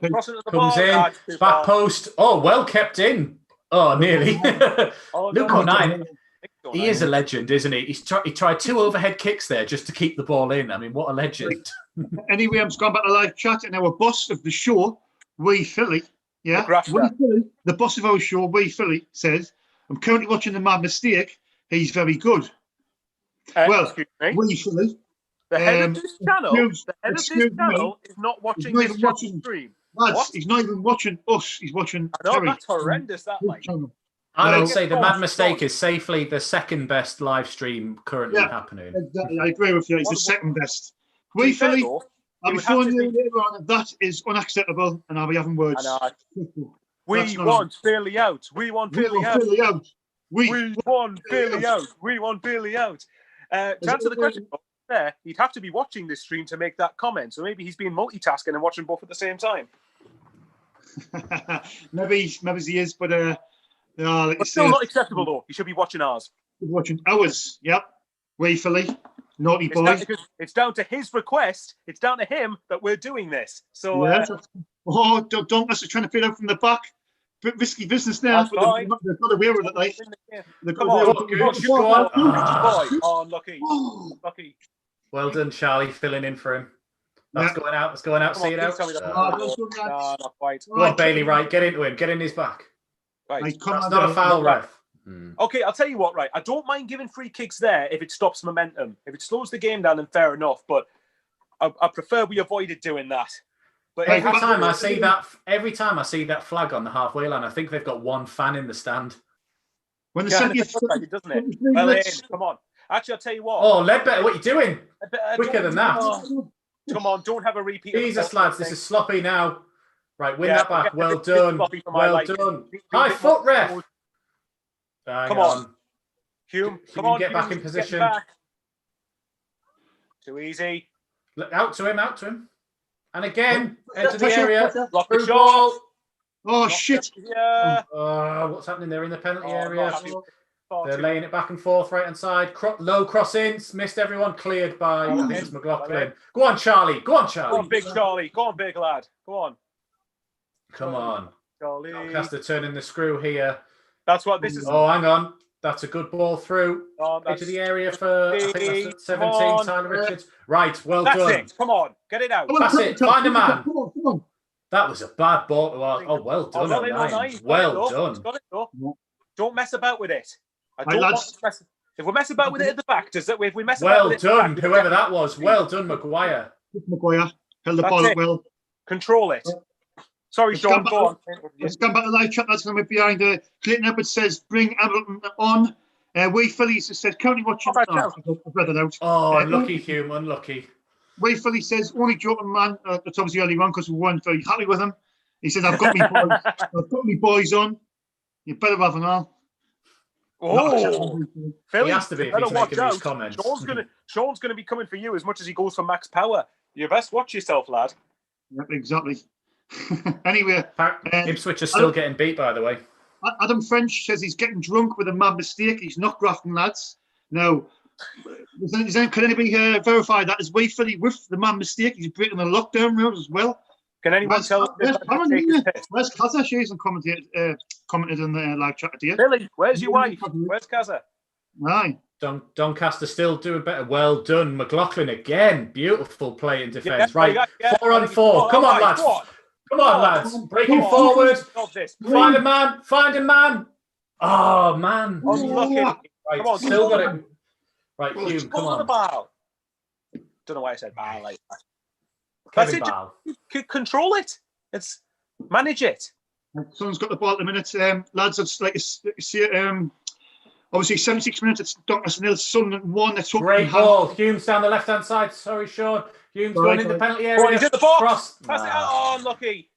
Comes in, back post. Oh, well kept in. Oh, nearly. Luke O'Neill. He is a legend, isn't he? He tried 2 overhead kicks there just to keep the ball in. I mean, what a legend. Anyway, I'm just going back to live chat, and our boss of the show, Wee Philly, Yeah. Grafter. The boss of our show, Wee Philly, says, I'm currently watching The Mad Mistake. He's very good. Well, Excuse me. Wee Philly. The head of this channel, excuse me, is not watching not this even watching- stream. Lads, What? he's not even watching us. He's watching I know, Terry. that's horrendous, that, like. I No. would say the Go Mad on, Mistake go on. is safely the second best live stream currently Yeah. happening. Exactly. I agree with you. He's the What- second best. To be Wee fair, Philly, though, I'll it be would have showing to you be- later on. That is unacceptable, and I'll be having words. We That's not- want Philly out. We want We Philly want out. Philly out. We want Billy out. We want Billy out. To answer the question, there, he'd have to be watching this stream to make that comment. So maybe he's been multitasking and watching both at the same time. maybe he is, but like But still not acceptable, though. He should be watching ours. watching ours. Yep. Wee Philly, naughty boy. It's down to his request. It's down to him that we're doing this. So Yes. Doncaster trying to fit out from the back. Bit risky business now. That's fine. They've got away with it, like. They've got Come away on, with it. good, Go on. boy. Oh, lucky. Lucky. Well done, Charlie, filling in for him. That's Yeah. going out. That's going out. Come See on, it please out. tell me that. Oh, Not quite. Go on, Bailey. Right, get into him. Get in his back. Right. Like, come That's on, not a foul, ref. Okay, I'll tell you what, right? I don't mind giving free kicks there if it stops momentum. If it slows the game down, then fair enough. But I prefer we avoided doing that. But Every time I see that flag on the halfway line, I think they've got one fan in the stand. When the yeah, second it looks like it, doesn't it? Well, Ian, come on. Actually, I'll tell you what. Oh, Ledbetter, what are you doing? Quicker Don't- than that. oh, come on, don't have a repeat. of the Jesus, football lads, this thing. is sloppy now. Right, win Yeah, that back. yeah, Well it's done. sloppy for my Well liking. done. Be a High bit foot, more ref. composed. Hang Come on. Hume, come on, get back Hume, in get position. back. Too easy. Look, out to him. And again, into the Pressure, area. pressure. Block the Through shot. ball. Oh, shit. Yeah. What's happening there in the penalty area? Far They're too- laying it back and forth, right hand side. Low crossings, missed everyone. Cleared by I think it's McLaughlin. Go on, Charlie. Go on, Go Charlie. on, big Charlie. Go on, big lad. Go on, Come on. Charlie. Doncaster turning the screw here. That's what this is. Oh, hang on. That's a good ball through into the area for I think that's 17. on. Tyler Richards. Right, well That's done. it. Come on, get it out. That's it. Find a man. Come on. That was a bad ball to our. Oh, well done, got it, on no, nine. he's got Well it, though. done. He's got it, though. Yeah. Don't mess about with it. I Right, don't lads. want to mess. If we mess about with it at the back, does that? If we mess about Well with it done, at the back, whoever that was. Well done, Maguire. Maguire held the That's ball up it. well. control it. Sorry, Let's Sean. go Go on. Let's come back to the live chat. That's going to be behind Clayton Edwards says, bring Hamilton on. Wee Phillies says, currently watching. Oh, right, I've read it out. Oh, unlucky, Hume, unlucky. Wee Philly says, only joking, man. That's obviously early on because we weren't very happy with him. He says, I've got me boys. I've got me boys on. You better have an all. Oh, Philly, He has to be if better he's watch making out. these comments. Sean's gonna be coming for you as much as he goes for max power. You best watch yourself, lad. Yep, exactly. Anyway, Ipswich are still getting beat, by the way. Adam French says he's getting drunk with a mad mistake. He's not grafting, lads. Now, can anybody verify that? Is Wee Philly with the mad mistake? He's breaking the lockdown rules as well. Can anyone tell us? Where's Kaza? She hasn't commented in the live chat today. Billy, where's your wife? Where's Kaza? Aye. Doncaster still doing better. Well done. McLaughlin again. Beautiful play in defence. Yeah, right. yeah, 4 on 4. Come on, lads. Come on, lads. Breaking forward. Find a man. Find a man. Oh, man. Right, come on, still got it. Right, Hume, come on. Don't know why I said Bale like that. Kevin That's Bale. it. Control it. It's manage it. Someone's got the ball at the minute. Lads, it's like obviously 76 minutes. It's Doncaster nil, Sunderland 1. Let's hope Great ball. Hume's down the left-hand side. Sorry, Sean. Hume's going in the penalty area. He's in the box. Cross. Pass it out. Oh, unlucky.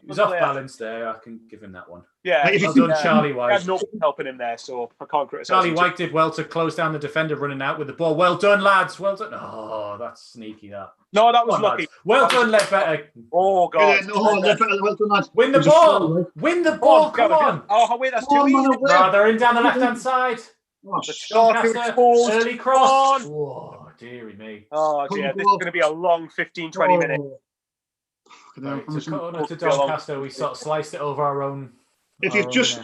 He's off balance there. I can give him that one. Yeah. Well done, Charlie White. I had no helping him there, so I can't criticize Charlie him. White did well to close down the defender running out with the ball. Well done, lads. Well done. Oh, that's sneaky, that. No, that was lucky. Well done, Ledbetter. Oh, God. Well done, lads. Win the ball. Win the ball. Come on. Oh, wait, that's too easy. No, they're in down the left-hand side. Early cross. Oh, dearie me. Oh, dear. This is going to be a long 15, 20 minutes. Right, to Doncaster, we sort of sliced it over our own. If you've just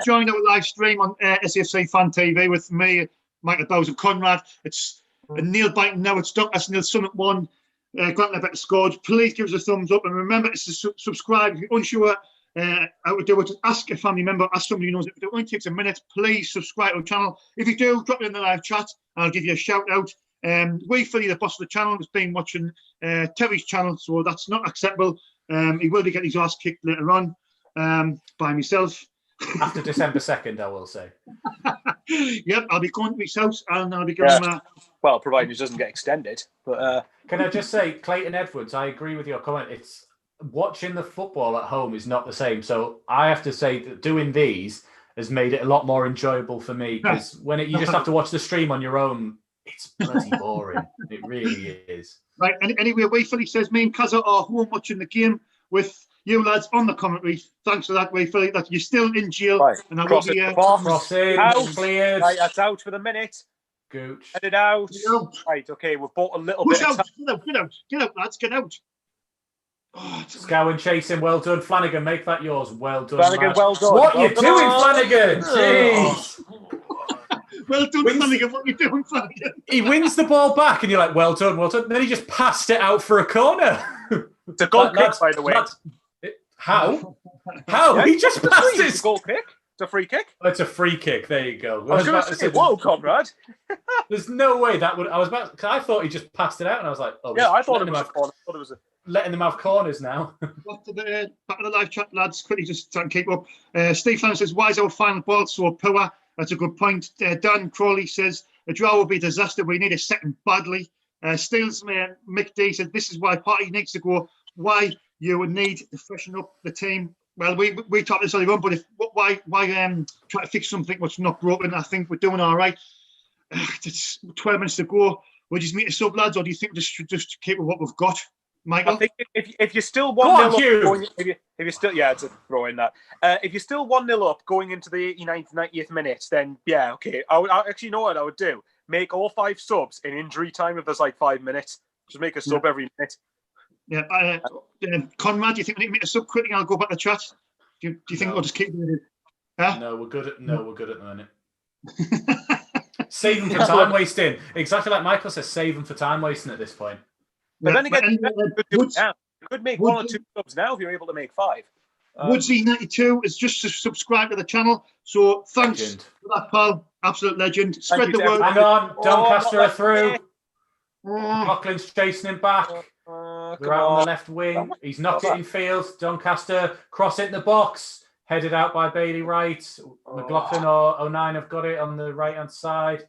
joined our live stream on SFC Fan TV with me, Michael Bowes and Conrad, it's a nail biting now. It's Doncaster nil, Summit 1. Grant Levitt scored. Please give us a thumbs up and remember to subscribe. If you're unsure how to do it, ask a family member, ask somebody who knows it. If it only takes a minute, please subscribe to the channel. If you do, drop it in the live chat and I'll give you a shout out. We Philly, the boss of the channel, has been watching Terry's channel, so that's not acceptable. He will be getting his ass kicked later on by myself. After December 2nd, I will say. Yep, I'll be going to his house and I'll be giving him well, provided it doesn't get extended. But can I just say, Clayton Edwards, I agree with your comment. It's watching the football at home is not the same. So I have to say that doing these has made it a lot more enjoyable for me, because when you just have to watch the stream on your own, it's bloody boring. It really is. Right, anyway, Philly says, me and Kazza are home watching the game with you lads on the commentary. Thanks for that, Philly. That you're still in jail, right. And I will be crossing, out, cleared. Right, that's out for the minute. Gooch. Headed out. Yeah. Right, okay, we've bought a little Push bit out. of time. Get out, lads, get out. Oh, Scowen chasing, well done. Flanagan, make that yours. Well done, Flanagan, lad. well done. What well you done. doing, Flanagan? Jeez. Well done, Flanagan. What are you doing, Flanagan? He wins the ball back, and you're like, well done, well done. Then he just passed it out for a corner. It's a goal kick, by the way. How? How? Yeah, He just passed it. It's a goal kick. It's a free kick. Oh, it's a free kick. There you go. I was going to say, whoa, Conrad. There's no way that would. I thought he just passed it out, and I was like, oh, yeah, I thought it was a corner. I thought it was a... letting them have corners now. Back to the live chat, lads. Quickly, just try and keep up. Steve Flanagan says, "Why is our final ball so poor?" That's a good point. Dan Crawley says, "A draw would be a disaster. We need a second badly." Steele's Mick D said, "This is why Party needs to go. Why you would need to freshen up the team." Well, we talked this earlier on, but why try to fix something what's not broken? I think we're doing all right. It's 12 minutes to go. We just meet a sub, lads, or do you think we should just keep with what we've got, Michael? I think if you're still 1-0 up, if you're still it's a throw in that. If you're still 1-0 up going into the 89th, 90th minute, then yeah, okay. I actually know what I would do. Make all 5 subs in injury time if there's like 5 minutes. Just make a sub every minute. Yeah, Conrad, do you think we need to make a sub quickly? I'll go back to chat. Do you think we'll just keep doing it? Huh? No, we're good at the minute. Save them for time wasting. Exactly like Michael says, save them for time wasting at this point. But then again, you could make 1 or 2 subs now if you're able to make 5. Woodsy92 is just to subscribe to the channel. So thanks for that, pal. Absolute legend. Spread the word. Hang on, Doncaster are through. Coughlin's chasing him back. We're out on the left wing. He's knocked it in field. Doncaster cross it in the box. Headed out by Bailey Wright. McLaughlin or O'Neill have got it on the right-hand side.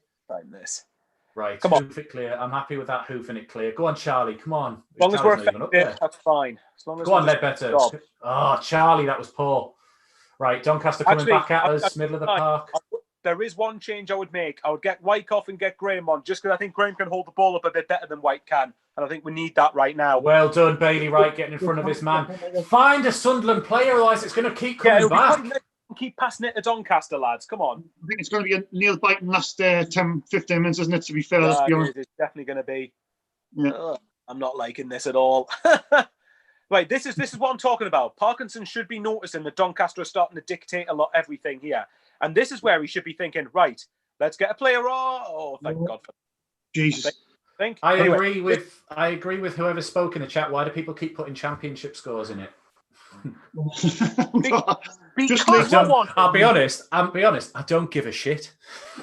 Right, come on. Hoof it clear. I'm happy with that hoofing it clear. Go on, Charlie. Come on. As long as we're effective, that's fine. Go on, Ledbetter. Oh, Charlie, that was poor. Right, Doncaster coming back at us, middle of the park. There is one change I would make. I would get Wyckoff and get Graham on, just because I think Graham can hold the ball up a bit better than White can. And I think we need that right now. Well done, Bailey Wright, getting in front of his man. Find a Sunderland player, otherwise it's going to keep coming back. Keep passing it to Doncaster, lads. Come on. I think it's going to be a nail biting last 10, 15 minutes, isn't it, to be fair? Let's be honest. It's definitely going to be. Yeah. I'm not liking this at all. Right, this is what I'm talking about. Parkinson should be noticing that Doncaster are starting to dictate everything here. And this is where he should be thinking, right, let's get a player on. Oh, thank God. Jesus. I agree with whoever spoke in the chat. Why do people keep putting championship scores in it? I'll be honest. I don't give a shit.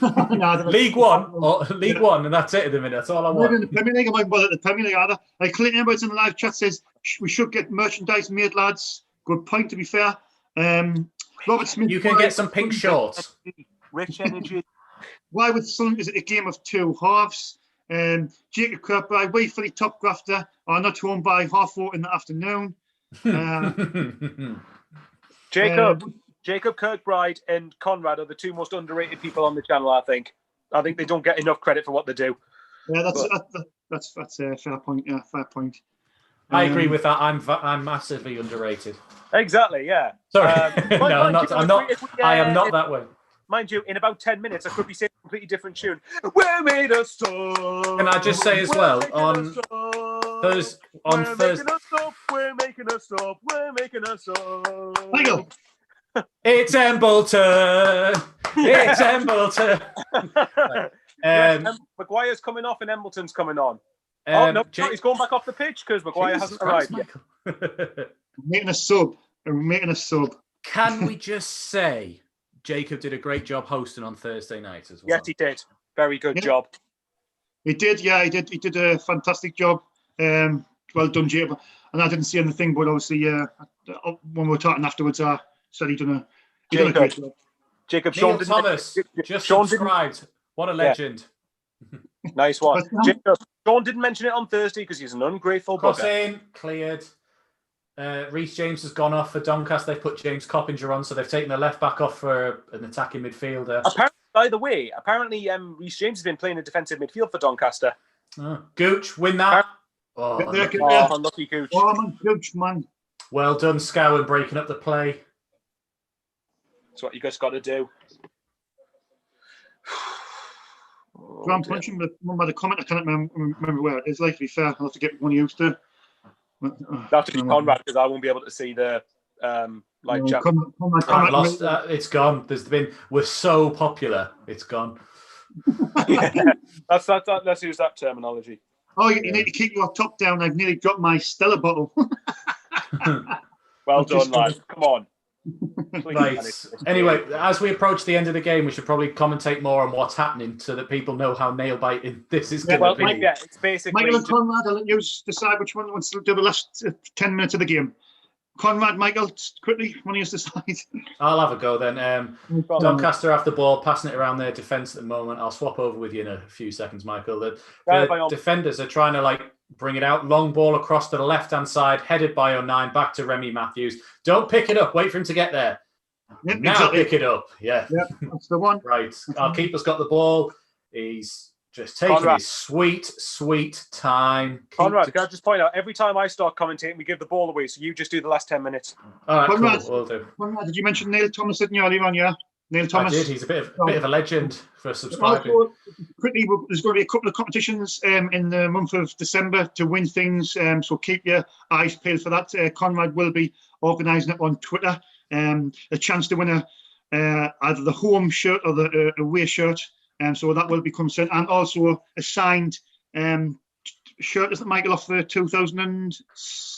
League One, and that's it at the minute. That's all I want. The Premier League, I might bother the Premier League either. Like Clinton Edwards in the live chat says, we should get merchandise made, lads. Good point, to be fair. Robert Smith. You can get some pink shorts. Rich energy. Why with Sun is it a game of 2 halves? Jacob Kirkbride, way for the top grafter, are not home by 4:30 in the afternoon. Jacob Kirkbride and Conrad are the 2 most underrated people on the channel, I think. I think they don't get enough credit for what they do. Yeah, that's a fair point. Yeah, fair point. I agree with that. I'm massively underrated. Exactly. Yeah. Sorry. No, I'm not. I am not that way. Mind you, in about 10 minutes, I could be saying a completely different tune. We're made of stone. Can I just say as well, on Thursday... We're making us up. We're making us up. Michael. It's Embleton. It's Embleton. Maguire's coming off and Embleton's coming on. No, he's going back off the pitch because Maguire hasn't arrived yet. Making a sub. Can we just say Jacob did a great job hosting on Thursday night as well? Yes, he did. Very good job. He did, yeah, he did a fantastic job. Well done, Jacob. And I didn't see anything, but obviously, when we were talking afterwards, I said he done a great job. Jacob, Neil Thomas just subscribed. What a legend. Yeah. Nice one. Jacob, Sean didn't mention it on Thursday because he's an ungrateful bugger. Cleared. Reece James has gone off for Doncaster. They've put James Coppinger on, so they've taken the left back off for an attacking midfielder. By the way, Reece James has been playing a defensive midfield for Doncaster. Gooch, win that. Unlucky Gooch. Gooch, man. Well done, Scowen, breaking up the play. That's what you guys got to do. I'm punching the comment. I can't remember where it is. Like, to be fair, I'll have to get one used to. You'll have to be Conrad because I won't be able to see the live chat. Lost. It's gone. We're so popular. It's gone. Let's use that terminology. Oh, you need to keep your top down. I've nearly dropped my Stella bottle. Well done, lad. Come on. Right. Anyway, as we approach the end of the game, we should probably commentate more on what's happening so that people know how nail-biting this is going to be. It's basically... Michael and Conrad, I'll let you decide which one wants to do the last 10 minutes of the game. Conrad, Michael, quickly, one of you decide. I'll have a go then. Doncaster have the ball, passing it around their defence at the moment. I'll swap over with you in a few seconds, Michael. The defenders are trying to bring it out. Long ball across to the left-hand side, headed by O'Nien, back to Remy Matthews. Don't pick it up. Wait for him to get there. Yep, now exactly. Pick it up. Yeah. Yep, that's the one. Right. Our keeper's got the ball. He's just taking his sweet time. Conrad, can I just point out, every time I start commentating, we give the ball away, so you just do the last 10 minutes. All right, Conrad, cool. We'll do. Conrad, did you mention Neil Thomas, didn't you, earlier on, yeah? Neil Thomas. I did. He's a bit of a legend for subscribing. Also, quickly, there's going to be a couple of competitions in the month of December to win things, so keep your eyes peeled for that. Conrad will be organising it on Twitter. A chance to win either the home shirt or the away shirt. So that will become sent, and also a signed shirt, isn't it, Michael, off the 2000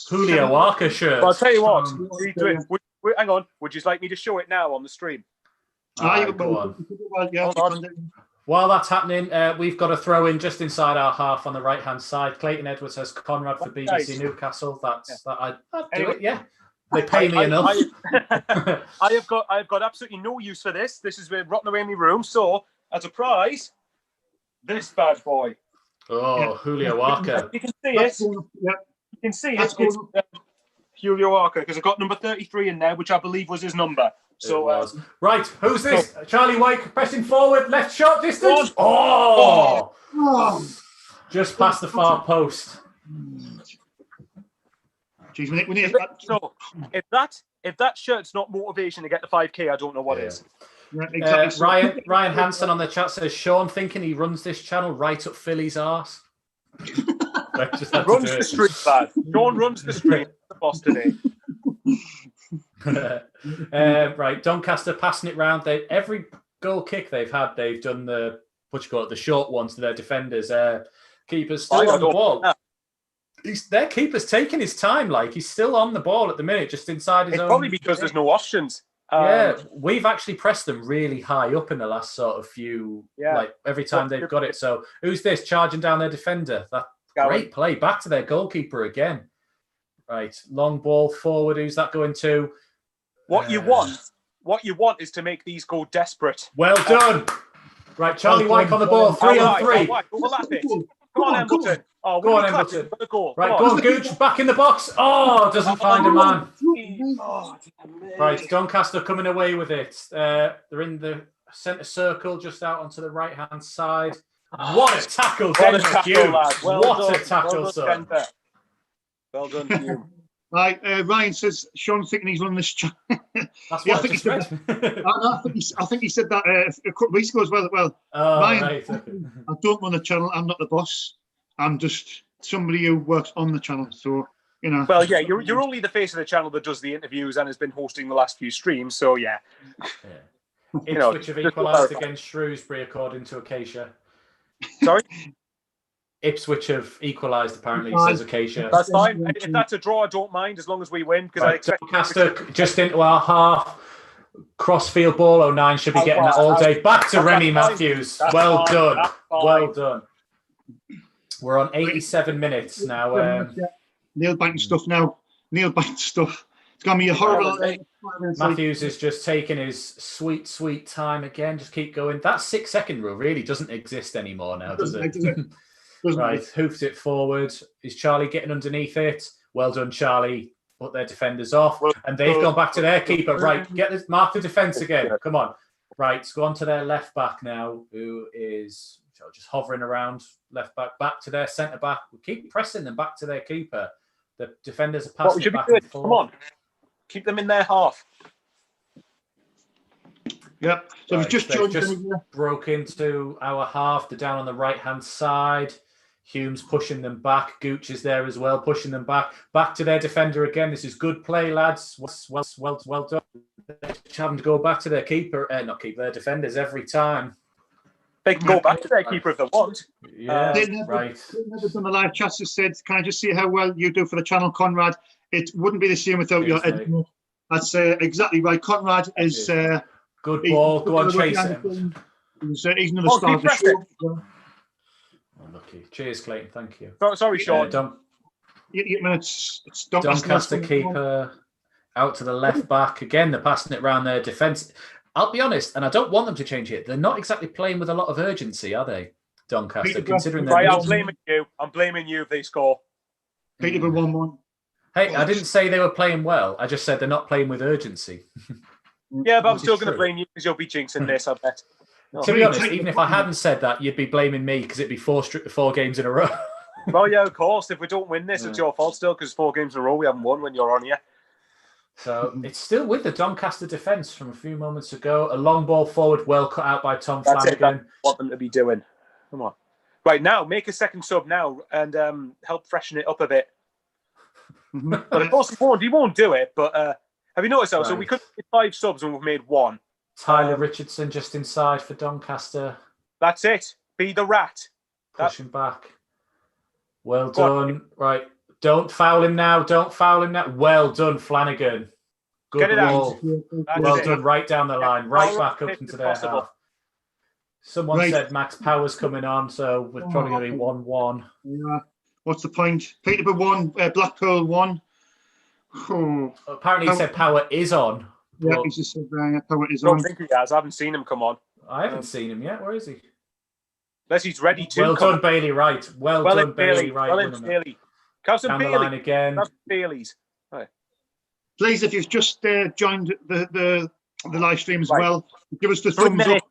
Julio Walker shirt. Well, I'll tell you what. Hang on. Would you like me to show it now on the stream? Go on. While that's happening, we've got a throw in just inside our half on the right hand side. Clayton Edwards has Conrad for BBC Newcastle. I'd do it. Yeah, they pay me enough. I have got absolutely no use for this. This is rotting away in my room. So as a prize, this bad boy. Julio Walker. You can see it. You can see it. It's Julio Walker because I got number 33 in there, which I believe was his number. So right, who's this? Charlie White pressing forward, left shot distance. Just past the far post. Jeez, we need so if that shirt's not motivation to get the 5K, I don't know what is. Yeah, exactly. Ryan Hansen on the chat says Sean thinking he runs this channel right up Philly's arse. Runs the street, lad. Sean runs the street. The boss today. Right, Doncaster passing it round. Every goal kick they've had, they've done the short ones to their defenders. Keeper's still on the ball. Their keeper's taking his time. He's still on the ball at the minute, just inside his own. Probably because there's no options. We've actually pressed them really high up in the last sort of few. Every time they've got it. So who's this charging down their defender? That great play back to their goalkeeper again. Right, long ball forward. Who's that going to? What you want is to make these go desperate. Well done. Right, Charlie White on the ball, 3 on 3. Overlap it. Come on, Embleton. Go on, Embleton. Right, go on, Gooch, back in the box. Doesn't find a man. Right, Doncaster coming away with it. They're in the centre circle, just out onto the right-hand side. What a tackle, Denver Hughes. What a tackle, son. Well done to you. Right, Ryan says Sean's thinking he's on this channel. That's what I think he said. I think he said that a couple of weeks ago as well. Ryan, right. I don't run the channel. I'm not the boss. I'm just somebody who works on the channel. So Well, yeah, you're only the face of the channel that does the interviews and has been hosting the last few streams. So yeah. Ipswich have equalised against Shrewsbury, according to Acacia. Sorry. Ipswich have equalised, apparently, says Acacia. That's fine. If that's a draw, I don't mind, as long as we win, because I expect... Doncaster just into our half. Crossfield ball, 09 should be getting that all day. Back to Remy Matthews. Well done. Well done. We're on 87 minutes now. Nail biting stuff now. Nail biting stuff. It's going to be a horrible... Matthews is just taking his sweet, sweet time again. Just keep going. That 6-second rule really doesn't exist anymore now, does it? Right, hoofs it forward. Is Charlie getting underneath it? Well done, Charlie. Put their defenders off. And they've gone back to their keeper. Right, mark the defence again. Come on. Right, let's go on to their left back now, who is just hovering around left back to their centre back. We keep pressing them back to their keeper. The defenders are passing it back and forth. Come on. Keep them in their half. Yep. So we've just broke into our half. They're down on the right-hand side. Hume's pushing them back. Gooch is there as well, pushing them back. Back to their defender again. This is good play, lads. Well done. They're having to go back to their keeper, their defenders every time. They can go back to their keeper if they want. Yeah, right. On the live chat just said, can I just see how well you do for the channel, Conrad? It wouldn't be the same without your editing. That's exactly right. Conrad is... good ball. Go on, chase him. He's another star of the show. Lucky. Cheers, Clayton. Thank you. Sorry, Sean. It's Doncaster keeper out to the left back. Again, they're passing it around their defence. I'll be honest, and I don't want them to change it. They're not exactly playing with a lot of urgency, are they, Doncaster? Considering they're right, I'm blaming you if they score. Peterborough 1-1. Hey, I didn't say they were playing well. I just said they're not playing with urgency. Yeah, but I'm still going to blame you because you'll be jinxing this, I bet. To be honest, even if I hadn't said that, you'd be blaming me because it'd be four games in a row. Well, yeah, of course. If we don't win this, it's your fault still because 4 games in a row we haven't won when you're on here. So it's still with the Doncaster defence from a few moments ago. A long ball forward, well cut out by Tom Flanagan. That's what them to be doing. Come on. Right, now, make a second sub now and help freshen it up a bit. But of course he won't do it, but have you noticed that? Right. So we could have 5 subs and we've made 1. Tyler Richardson just inside for Doncaster. That's it. Be the rat. Pushing back. Well done. Right. Don't foul him now. Well done, Flanagan. Good ball. Well done. Right down the line. Right back up into their half. Someone said Max Power's coming on, so we're probably going to be 1-1. Yeah. What's the point? Peterborough 1, Blackpool 1. Oh. Apparently he said Power is on. Yeah, he's just said Power is on. I on. don't think he has. I haven't seen him come on. I haven't seen him yet. Where is he? Unless he's ready to. Well done, Bailey Wright. Well done, Bailey Wright. Well done, Bailey. Down the line again. That's Bailey's. Right. Please, if you've just joined the live stream as well, give us the thumbs up.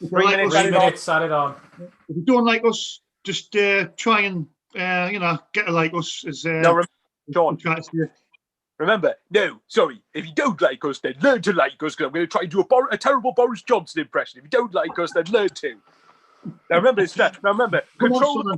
3 minutes, add it on. If you don't like us, just try and get to like us. No, Sean. Remember, if you don't like us, then learn to like us, because I'm going to try and do a terrible Boris Johnson impression. If you don't like us, then learn to. Now remember, control the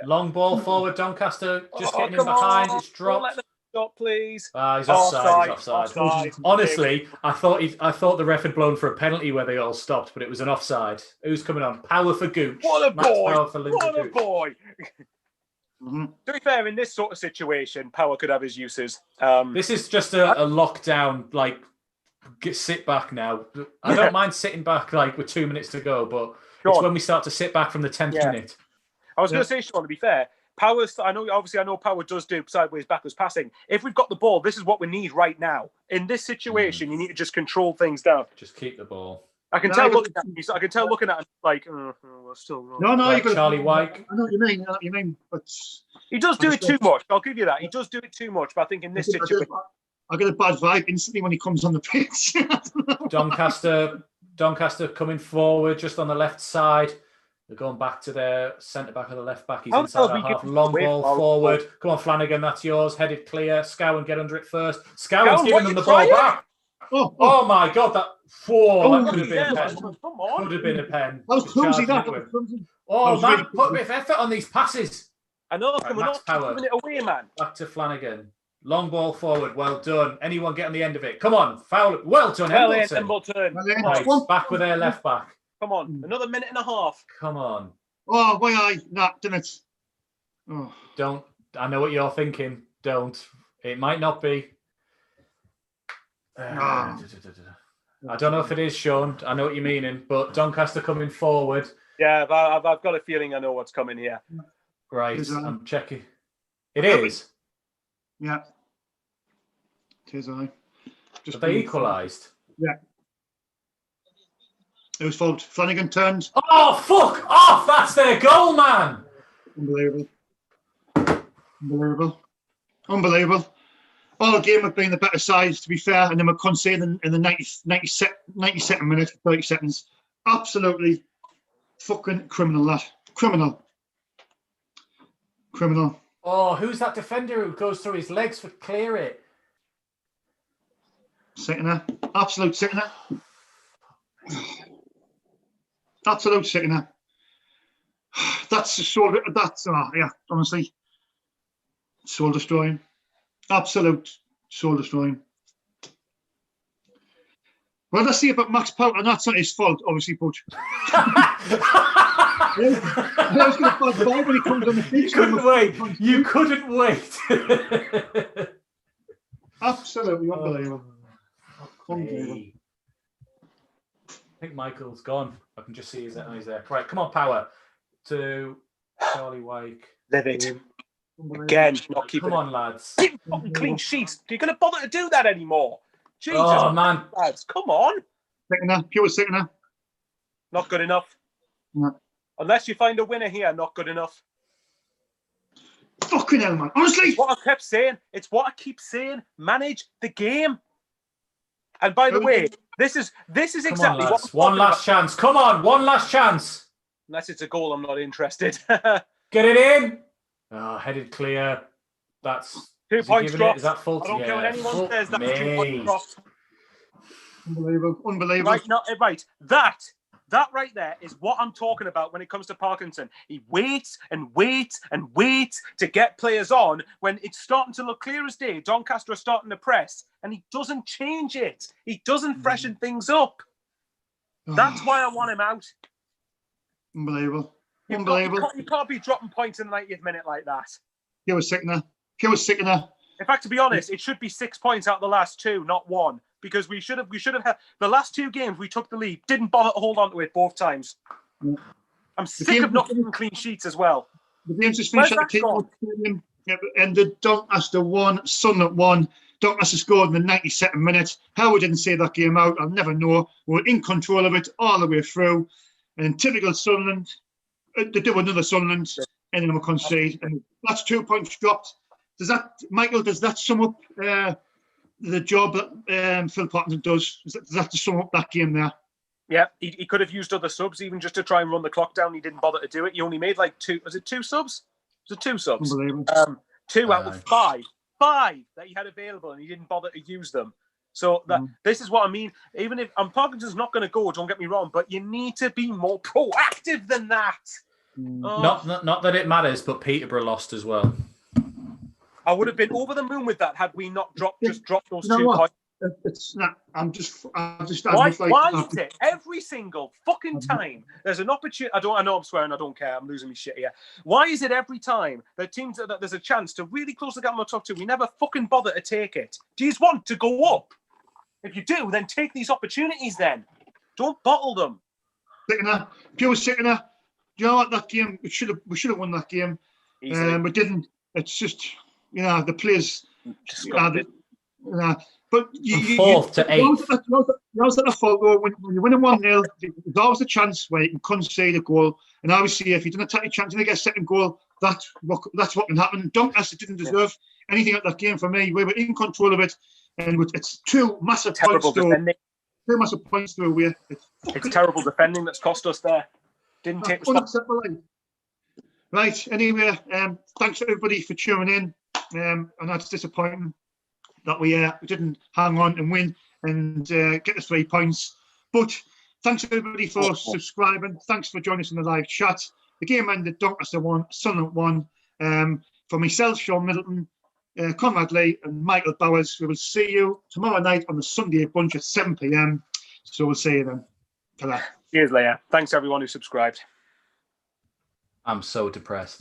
long ball forward, Doncaster just getting in behind. It's dropped. Stop, please. He's offside. Honestly, I thought the ref had blown for a penalty where they all stopped, but it was an offside. Who's coming on? Power for Gooch. What a boy! To be fair, in this sort of situation, Power could have his uses. This is just a lockdown, sit back now. I don't mind sitting back with 2 minutes to go, but it's when we start to sit back from the 10th minute. I was going to say, Sean, to be fair, I know Power does do sideways, backwards passing. If we've got the ball, this is what we need right now. In this situation, you need to just control things down. Just keep the ball. I can tell looking at him, we're still wrong. No, you got Charlie White. I know what you mean, but he does do it too much. I'll give you that. He does do it too much, but I think in this situation, I get a bad vibe instantly when he comes on the pitch. Doncaster coming forward just on the left side. They're going back to their centre back or the left back. He's inside our half. Long ball forward. Come on, Flanagan, that's yours. Headed clear. Scowen, get under it first. Scowen's giving them the ball back. Oh my God, that could have been a pen. Could have been a pen. That was clumsy. Oh, man, put a bit of effort on these passes. I know, we're not giving it away, man. Back to Flanagan. Long ball forward, well done. Anyone get on the end of it? Come on, foul it. Well done, Embleton. Embleton. Right, back with their left back. Come on, another minute and a half. Come on. Oh, why I? Nah, didn't it? Oh. Don't. I know what you're thinking. Don't. It might not be. I don't know if it is, Sean. I know what you're meaning, but Doncaster coming forward. Yeah, I've got a feeling I know what's coming here. Right, I'm checking. It is. Yeah. Tis I. Have they equalised? Yeah. It was fault. Flanagan turned. Oh, fuck off! That's their goal, man! Unbelievable. All game have been the better side, to be fair, and then we're conceding in the 92nd minute, 30 seconds. Absolutely fucking criminal, that. Criminal. Oh, who's that defender who goes through his legs for clear it? Sickener. Absolute sickener. Absolute sickener. Yeah, honestly, soul destroying. Absolute soul destroying. Well, let's see about Max Power, and that's not his fault, obviously, but I was going to find ball when he comes on the pitch. You couldn't wait. Absolutely unbelievable. I think Michael's gone. I can just see he's there. Right, come on, Power. To Charlie Wyke. Live it. Again, not keeping. Come on, lads. Fucking clean sheets. Are you going to bother to do that anymore? Jesus, man. Lads, come on. Sickener, pure sickener. Not good enough. No. Unless you find a winner here, not good enough. Fucking hell, man. Honestly. What I kept saying. It's what I keep saying. Manage the game. And by the way, this is exactly on, what. One last chance. Come on, one last chance. Unless it's a goal, I'm not interested. Get it in. Oh, headed clear. That's 2 points dropped. Is that full? I don't care what anyone says. That's 2 points dropped. Unbelievable. Right. That right there is what I'm talking about when it comes to Parkinson. He waits and waits and waits to get players on when it's starting to look clear as day. Doncaster are starting to press, and he doesn't change it. He doesn't freshen things up. That's why I want him out. Unbelievable. You can't be dropping points in the 90th minute like that. Pure sickener. In fact, to be honest, it should be 6 points out of the last two, not one. Because we should have had the last two games we took the lead, didn't bother to hold on to it both times. Yeah. I'm sick of not getting clean sheets as well. The game's just finished at the Stadium. Ended Doncaster 1, Sunderland 1. Doncaster scored in the 92nd minute. How we didn't say that game out, I'll never know. We were in control of it all the way through. And typical Sunderland, they do another Sunderland, and then we concede. And that's 2 points dropped. Does that sum up the job that Phil Parkinson does? Does that sum up that game there? Yeah, he could have used other subs even just to try and run the clock down. He didn't bother to do it. He only made like two. Was it 2 subs? Was it 2 subs? 2 out of 5 that he had available, and he didn't bother to use them. So this is what I mean. Even if Parkinson's not going to go, don't get me wrong, but you need to be more proactive than that. Not that it matters, but Peterborough lost as well. I would have been over the moon with that had we not dropped those 2 points. It's not. Why is it every single fucking time there's an opportunity? I know I'm swearing. I don't care. I'm losing my shit here. Why is it every time that teams that there's a chance to really close the gap on the top 2, we never fucking bother to take it? Do you want to go up? If you do, then take these opportunities. Then don't bottle them. Pure sickener. Do you know what, that game? We should have won that game. We didn't. It's just the players. But fourth to 8th. Now's the fault though. When you're winning 1-0, there's always a chance where you can concede a goal. And obviously, if you don't take a chance and they get a second goal, that's what can happen. Doncaster didn't deserve anything at that game for me. We were in control of it, and it's 2 massive points. 2 massive points to away. It's terrible defending that's cost us there. Didn't take responsibility. Right. Anyway, thanks everybody for tuning in. And that's disappointing that we didn't hang on and win and get the 3 points. But thanks everybody for subscribing. Thanks for joining us in the live chat. The game ended Doncaster 1, Sunderland 1. For myself, Sean Middleton, Conrad Lee and Michael Bowers, we will see you tomorrow night on the Sunday Bunch at 7 p.m. So we'll see you then. Ta-ra. Cheers, Leah. Thanks everyone who subscribed. I'm so depressed.